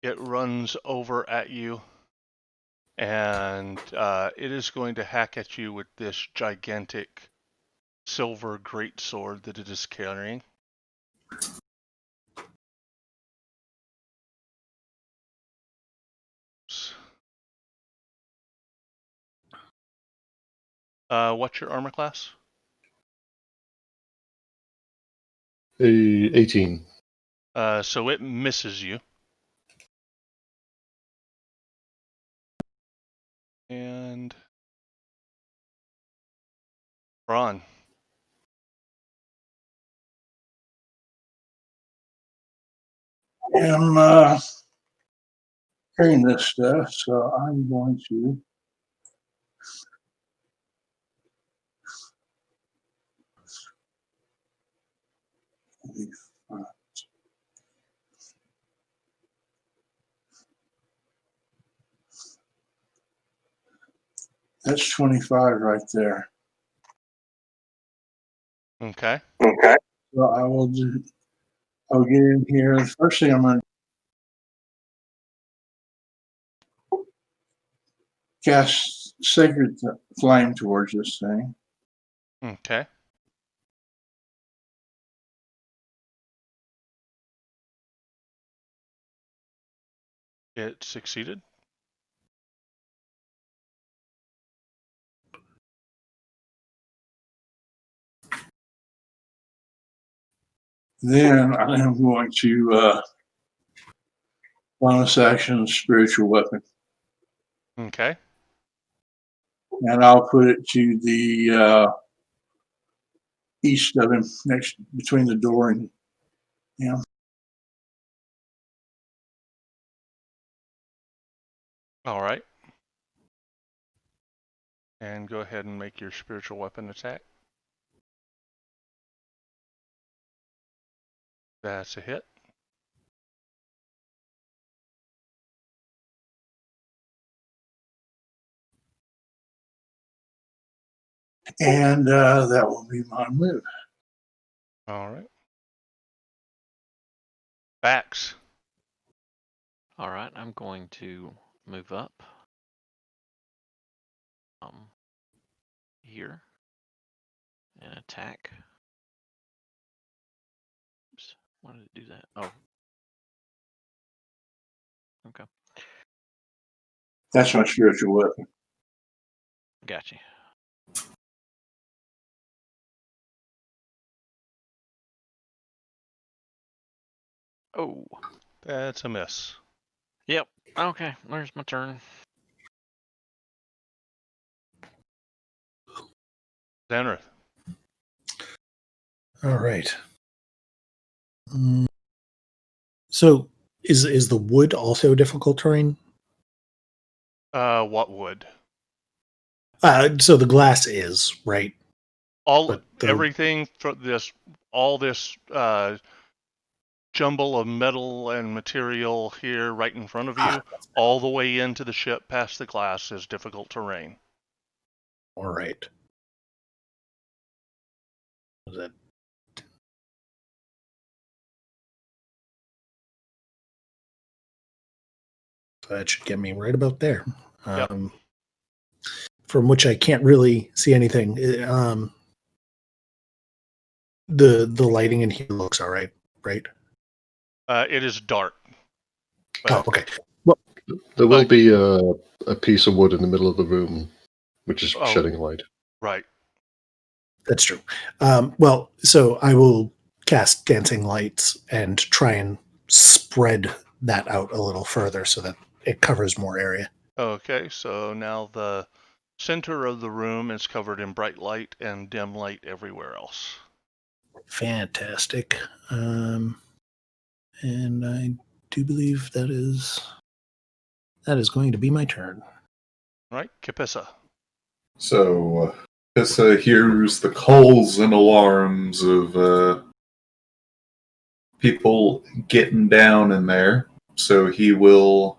it runs over at you, and it is going to hack at you with this gigantic silver greatsword that it is carrying. What's your armor class? 18. So it misses you. And Ron. I'm hearing this stuff, so I'm going to that's 25 right there. Okay. So I'll get in here. The first thing I'm going to cast Sacred Flame towards this thing. Okay. It succeeded. Then I am going to bonus action spiritual weapon, Okay. and I'll put it to the east of him, next between the door and him. All right. And go ahead and make your spiritual weapon attack. That's a hit. And that will be my move. All right. Bax. All right, I'm going to move up. Here and attack. Oops, why did it do that? Oh, okay, That's my spiritual weapon. gotcha. Oh, That's a miss. yep. Okay, there's my turn. Xanareth. All right. So is the wood also difficult terrain? What would? So the glass is, right? But Everything for this, all this jumble of metal and material here right in front of you, all the way into the ship past the glass is difficult terrain. All right. Was that that should get me right about there. Yep. From which I can't really see anything. The lighting in here looks all right, right? It is dark. Oh, okay. There will Like- be a piece of wood in the middle of the room, which is shedding light. Right. That's true. Well, so I will cast Dancing Lights and try and spread that out a little further so that it covers more area. Okay, so now the center of the room is covered in bright light and dim light everywhere else. Fantastic. And I do believe that is going to be my turn. Right, Kapissa. So, Pissa hears the calls and alarms of people getting down in there. So he will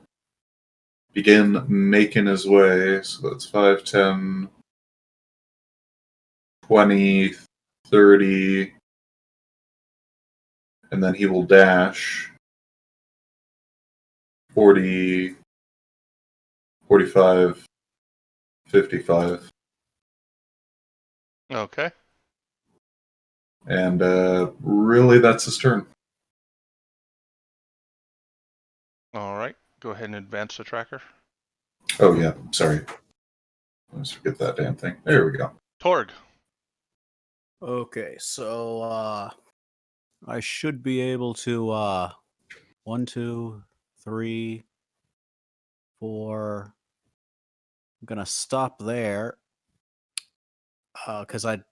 begin making his way. So that's 5, 10, 20, 30. And then he will dash 40, 45, 55. Okay. And really, that's his turn. All right. Go ahead and advance the tracker. Oh, yeah. Sorry. Let's forget that damn thing. There we go. Torg. Okay, so I should be able to 1, 2, 3, 4. I'm gonna stop there. Because that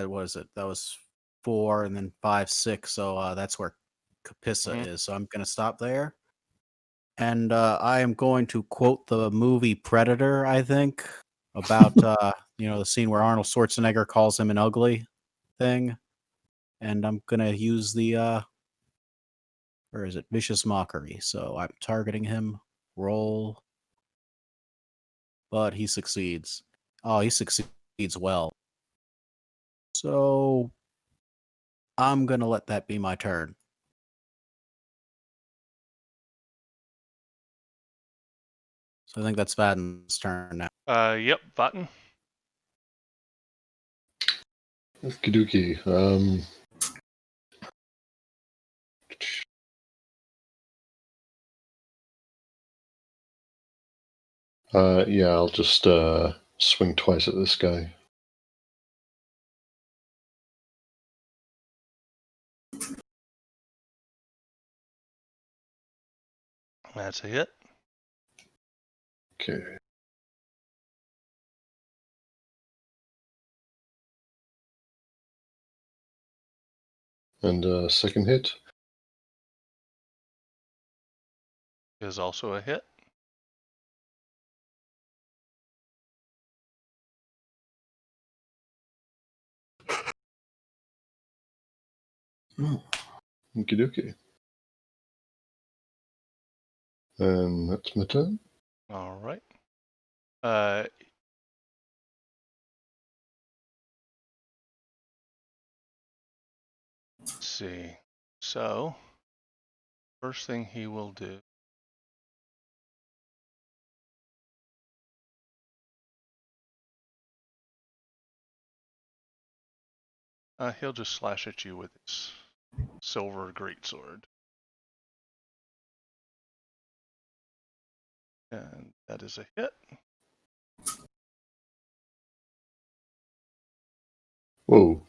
was it. That was 4 and then 5, 6. So that's where Kapissa is. So I'm gonna stop there. And I am going to quote the movie Predator, I think, about the scene where Arnold Schwarzenegger calls him an ugly thing. And I'm gonna use the or is it Vicious Mockery? So I'm targeting him. Roll. But he succeeds. Oh, he succeeds well. So I'm gonna let that be my turn. So I think that's Vaden's turn now. Yep, Vatten. Kiduki. Yeah, I'll just swing twice at this guy. That's a hit. Okay. And second hit. Is also a hit. Okie dokie. And that's my turn. All right. Let's see. So, first thing he will do. He'll just slash at you with his silver greatsword. And that is a hit. Whoa.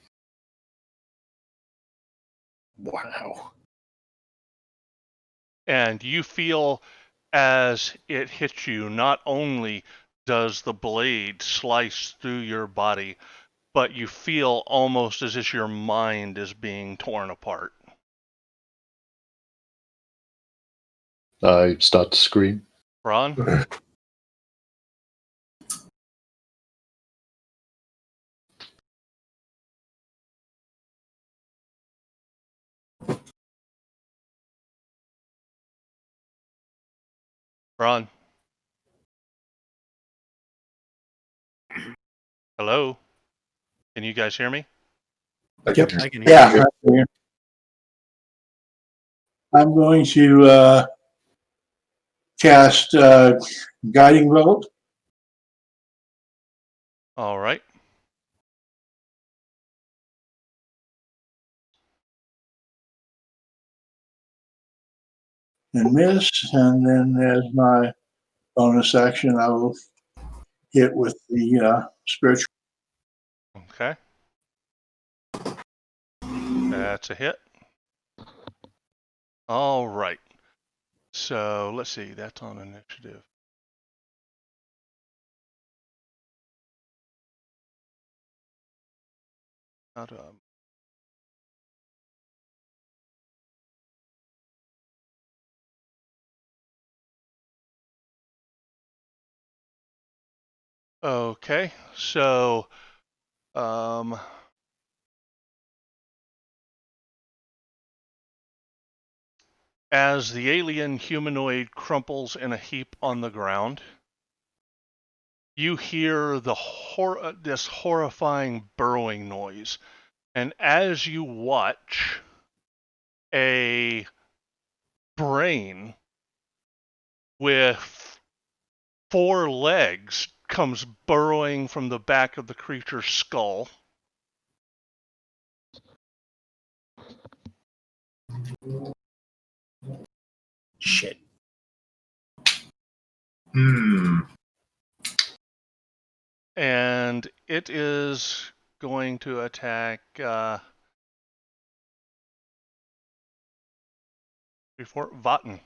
Wow. And you feel as it hits you, not only does the blade slice through your body, but you feel almost as if your mind is being torn apart. I start to scream. Ron? Ron? Hello? Can you guys hear me? Yep. I can hear Yeah. you. I'm going to cast Guiding Bolt. All right. And miss, and then as my bonus action, I will hit with the spiritual. Okay. That's a hit. All right. So let's see. That's on initiative. Not Okay. So as the alien humanoid crumples in a heap on the ground, you hear this horrifying burrowing noise. And as you watch, a brain with 4 legs comes burrowing from the back of the creature's skull. Shit. And it is going to attack before Vatten.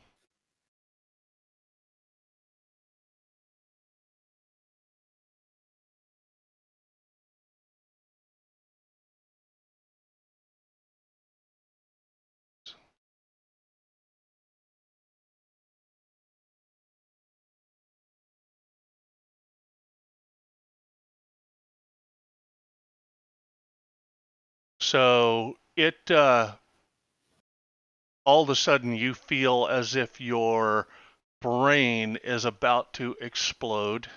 So it all of a sudden you feel as if your brain is about to explode,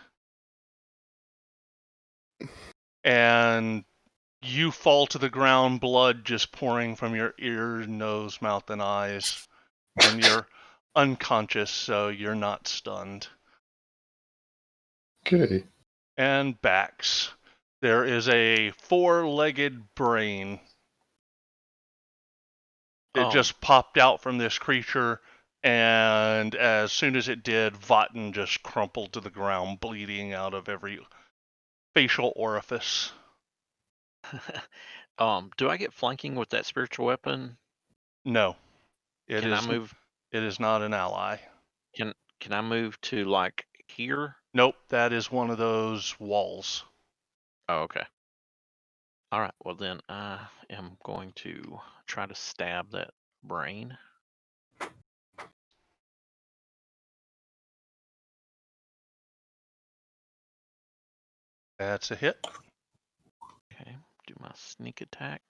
and you fall to the ground, blood just pouring from your ears, nose, mouth, and eyes, and you're unconscious, so you're not stunned. Okay. And Bax, there is a 4-legged brain. It just popped out from this creature, and as soon as it did, Vatten just crumpled to the ground, bleeding out of every facial orifice. Do I get flanking with that spiritual weapon? No, it Can I is. move? It is not an ally. Can I move to like here? Nope, that is one of those walls. Oh, okay. All right. Well, then I am going to try to stab that brain. That's a hit. Okay. Do my sneak attack.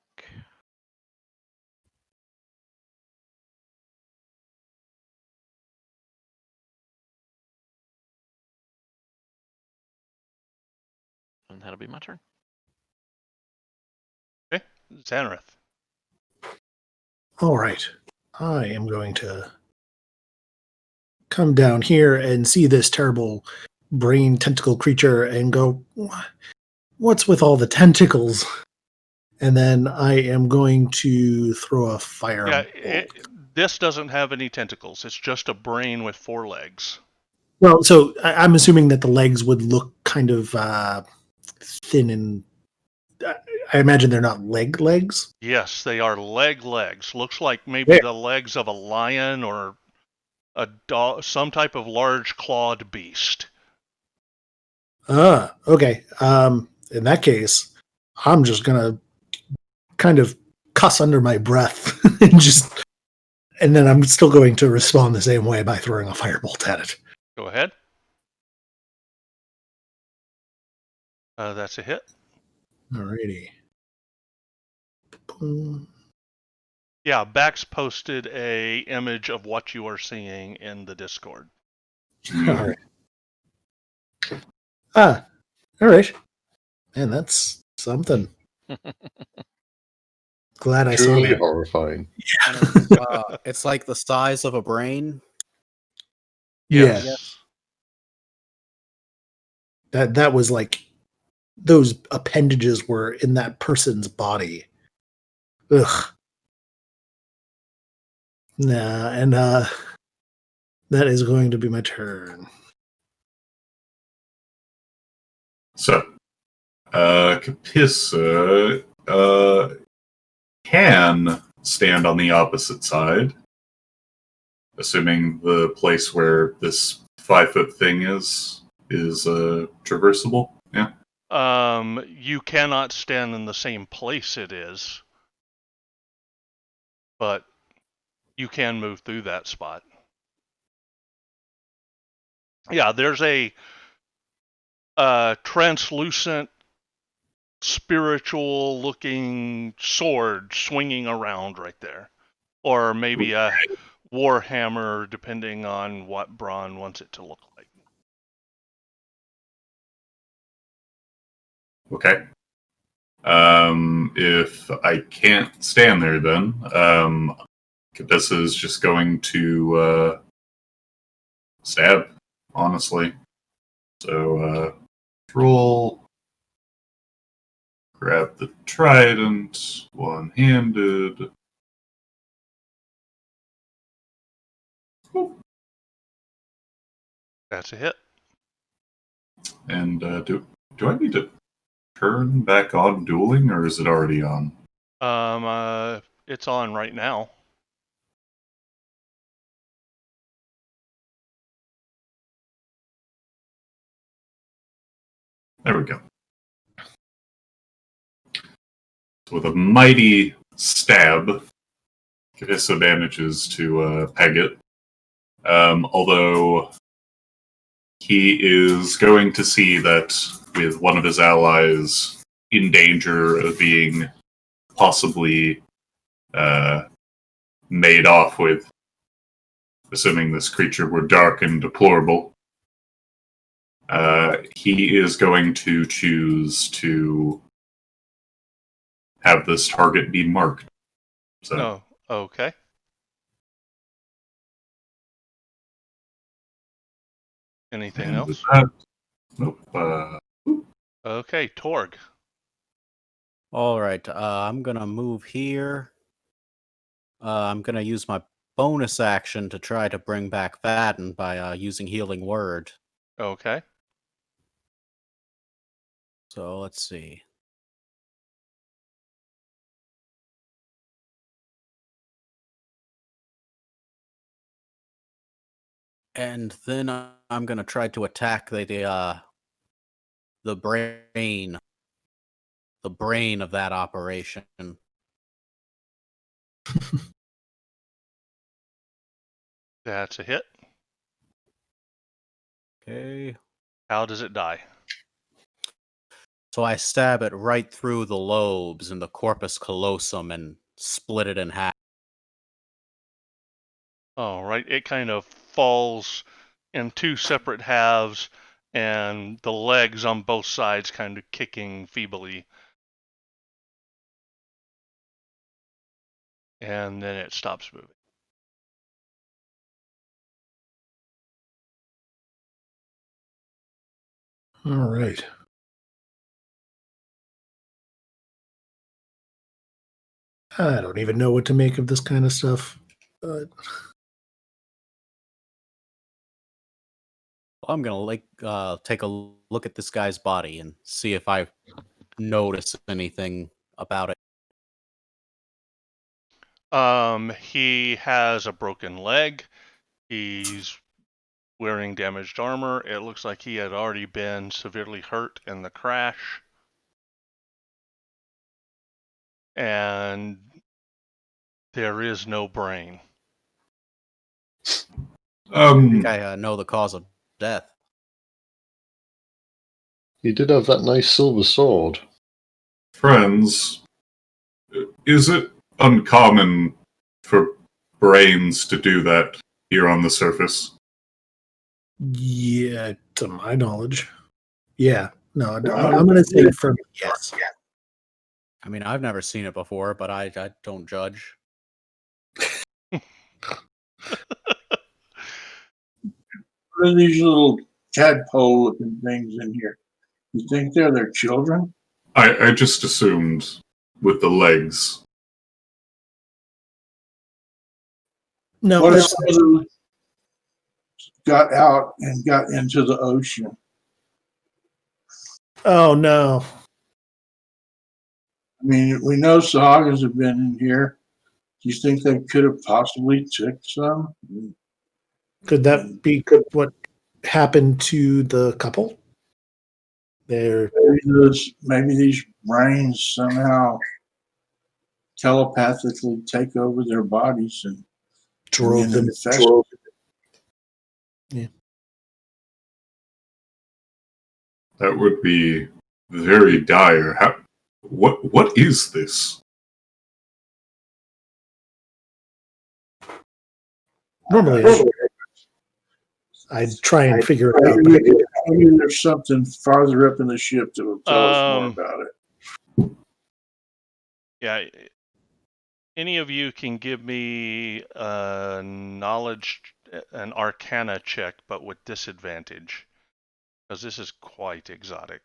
that'll be my turn. Xanareth. All right. I am going to come down here and see this terrible brain tentacle creature and go, what's with all the tentacles? And then I am going to throw a fire. This doesn't have any tentacles. It's just a brain with 4 legs. Well, so I'm assuming that the legs would look kind of thin and I imagine they're not legs. Yes, they are legs. Looks like maybe the legs of a lion or a dog, some type of large clawed beast. Okay. In that case, I'm just gonna kind of cuss under my breath and then I'm still going to respond the same way by throwing a firebolt at it. Go ahead. That's a hit. Alrighty. Boom. Yeah, Bax posted a image of what you are seeing in the Discord. All right. All right. Man, that's something. Glad I saw Truly that. horrifying. It's like the size of a brain. Yes. That was like those appendages were in that person's body. Ugh. Nah, and that is going to be my turn. So, Kapissa can stand on the opposite side, assuming the place where this 5-foot thing is traversable. Yeah. You cannot stand in the same place it is, but you can move through that spot. Yeah, there's a translucent, spiritual-looking sword swinging around right there, or maybe a warhammer, depending on what Braun wants it to look like. Okay. If I can't stand there, then Kapissa is just going to stab. Honestly, so roll. Grab the trident, one-handed. Ooh. That's a hit. And do I need to turn back on dueling, or is it already on? It's on right now. There we go. So with a mighty stab, Kapissa manages to peg it. Although he is going to see that with one of his allies in danger of being possibly made off with, assuming this creature were dark and deplorable, he is going to choose to have this target be marked. So, Oh, okay. Anything and else? with that, nope. Okay, Torg. All right, I'm gonna move here. I'm gonna use my bonus action to try to bring back Fadden by using Healing Word. Okay. So let's see. And then I'm gonna try to attack the brain of that operation. That's a hit. Okay. How does it die? So I stab it right through the lobes and the corpus callosum and split it in half. Oh, right. It kind of falls in 2 separate halves, and the legs on both sides kind of kicking feebly. And then it stops moving. All right. I don't even know what to make of this kind of stuff. I'm gonna take a look at this guy's body and see if I notice anything about it. He has a broken leg. He's wearing damaged armor. It looks like he had already been severely hurt in the crash. And there is no brain. I think I know the cause of death. He did have that nice silver sword. Friends, is it uncommon for brains to do that here on the surface? Yeah, to my knowledge. Yeah. No, I'm going to say from yes. I mean, I've never seen it before, but I don't judge. What are these little tadpole looking things in here? You think they're their children? I just assumed with the legs. No, What if some of them got out and got into the ocean? oh no. I mean, we know sagas have been in here. Do you think they could have possibly took some? Could that be what happened to the couple? Maybe these brains somehow telepathically take over their bodies and drove them. Yeah. That would be very dire. What is this? Normally, I'd try and figure it out. Maybe there's something farther up in the ship that will tell us more about it. Yeah. Any of you can give me a knowledge, an arcana check, but with disadvantage. Because this is quite exotic.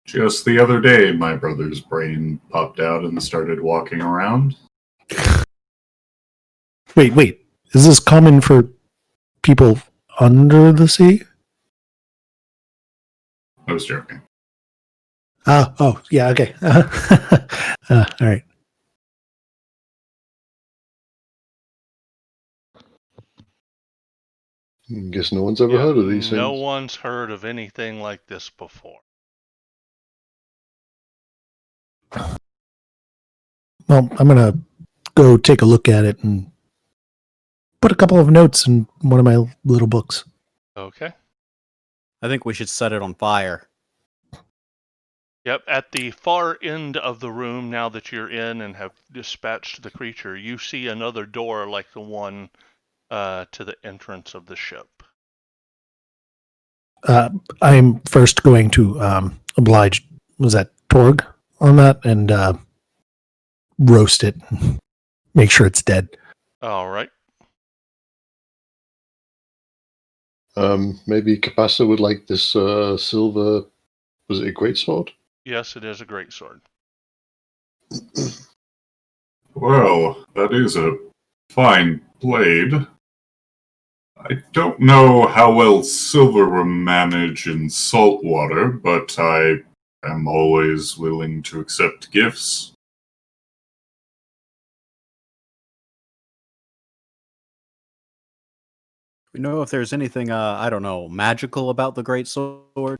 Just the other day, my brother's brain popped out and started walking around. Wait. Is this common for people under the sea? I was joking. Oh, yeah, okay. All right. Guess no one's ever heard of these things. No one's heard of anything like this before. Well, I'm going to go take a look at it and put a couple of notes in one of my little books. Okay. I think we should set it on fire. Yep, at the far end of the room, now that you're in and have dispatched the creature, you see another door like the one to the entrance of the ship. I'm first going to oblige, was that Torg on that? And roast it. Make sure it's dead. All right. Maybe Capassa would like this silver. Was it a greatsword? Yes, it is a great sword. Well, that is a fine blade. I don't know how well silver will manage in salt water, but I am always willing to accept gifts. We know if there's anything, I don't know, magical about the great sword.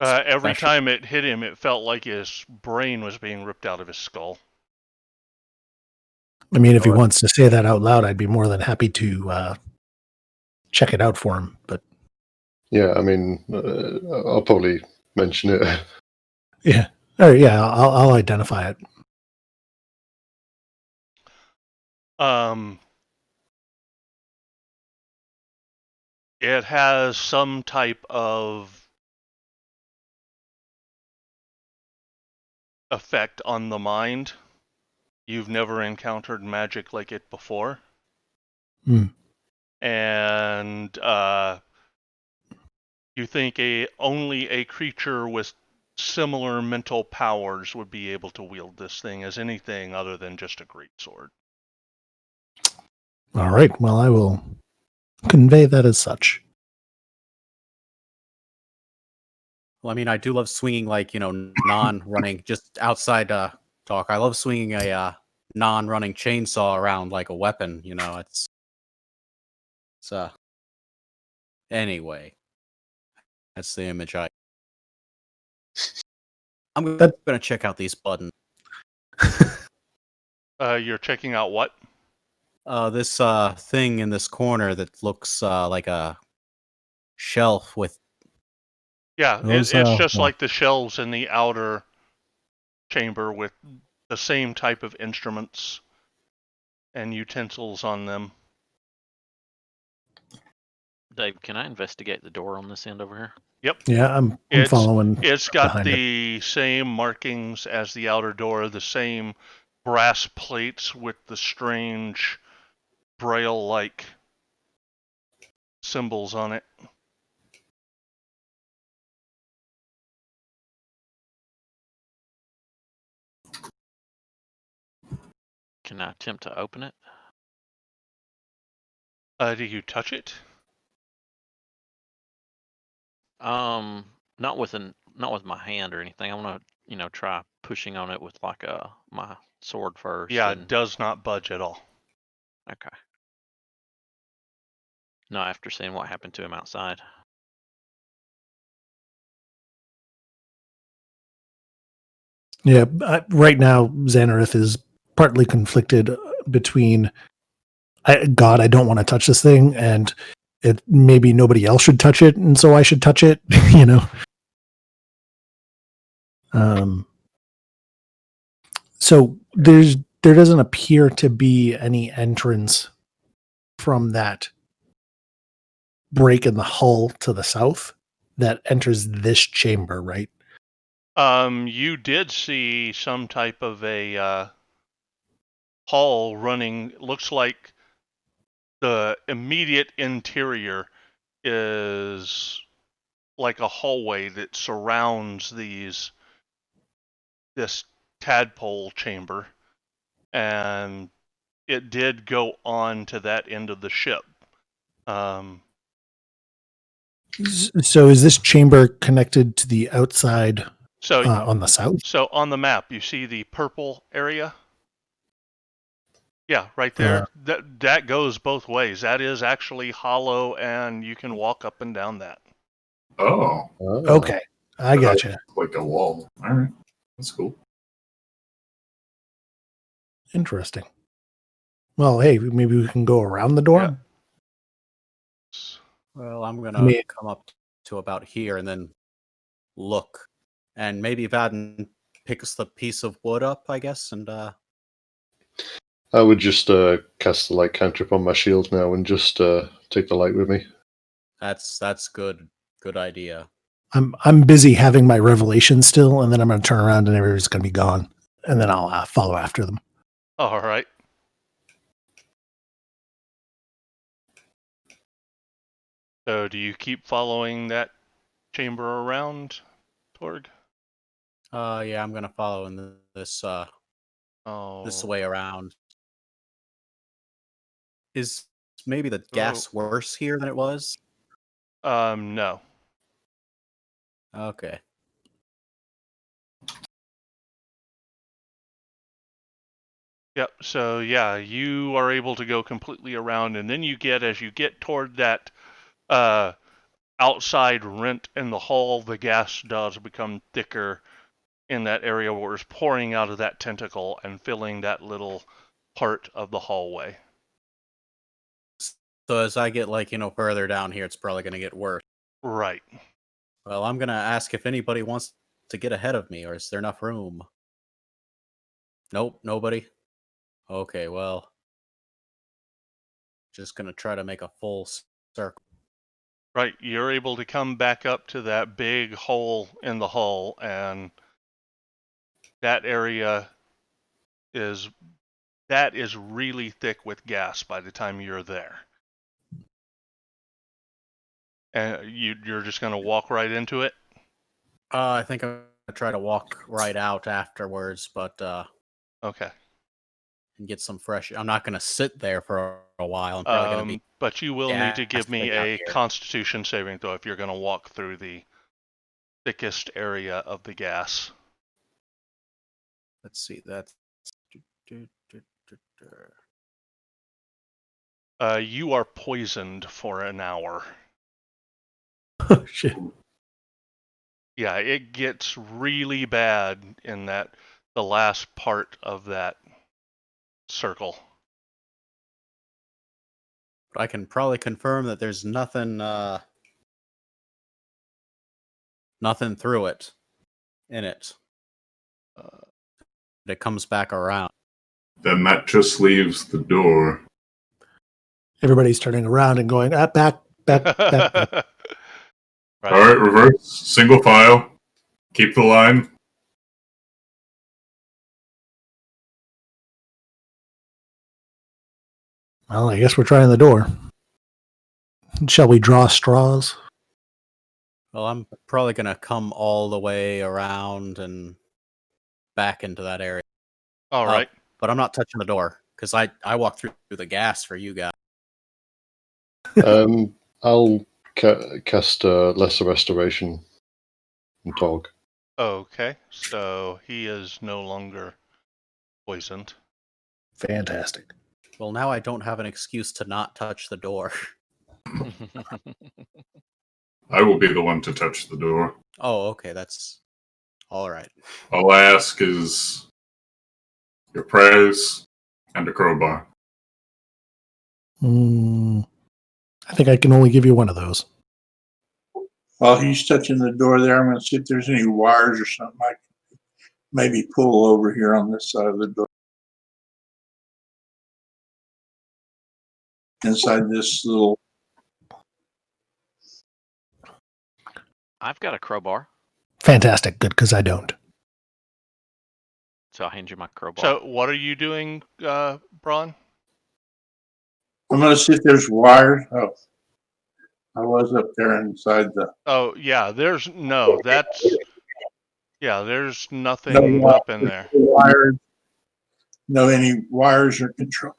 Every Special. time it hit him, it felt like his brain was being ripped out of his skull. I mean, if he wants to say that out loud, I'd be more than happy to check it out for him. But Yeah, I mean, I'll probably mention it. yeah, I'll identify it. It has some type of effect on the mind. You've never encountered magic like it before. Hmm. And you think only a creature with similar mental powers would be able to wield this thing as anything other than just a greatsword. All right. Well, I will convey that as such. Well, I mean, I do love swinging, like, non-running, just outside talk. I love swinging a non-running chainsaw around like a weapon. It's anyway. That's the image I'm gonna check out these buttons. You're checking out what? This thing in this corner that looks like a shelf with Yeah, those. it's just like the shelves in the outer chamber with the same type of instruments and utensils on them. Dave, can I investigate the door on this end over here? Yep. Yeah, I'm following. It's got behind the same markings as the outer door, the same brass plates with the strange braille-like symbols on it. Can I attempt to open it? Do you touch it? Not with my hand or anything. I want to, try pushing on it with like my sword first. Yeah, it does not budge at all. Okay. No, after seeing what happened to him outside. Yeah, right now Xanareth is partly conflicted between God, I don't want to touch this thing, and maybe nobody else should touch it, and so I should touch it. So there doesn't appear to be any entrance from that break in the hull to the south that enters this chamber, right? You did see some type of a hall running. Looks like the immediate interior is like a hallway that surrounds this tadpole chamber, and it did go on to that end of the ship. So is this chamber connected to the outside So on the south? So on the map, you see the purple area? Yeah, right there. That goes both ways. That is actually hollow, and you can walk up and down that. Oh, Okay, I gotcha. like a wall. All right, that's cool. Interesting. Well, hey, maybe we can go around the door. Yeah. Well, I'm gonna come up to about here and then look, and maybe Vaden picks the piece of wood up, I guess, and I would just cast the light cantrip on my shield now and just take the light with me. that's good idea. I'm busy having my revelation still, and then I'm going to turn around and everybody's going to be gone, and then I'll follow after them. All right. So, do you keep following that chamber around, Torg? Yeah, I'm gonna follow in this way around. Is maybe the gas worse here than it was? No. Okay. Yep. So yeah, you are able to go completely around, and then as you get toward that outside rent in the hull, the gas does become thicker in that area where it's pouring out of that tentacle and filling that little part of the hallway. So as I get further down here, it's probably gonna get worse. Right. Well, I'm gonna ask if anybody wants to get ahead of me, or is there enough room? Nope, nobody. Okay, well, just gonna try to make a full circle. Right, you're able to come back up to that big hole in the hull, and that area is really thick with gas by the time you're there. And you're just gonna walk right into it? I think I'm gonna try to walk right out afterwards, but Okay. and get some fresh. I'm not gonna sit there for a while. I'm probably gonna be. But you will need to give me gasping out a here. Constitution saving throw if you're gonna walk through the thickest area of the gas. Let's see. That's. You are poisoned for an hour. Oh, shit. Yeah, it gets really bad in the last part of that circle. I can probably confirm that there's nothing nothing through it in it. It comes back around. Then that just leaves the door. Everybody's turning around and going, back. Right. All right, reverse, single file. Keep the line. Well, I guess we're trying the door. Shall we draw straws? Well, I'm probably gonna come all the way around and back into that area. All right. But I'm not touching the door because I walked through the gas for you guys. I'll cast Lesser Restoration and Tog. Okay, so he is no longer poisoned. Fantastic. Well, now I don't have an excuse to not touch the door. I will be the one to touch the door. Oh, okay, that's all right. All I ask is your prayers and a crowbar. I think I can only give you one of those. While he's touching the door there, I'm going to see if there's any wires or something I can maybe pull over here on this side of the door. Inside this little. I've got a crowbar, Fantastic. Good, because I don't. so I'll hand you my crowbar. So what are you doing, Braun? I'm going to see if there's wires. Oh, I was up there inside the. Oh, yeah, there's nothing No up in there. Wires. No, any wires or control.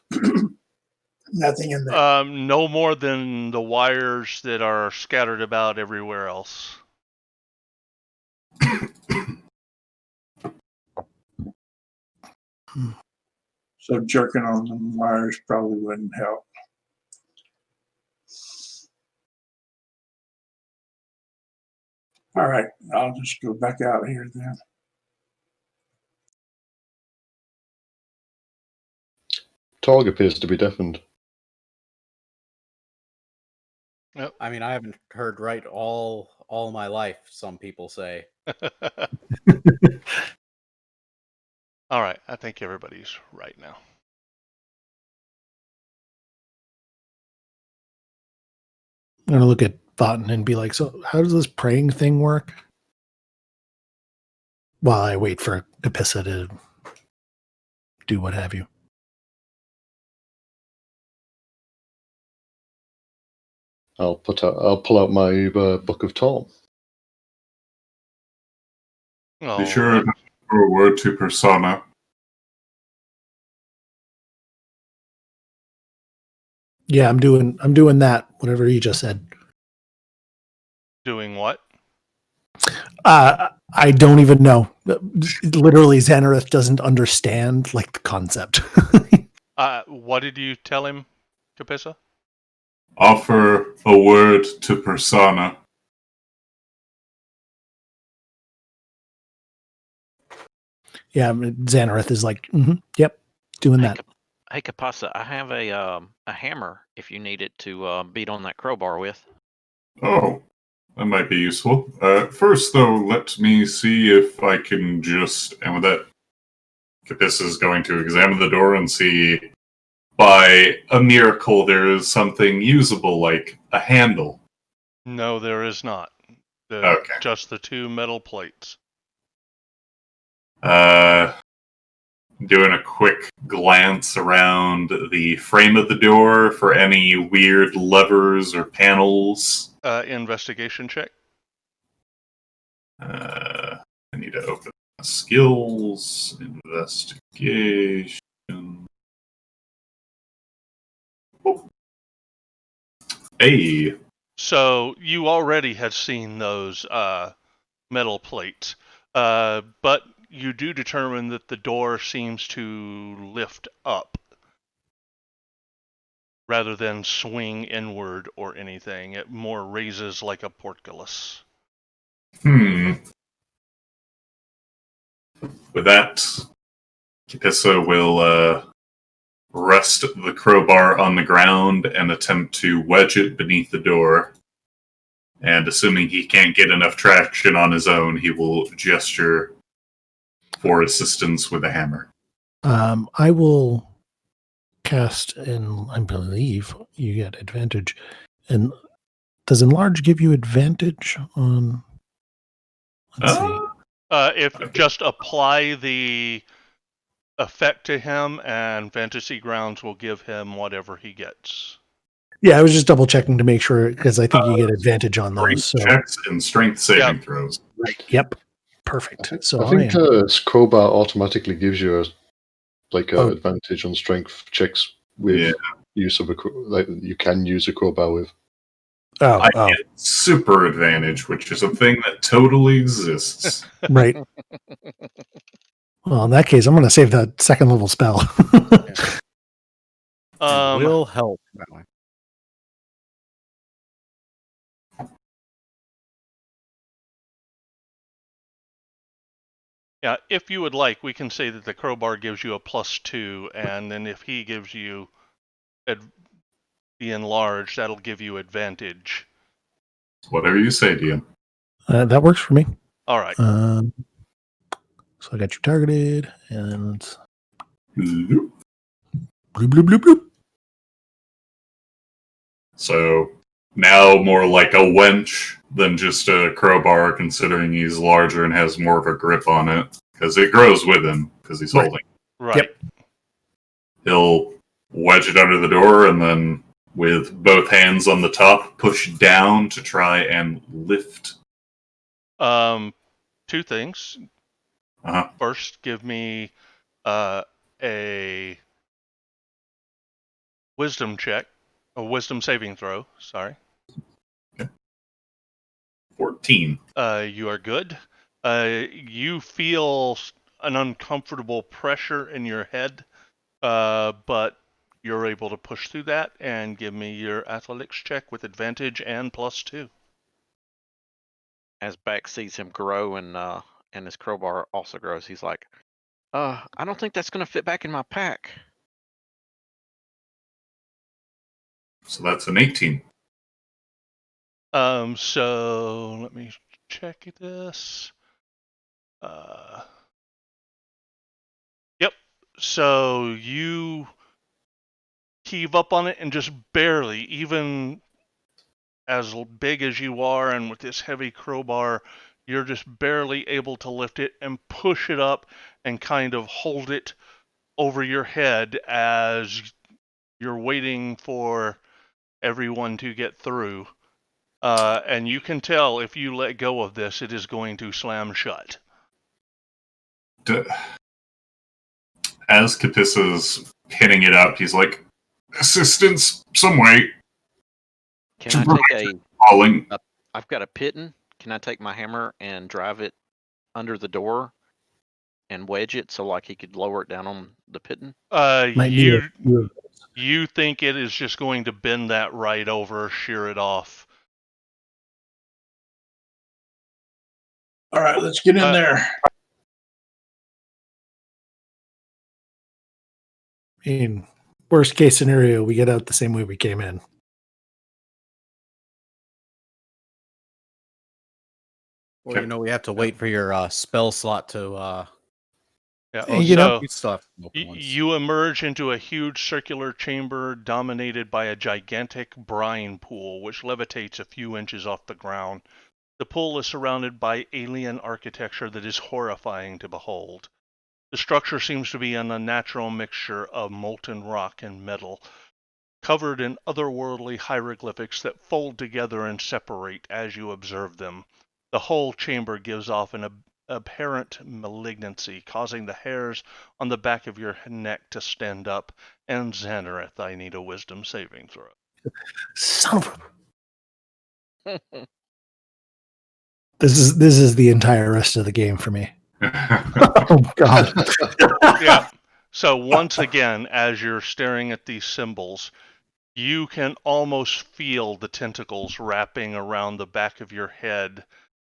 Nothing in there. No more than the wires that are scattered about everywhere else. So jerking on the wires probably wouldn't help. All right, I'll just go back out here then. Tog appears to be deafened. I mean, I haven't heard right all my life, some people say. All right, I think everybody's right now. I'm going to look at Fountain and be like, so how does this praying thing work? While I wait for Epissa to do what have you. I'll pull out my Book of Tom. Oh, Be sure to throw a word to Persona. Yeah, I'm doing that, whatever he just said. doing what? I don't even know. Literally, Xanareth doesn't understand like the concept. What did you tell him, Capissa? Offer a word to Persona. Yeah, Xanareth is like, yep, doing that. Hey, Capassa, I have a hammer if you need it to beat on that crowbar with. Oh, that might be useful. First, though, let me see if I can just... And with that, Capissa is going to examine the door and see, by a miracle, there is something usable, like a handle No, there is not. Okay. Just the 2 metal plates. Doing a quick glance around the frame of the door for any weird levers or panels. Investigation check. I need to open skills, investigation. Oh. Hey. So you already had seen those metal plates, but you do determine that the door seems to lift up rather than swing inward or anything. It more raises like a portcullis. With that, Kipissa will rest the crowbar on the ground and attempt to wedge it beneath the door. And assuming he can't get enough traction on his own, he will gesture for assistance with a hammer. I will cast, and I believe you get advantage. And does enlarge give you advantage on? Let's see. If just apply the effect to him, and Fantasy Grounds will give him whatever he gets. Yeah, I was just double checking to make sure because I think you get advantage on those. So. Checks and strength saving throws. Right. Yep. Perfect. So I think crowbar automatically gives you advantage on strength checks with use of you can use a crowbar with. I get super advantage, which is a thing that totally exists. Right. Well, in that case, I'm going to save that second level spell. Will help that way. Yeah, if you would like, we can say that the crowbar gives you a +2, and then if he gives you the enlarged, that'll give you advantage. Whatever you say, Dion. That works for me. All right. So I got you targeted, and let's bloop, bloop, bloop, bloop. So now more like a wench than just a crowbar, considering he's larger and has more of a grip on it, because it grows with him, because he's holding. Right. Yep. He'll wedge it under the door, and then with both hands on the top, push down to try and lift. 2 things. Uh-huh. First, give me a wisdom check. A wisdom saving throw, sorry. Okay. 14. You are good. You feel an uncomfortable pressure in your head, but you're able to push through that, and give me your athletics check with advantage and +2. As Beck sees him grow and his crowbar also grows, he's like, I don't think that's going to fit back in my pack. So that's an 18. So let me check this. Yep. So you heave up on it and just barely, even as big as you are and with this heavy crowbar, you're just barely able to lift it and push it up and kind of hold it over your head as you're waiting for everyone to get through. And you can tell if you let go of this, it is going to slam shut. As Capissa's hitting it up, he's like, assistance, some way. Can I take falling. I've got a pitten. Can I take my hammer and drive it under the door and wedge it so like he could lower it down on the pitten? You think it is just going to bend that right over, shear it off. All right, let's get in there. In worst case scenario, we get out the same way we came in. Well, we have to wait for your spell slot to Yeah. You know- We still have some open ones. You emerge into a huge circular chamber dominated by a gigantic brine pool, which levitates a few inches off the ground. The pool is surrounded by alien architecture that is horrifying to behold. The structure seems to be an unnatural mixture of molten rock and metal, covered in otherworldly hieroglyphics that fold together and separate as you observe them. The whole chamber gives off an apparent malignancy, causing the hairs on the back of your neck to stand up. And Xanareth, I need a wisdom saving throw. Son of a... This is the entire rest of the game for me. Oh God. Yeah. So once again, as you're staring at these symbols, you can almost feel the tentacles wrapping around the back of your head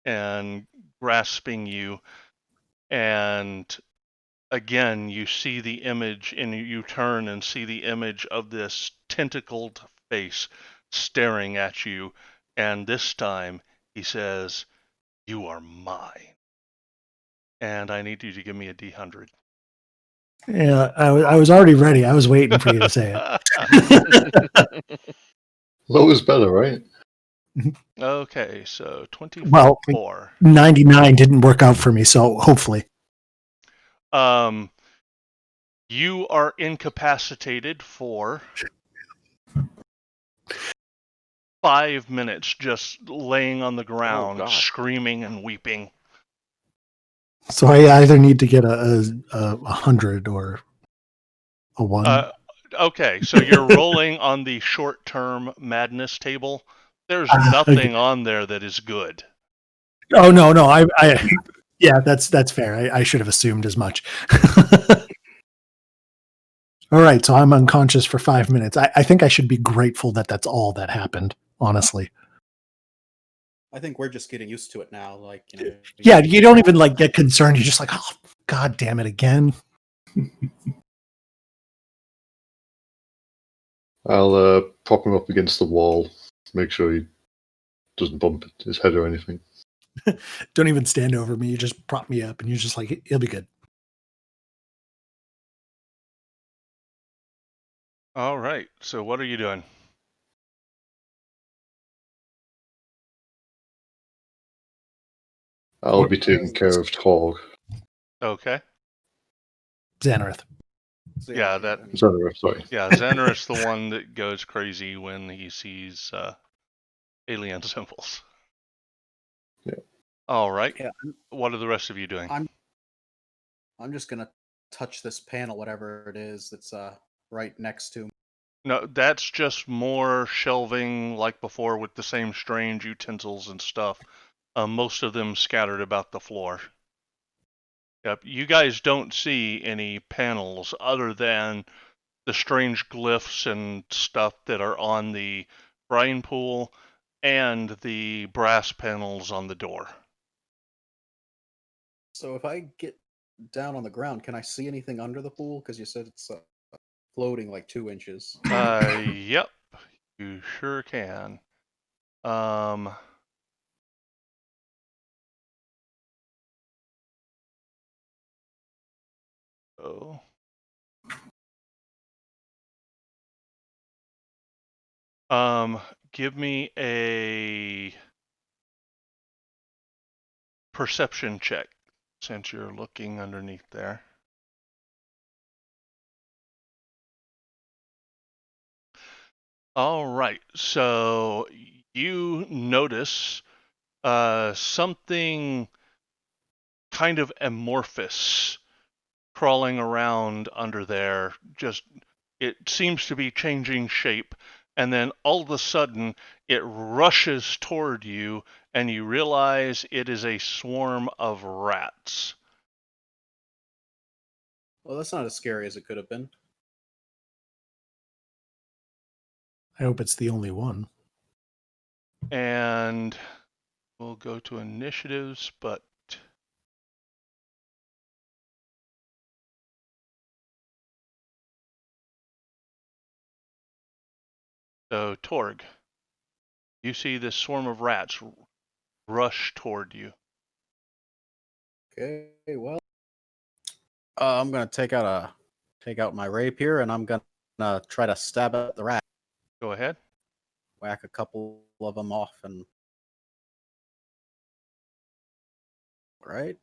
and grasping you. And again, you see the image, and you turn and see the image of this tentacled face staring at you. And this time, he says, "You are mine." And I need you to give me a D100. Yeah, I was already ready. I was waiting for you to say it. Low is better, right? Okay, so 24. Well, 99 didn't work out for me, so hopefully. You are incapacitated for 5 minutes, just laying on the ground, God. screaming and weeping. So I either need to get a 100 or a 1. Okay, so you're rolling on the short-term madness table. There's Okay. nothing on there that is good. Oh no, I yeah, that's fair. I should have assumed as much. All right, so I'm unconscious for 5 minutes. I think I should be grateful that that's all that happened, honestly. I think we're just getting used to it now. Like, you know, Yeah, you don't even like get concerned. You're just like, oh, God damn it again. I'll prop him up against the wall, make sure he doesn't bump his head or anything. Don't even stand over me. You just prop me up, and you're just like, it'll be good. All right, so what are you doing? I'll be taking care of Torg. Okay. Xanareth. Yeah, that. Sorry. Yeah, Xanareth's the one that goes crazy when he sees alien symbols. Yeah. All right. Yeah. What are the rest of you doing? I'm just gonna touch this panel, whatever it is that's right next to me. No, that's just more shelving like before with the same strange utensils and stuff. Most of them scattered about the floor. Yep, you guys don't see any panels other than the strange glyphs and stuff that are on the brine pool and the brass panels on the door. So if I get down on the ground, can I see anything under the pool? Because you said it's floating like 2 inches. Yep, you sure can. Oh. Give me a perception check since you're looking underneath there. All right, so you notice something kind of amorphous crawling around under there. Just it seems to be changing shape, and then all of a sudden it rushes toward you, and you realize it is a swarm of rats. Well, that's not as scary as it could have been. I hope it's the only one. And we'll go to initiatives, but so Torg, you see this swarm of rats rush toward you. Okay, well, I'm gonna take out my rapier, and I'm gonna try to stab at the rat. Go ahead. Whack a couple of them off, and right.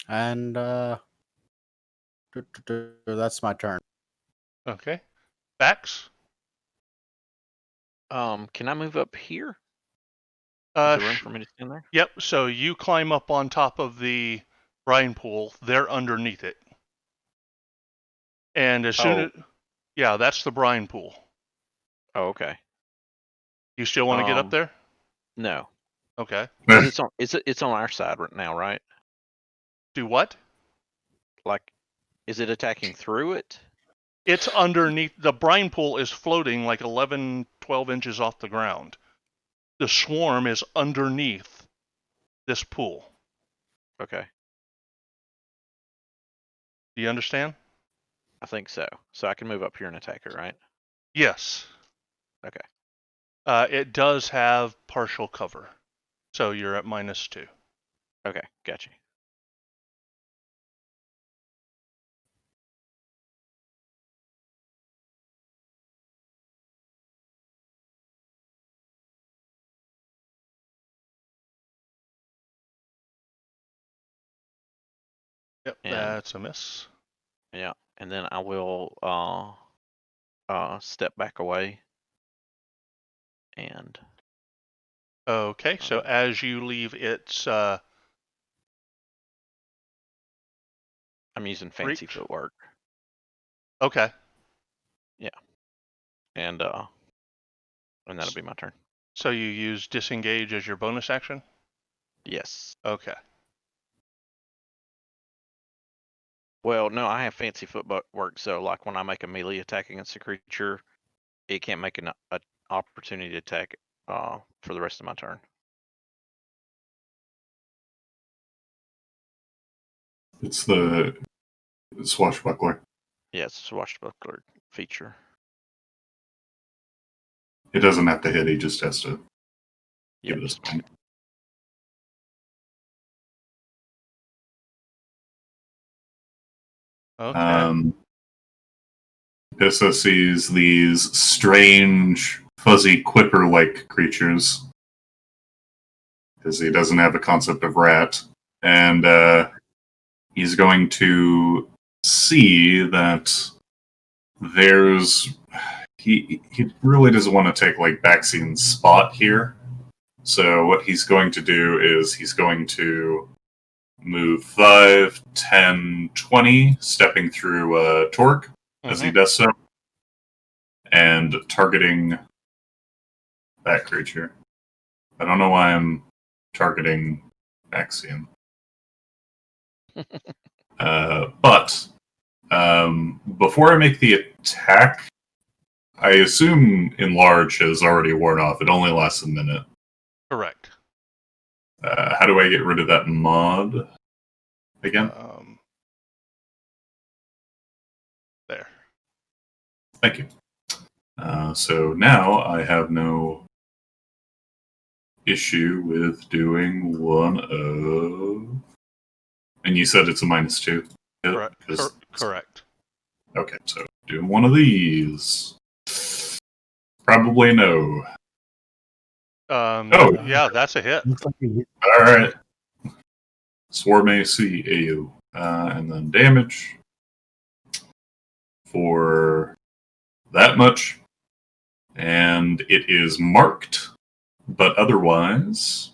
And that's my turn. Okay. Bax? Can I move up here? Is there room for me to stand there? Yep, so you climb up on top of the brine pool. They're underneath it. And as soon as... Yeah, that's the brine pool. Oh, okay. You still want to get up there? No. Okay. 'Cause it's on our side right now, right? Do what? Like, is it attacking through it? It's underneath. The brine pool is floating like 11, 12 inches off the ground. The swarm is underneath this pool. Okay. Do you understand? I think so. So I can move up here and attack it, right? Yes. Okay. It does have partial cover. So you're at -2. Okay, gotcha. Yep, And- that's a miss. Yeah, and then I will step back away. And Okay, so as you leave its I'm using fancy reach. footwork. Okay. And that'll be my turn. So you use disengage as your bonus action? Yes. Okay. Well, no, I have fancy footwork, so like when I make a melee attack against a creature, it can't make an opportunity attack for the rest of my turn. It's the swashbuckler. Yeah, it's a swashbuckler feature. It doesn't have to hit, he just has to Yep. give it a swing. Okay. Pissa sees these strange, fuzzy quipper-like creatures, because he doesn't have a concept of rat, and he's going to see that there's... He really doesn't want to take, like, Baxian's spot here, so what he's going to do is he's going to move 5, 10, 20, stepping through Torque as he does so, and targeting that creature. I don't know why I'm targeting Baxian. But before I make the attack, I assume Enlarge has already worn off. It only lasts a minute. Correct. How do I get rid of that mod again? There. Thank you. So now I have no issue with doing one of... And you said it's a -2? Correct. Correct. Okay, so doing one of these. Probably no. Yeah, that's a hit. Looks like you Alright. Swarm AC, AU. And then damage for that much. And it is marked, but otherwise,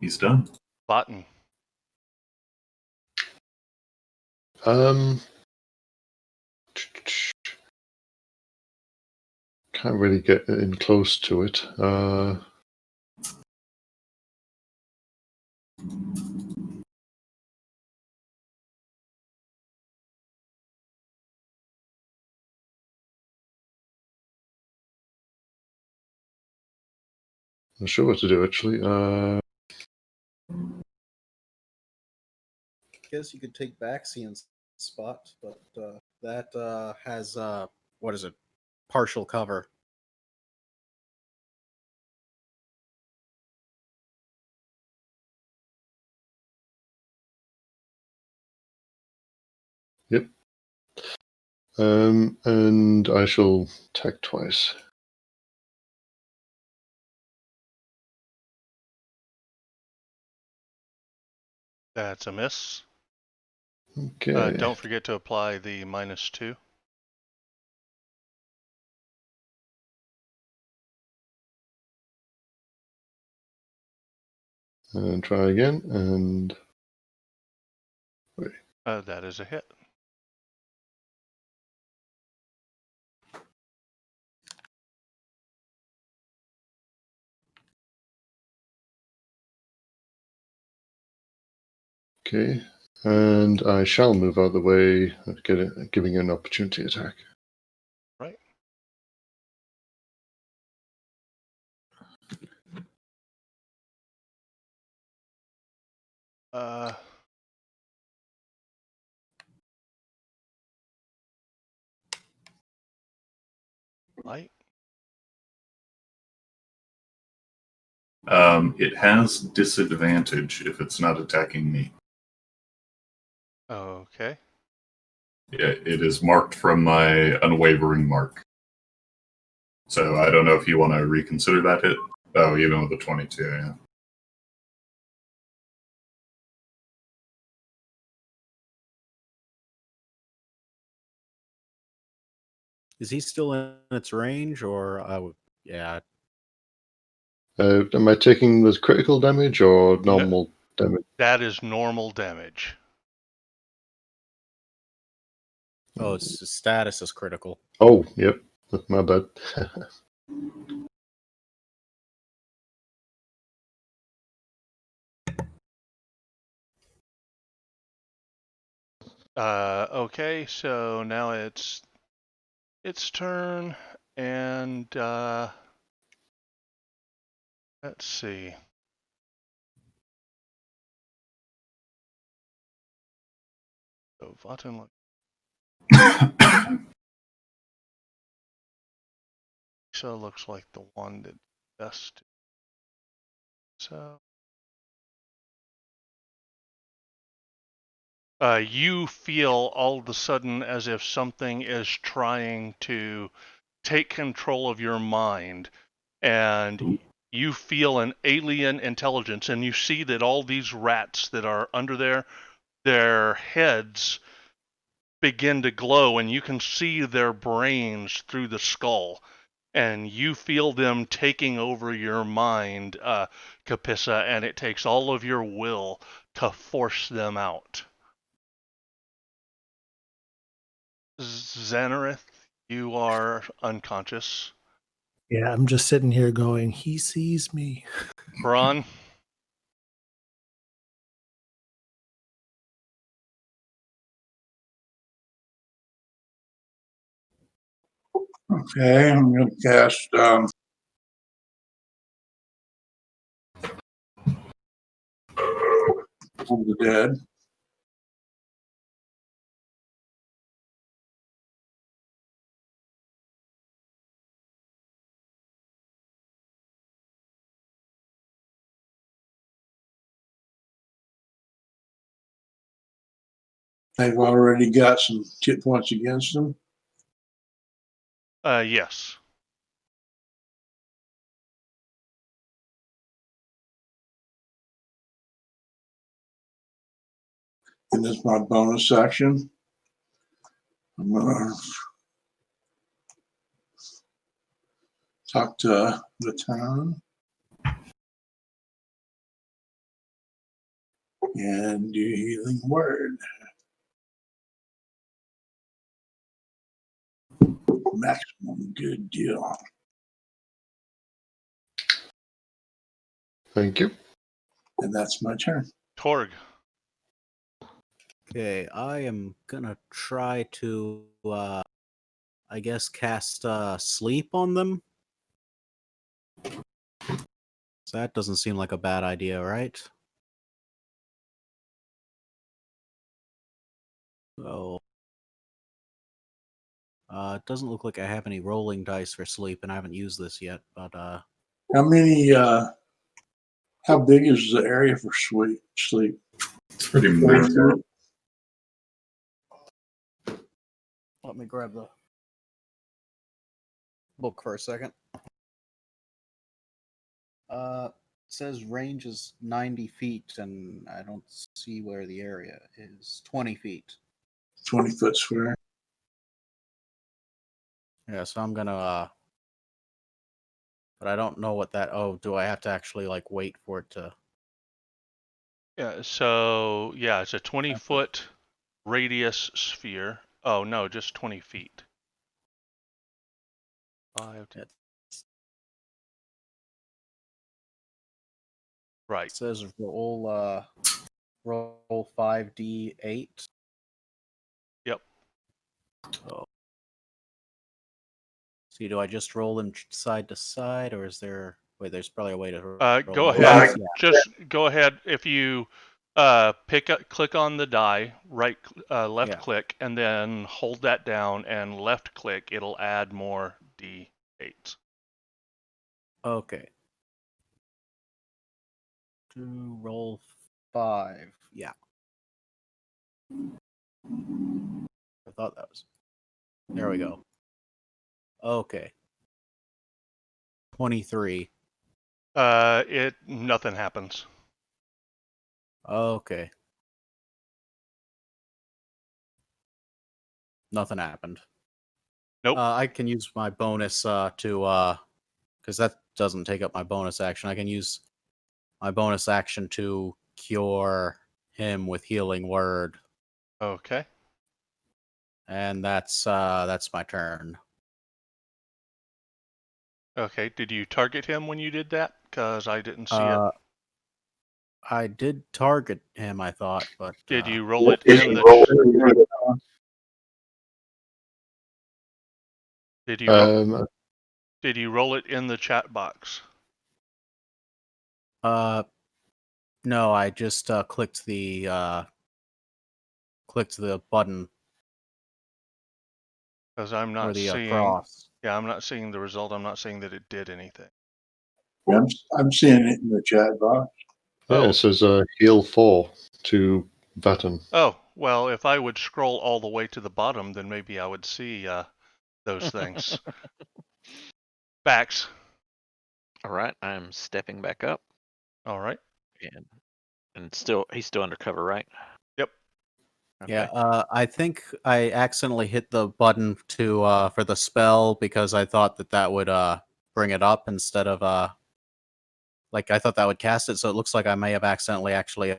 he's done. Button. Can't really get in close to it. Not sure what to do actually. Guess you could take Baxian's spot, but that has what is it? Partial cover. Yep. And I shall attack twice. That's a miss. Okay. Don't forget to apply the -2. And try again, and That is a hit. okay. And I shall move out of the way, giving an opportunity attack. Right. Light. It has disadvantage if it's not attacking me. Okay. Yeah, it is marked from my unwavering mark. So I don't know if you want to reconsider that hit. Oh, even with the 22, yeah. Is he still in its range, or yeah? Am I taking the critical damage or normal damage? That is normal damage. Oh, its status is critical. Oh, yep. My bad. Okay, so now it's its turn, and let's see. So Vaten looks like the one that best. So you feel all of a sudden as if something is trying to take control of your mind, and you feel an alien intelligence, and you see that all these rats that are under there, their heads begin to glow, and you can see their brains through the skull, and you feel them taking over your mind, Capissa, and it takes all of your will to force them out. Xanareth, you are unconscious. Yeah, I'm just sitting here going, he sees me. Braun, Okay, I'm going to cast Hold the Dead. They've already got some hit points against them. yes. And this is my bonus action. I'm going to talk to the town and do healing word. Maximum good deal. Thank you. And that's my turn. Torg, Okay, I am gonna try to, I guess, cast sleep on them. So that doesn't seem like a bad idea, right? So, it doesn't look like I have any rolling dice for sleep, and I haven't used this yet. But How many? How big is the area for sleep? It's pretty massive. Let me grab the book for a second. It says range is 90 feet, and I don't see where the area is. 20 feet. 20-foot square. Yeah, so I'm gonna, but I don't know what that, oh, do I have to actually, like, wait for it to, Yeah, so, yeah, it's a 20-foot radius sphere. Oh, no, just 20 feet. 5, 10. Right. it says roll 5d8. Yep. Oh. See, do I just roll them side to side, or is there, wait, there's probably a way to roll Go them. ahead. Yeah. Just go ahead. If you click on the die, left Yeah. click, and then hold that down and left click, it'll add more D8s. Okay. To roll 5. Yeah. I thought that was. There we go. Okay. 23. Nothing happens. Okay. Nothing happened. Nope. I can use my bonus to because that doesn't take up my bonus action. I can use my bonus action to cure him with healing word, Okay. and that's my turn. Okay. Did you target him when you did that? Because I didn't see it. I did target him, I thought, but Did you roll it in the? Did you did you roll it in the chat box? no, I just clicked the button Because I'm or not the seeing. cross. Yeah, I'm not seeing the result. I'm not seeing that it did anything. I'm seeing it in the chat box. Yeah, it says heal 4 to Vatten. Oh, well, if I would scroll all the way to the bottom, then maybe I would see those things. Bax. All right, I'm stepping back up, All right. and he's still undercover, right? Yep. Okay. Yeah, I think I accidentally hit the button to for the spell because I thought that would bring it up instead of like I thought that would cast it. So it looks like I may have accidentally actually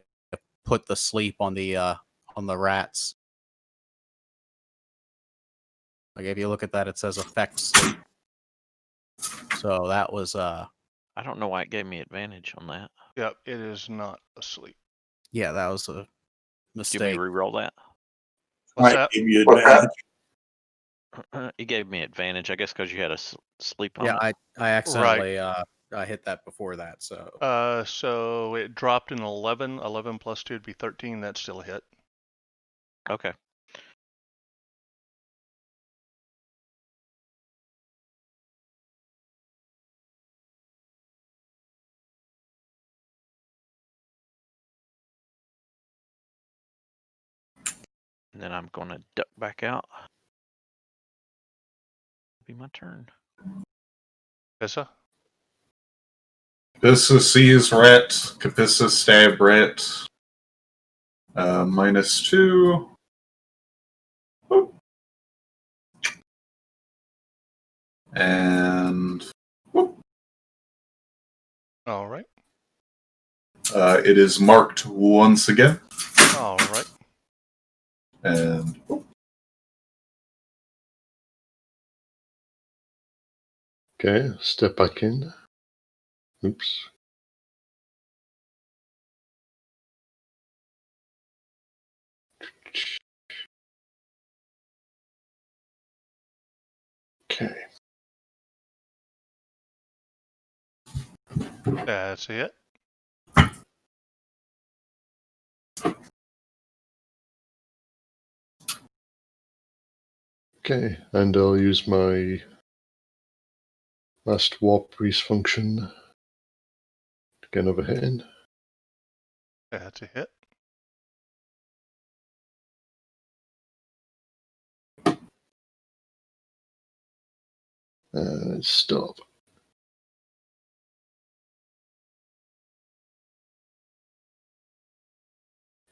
put the sleep on the rats. Like if you look at that, it says affect sleep. So that was I don't know why it gave me advantage on that. Yep. It is not asleep. yeah, that was a Do you mistake. want me to re-roll that? What's Might that? give you advantage. It gave me advantage, I guess, because you had a sleep on Yeah, it. I accidentally I hit that before that. So So it dropped an 11. 11 plus 2 would be 13. That's still a hit. Okay. And then I'm going to duck back out. Be my turn. Issa? Capissa sees rat. Capissa stab rat. -2. Whoop. And whoop. All right. It is marked once again. All right. And whoop. Okay, step back in. Oops. Okay. That's it. Okay, and I'll use my last warp priest function to get another hit in. That's a hit. It's still up.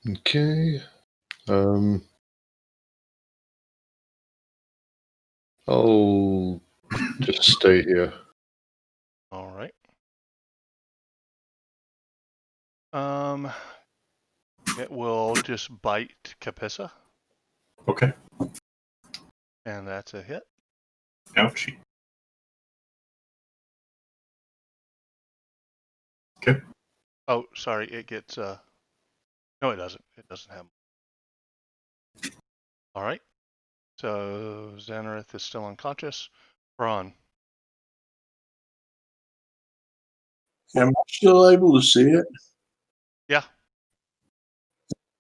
Okay. I'll just stay here. All right. It will just bite Capissa, Okay. and that's a hit. Ouchie. Okay. Oh, sorry, it gets no, it doesn't. It doesn't have. All right. So Xanareth is still unconscious. Braun. Am I still able to see it? Yeah.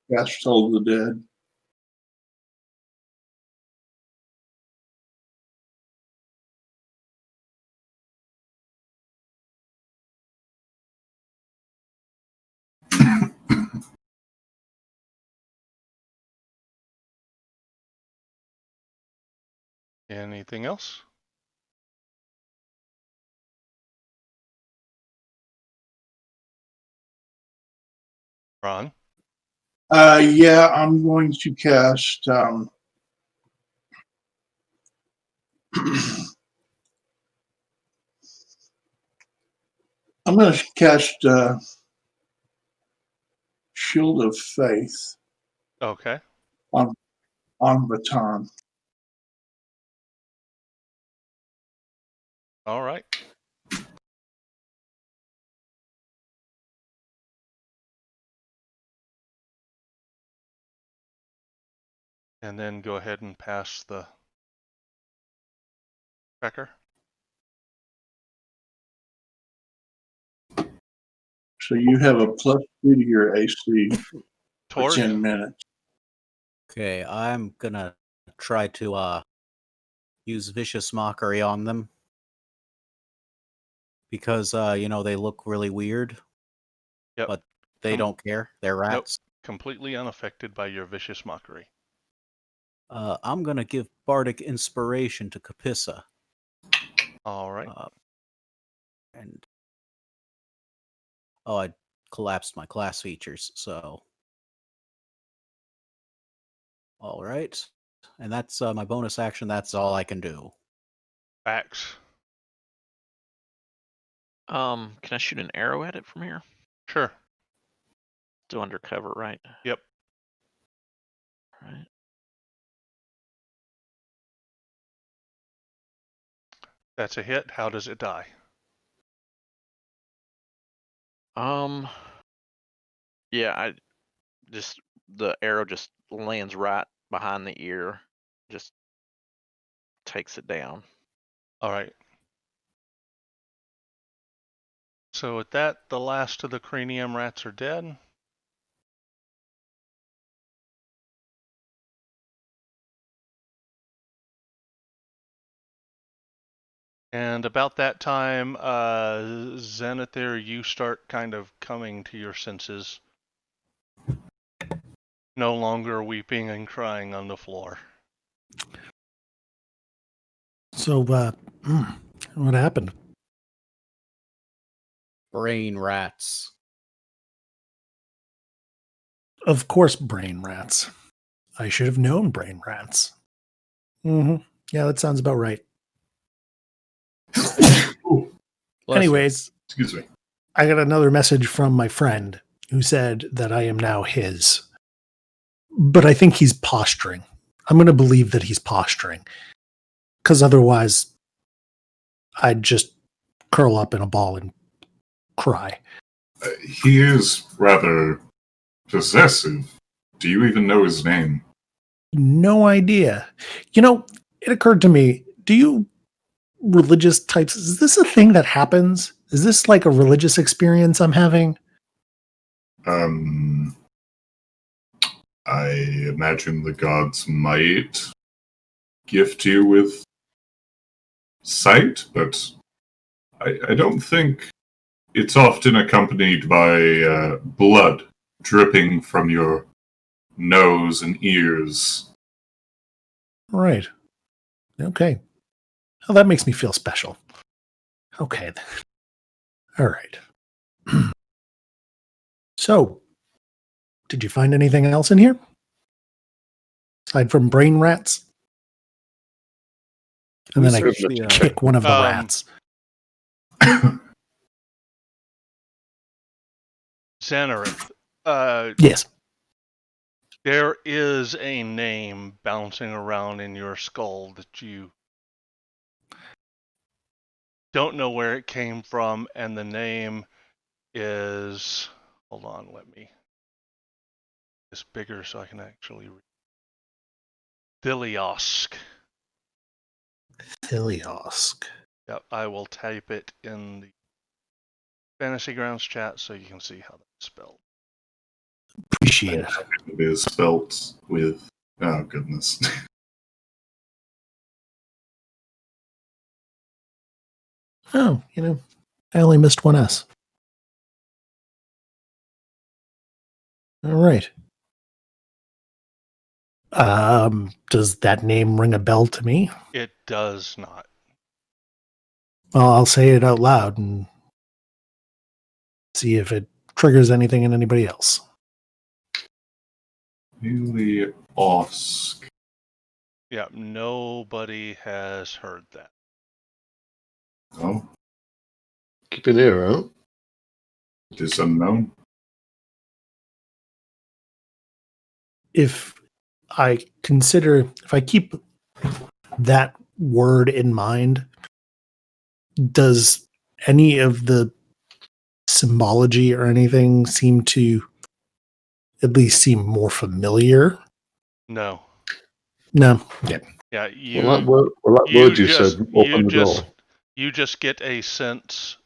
Cast Toll of the Dead. Anything else? Braun. Yeah, I'm going to cast. I'm going to cast Shield of Faith Okay. on Baton. All right. And then go ahead and pass the tracker. So you have a +2 to your AC for Tord. 10 minutes. Okay, I'm gonna try to use vicious mockery on them because they look really weird. Yep. But they don't care. They're rats. Completely unaffected by your vicious mockery. I'm gonna give bardic inspiration to Capissa. All right. And I collapsed my class features, so all right. And that's my bonus action. That's all I can do. Axe. Can I shoot an arrow at it from here? Sure. Still undercover, right? Yep. Right. That's a hit. How does it die? Yeah, the arrow just lands right behind the ear, just takes it down. All right. So with that, the last of the cranium rats are dead. And about that time, Zenithir, you start kind of coming to your senses. No longer weeping and crying on the floor. So, what happened? Brain rats. Of course, brain rats. I should have known brain rats. Mm-hmm. Yeah, that sounds about right. Ooh, Anyways, excuse me. I got another message from my friend who said that I am now his. But I think he's posturing. I'm going to believe that he's posturing. Because otherwise, I'd just curl up in a ball and cry. He is rather possessive. Do you even know his name? No idea. It occurred to me, do you religious types, is this a thing that happens? Is this like a religious experience I'm having? I imagine the gods might gift you with sight, but I don't think it's often accompanied by blood dripping from your nose and ears. Right. Okay. Oh, that makes me feel special. Okay. Then. All right. So, did you find anything else in here? Aside from brain rats? And We then I searched the, kick one of the rats. Xanareth, Yes. there is a name bouncing around in your skull that you don't know where it came from, and the name is... Hold on, let me... It's bigger so I can actually read. Thiliosk. Thiliosk. Yep, I will type it in the Fantasy Grounds chat so you can see how that's spelled. Appreciate it. It is spelt with. Oh, goodness. Oh, I only missed one S. All right. Does that name ring a bell to me? It does not. Well, I'll say it out loud and see if it triggers anything in anybody else. Thiliosk. Yeah, nobody has heard that. Oh, Keep an ear out. it is unknown. If I keep that word in mind, does any of the symbology or anything seem to at least seem more familiar? No. No. Yeah. Yeah, you. Well, that you word you just, said opened the door. You just get a sense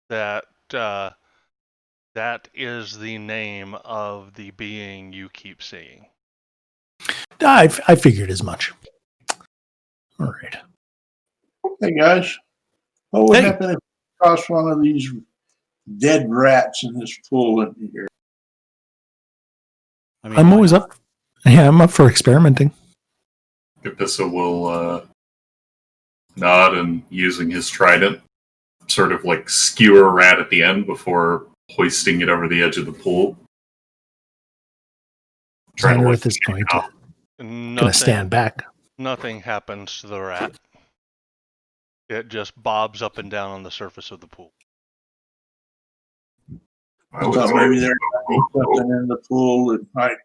that that is the name of the being you keep seeing. I figured as much. All right. Hey guys, what would Hey. happen if you toss one of these dead rats in this pool in here? I mean, I'm why always not? up. Yeah, I'm up for experimenting. Capissa will nod and, using his trident, sort of like skewer a rat at the end before hoisting it over the edge of the pool. Xanareth is going to stand back. Nothing happens to the rat. It just bobs up and down on the surface of the pool. I thought maybe there might be something in the pool that might,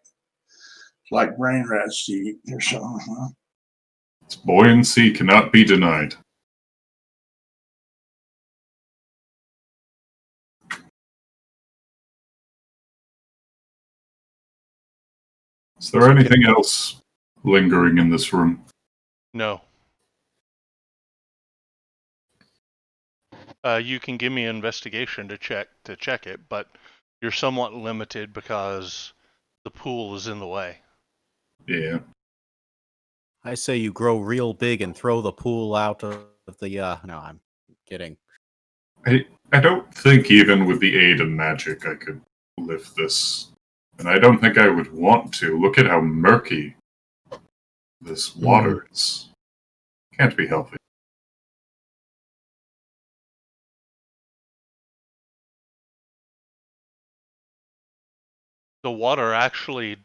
like brain rats to eat or something. Huh? Its buoyancy cannot be denied. Is there anything else lingering in this room? No. You can give me an investigation to check it, but you're somewhat limited because the pool is in the way. Yeah. I say you grow real big and throw the pool out of the. No, I'm kidding. I don't think even with the aid of magic I could lift this. And I don't think I would want to. Look at how murky this water is. Can't be healthy. The water actually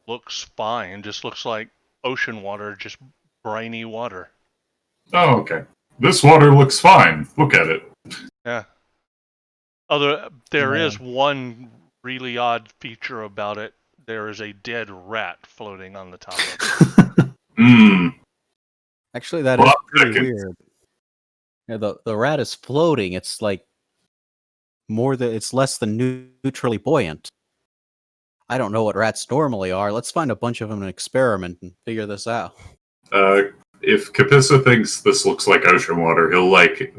looks fine. Just looks like ocean water, just briny water. Oh, okay. This water looks fine. Look at it. Yeah. There is one really odd feature about it. There is a dead rat floating on the top of it. Actually, that is pretty weird. Yeah, the rat is floating. It's like it's less than neutrally buoyant. I don't know what rats normally are. Let's find a bunch of them and experiment and figure this out. If Capissa thinks this looks like ocean water, he'll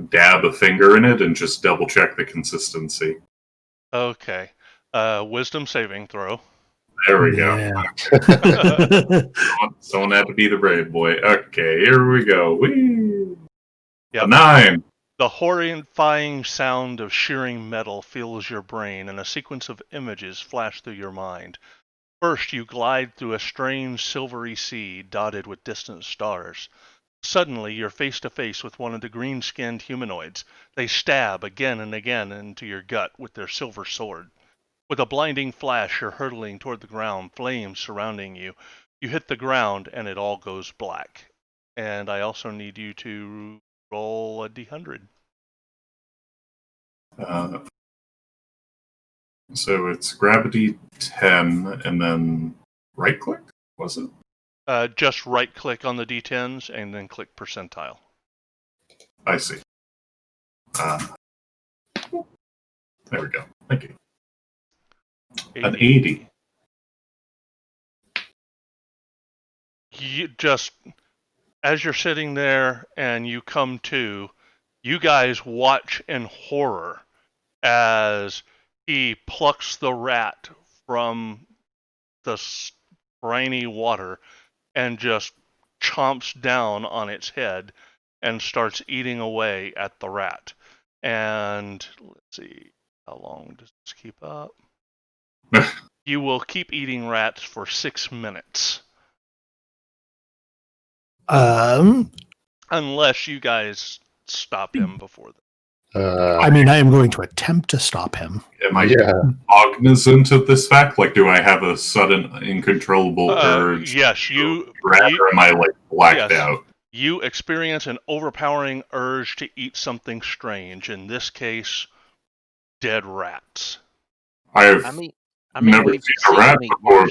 dab a finger in it and just double check the consistency. Okay. Wisdom saving throw. There we go. Someone had to be the brave boy. Okay, here we go. Whee! Yep. 9. The horrifying sound of shearing metal fills your brain, and a sequence of images flash through your mind. First, you glide through a strange silvery sea dotted with distant stars. Suddenly, you're face to face with one of the green-skinned humanoids. They stab again and again into your gut with their silver sword. With a blinding flash, you're hurtling toward the ground, flames surrounding you. You hit the ground, and it all goes black. And I also need you to roll a d100. So it's gravity 10 and then right click, was it? Just right-click on the d10s and then click percentile. I see. There we go. Thank you. An 80. You just, as you're sitting there and you come to, you guys watch in horror as he plucks the rat from the briny water and just chomps down on its head and starts eating away at the rat. And let's see, how long does this keep up? You will keep eating rats for 6 minutes. Unless you guys stop him before that. I mean, I am going to attempt to stop him. Am I cognizant of this fact? Like, do I have a sudden, uncontrollable urge? Yes, you. Or am I like blacked out? You experience an overpowering urge to eat something strange. In this case, dead rats. I've never we've seen a rat before.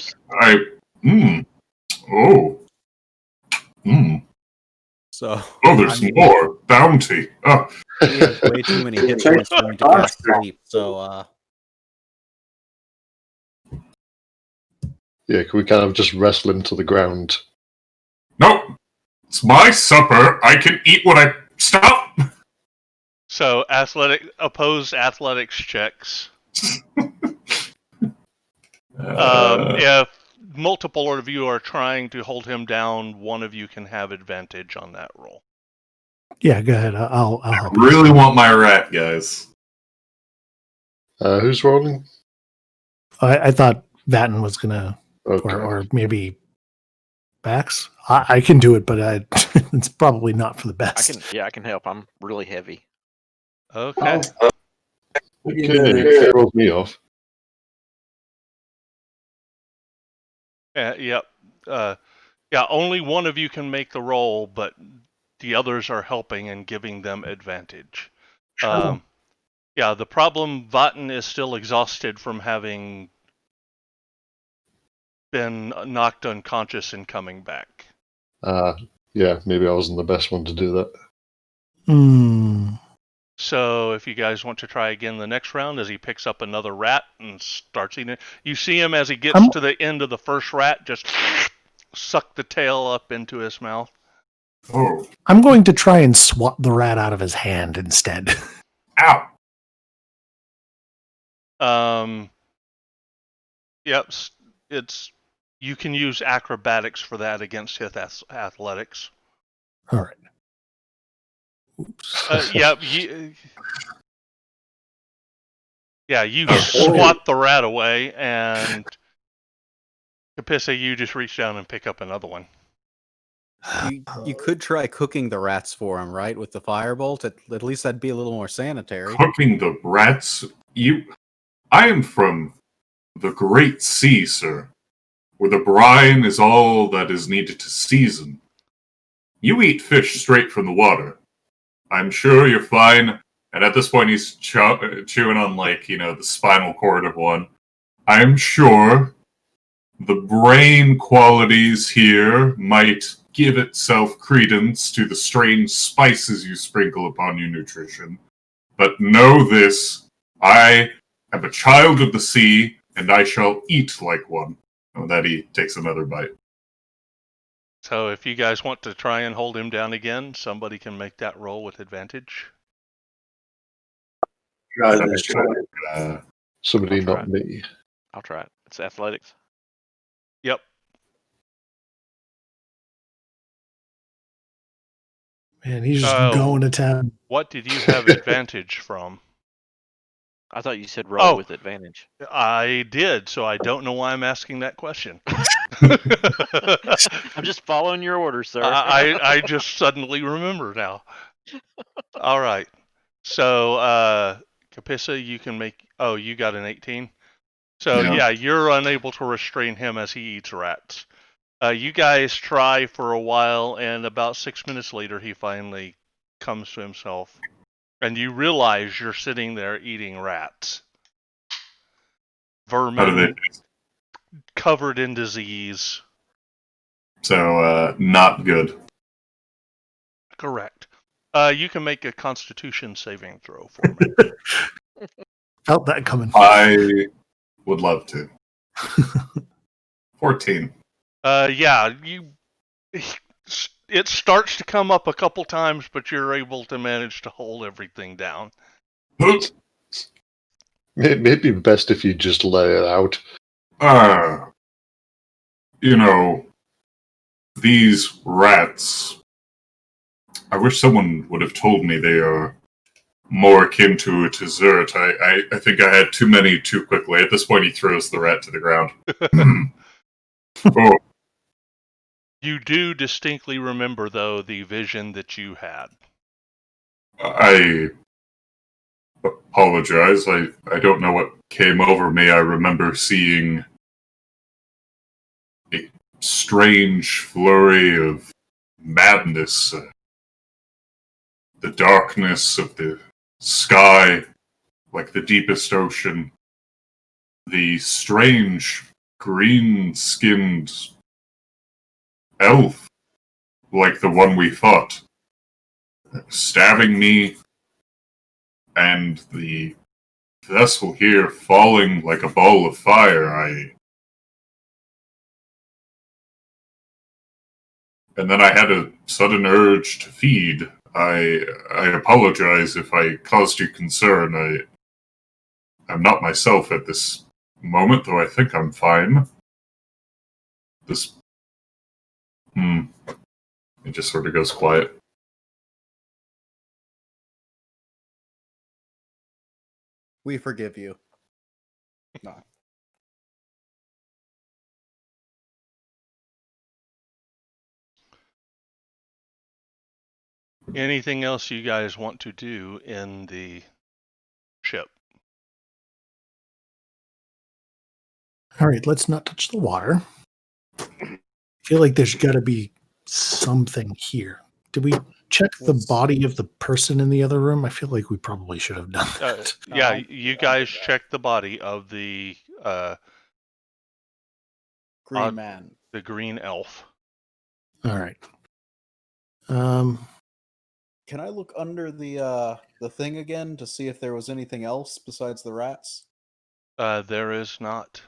So. Oh, there's more bounty. Oh. He has way too many hit points for me to cast sleep. So. Yeah, can we kind of just wrestle him to the ground? Nope. It's my supper. I can eat what I stop. So opposed athletics checks. If multiple of you are trying to hold him down, one of you can have advantage on that roll. Yeah, go ahead. I'll help. I really want my rat, guys. Who's rolling? I thought Vatten was gonna, or maybe Bax. I can do it, but it's probably not for the best. I can help. I'm really heavy. Okay. Okay, rolls me off. Yep. Only one of you can make the roll, but the others are helping and giving them advantage. Sure. The problem, Vatten is still exhausted from having been knocked unconscious and coming back. Yeah, maybe I wasn't the best one to do that. So if you guys want to try again the next round, as he picks up another rat and starts eating it, you see him as he gets to the end of the first rat, just suck the tail up into his mouth. Oh. I'm going to try and swat the rat out of his hand instead. Ow. Yep. You can use acrobatics for that against his athletics. All right. Oops. You swat the rat away, and Kapissa, you just reach down and pick up another one. You could try cooking the rats for him, right? With the firebolt. At least that'd be a little more sanitary. Cooking the rats? I am from the Great Sea, sir, where the brine is all that is needed to season. You eat fish straight from the water. I'm sure you're fine. And at this point, he's chewing on, the spinal cord of one. I'm sure the brain qualities here might give itself credence to the strange spices you sprinkle upon your nutrition. But know this, I am a child of the sea, and I shall eat like one. And that he takes another bite. So if you guys want to try and hold him down again, somebody can make that roll with advantage. Somebody, not me. I'll try it. It's athletics. Yep. Man, he's just going to town. What did you have advantage from? I thought you said roll with advantage. I did, so I don't know why I'm asking that question. I'm just following your orders, sir. I just suddenly remember now. All right. So, Capissa, you can make. Oh, you got an 18. So Yeah. you're unable to restrain him as he eats rats. You guys try for a while, and about 6 minutes later, he finally comes to himself, and you realize you're sitting there eating rats. How do Vermin they? covered in disease. So not good. Correct. You can make a Constitution saving throw for me. Felt that coming. I would love to. 14. It starts to come up a couple times, but you're able to manage to hold everything down. Maybe best if you just let it out. You know, these rats. I wish someone would have told me they are more akin to a dessert. I think I had too many too quickly. At this point, he throws the rat to the ground. Oh, You do distinctly remember, though, the vision that you had. I apologize. I don't know what came over me. I remember seeing a strange flurry of madness. The darkness of the sky, like the deepest ocean. The strange green-skinned elf, like the one we fought, stabbing me, and the vessel here falling like a ball of fire. And then I had a sudden urge to feed. I apologize if I caused you concern. I'm not myself at this moment, though I think I'm fine. It just sort of goes quiet. We forgive you. No. Anything else you guys want to do in the ship? All right, let's not touch the water. I feel like there's got to be something here. Did we check the body of the person in the other room? I feel like we probably should have done that. You guys checked the body of the Green man. the green elf. All right. Can I look under the thing again to see if there was anything else besides the rats? There is not.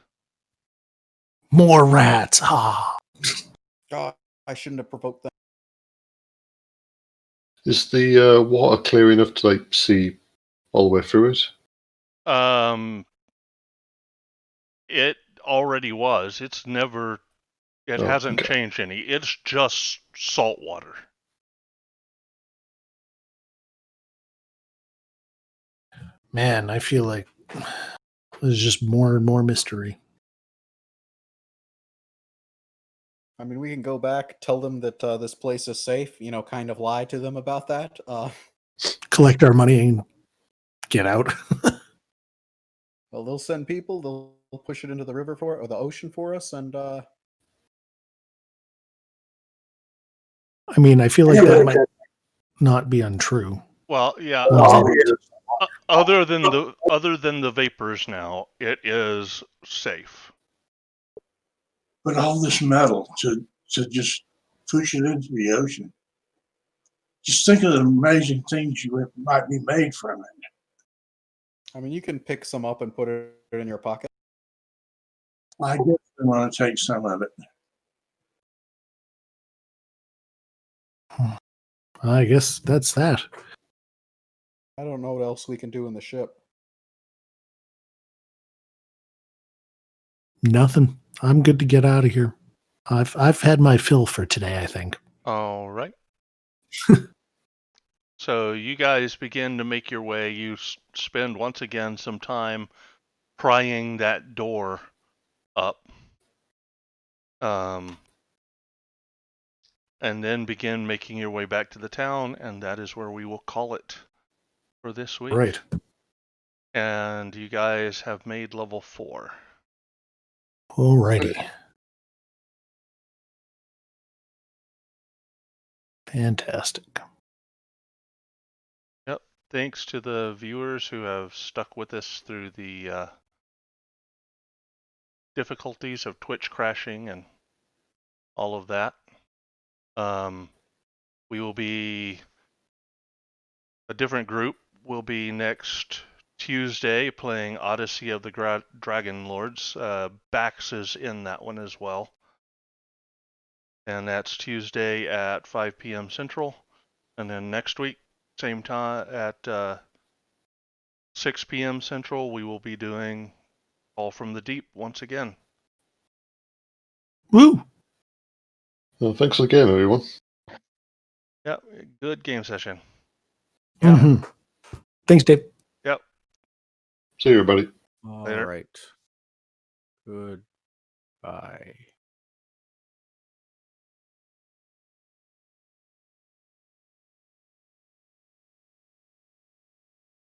More rats. Ah. Oh, I shouldn't have provoked them. Is the water clear enough to see all the way through it? It already was. It's never. It hasn't changed any. It's just salt water. Man, I feel like there's just more and more mystery. I mean, we can go back, tell them that this place is safe, kind of lie to them about that. Collect our money and get out. Well, they'll send people, they'll push it into the river or the ocean for us, and I mean, I feel like that might not be untrue. Well, yeah. Other than the vapors now, it is safe. But all this metal to just push it into the ocean. Just think of the amazing things might be made from it. I mean, you can pick some up and put it in your pocket. I guess I want to take some of it. I guess that's that. I don't know what else we can do in the ship. Nothing. I'm good to get out of here. I've had my fill for today, I think. All right. So you guys begin to make your way. You spend once again some time prying that door up. And then begin making your way back to the town, and that is where we will call it for this week. Right. And you guys have made level 4. Alrighty. Fantastic. Yep. Thanks to the viewers who have stuck with us through the difficulties of Twitch crashing and all of that. We will be a different group. Will be next Tuesday playing Odyssey of the Dragon Lords. Bax is in that one as well. And that's Tuesday at 5 p.m. Central. And then next week, same time at 6 p.m. Central, we will be doing All from the Deep once again. Woo! Thanks again, everyone. Yep, good game session. Mm-hmm. Thanks, Dave. Yep. See you, everybody. All Later. right. Goodbye.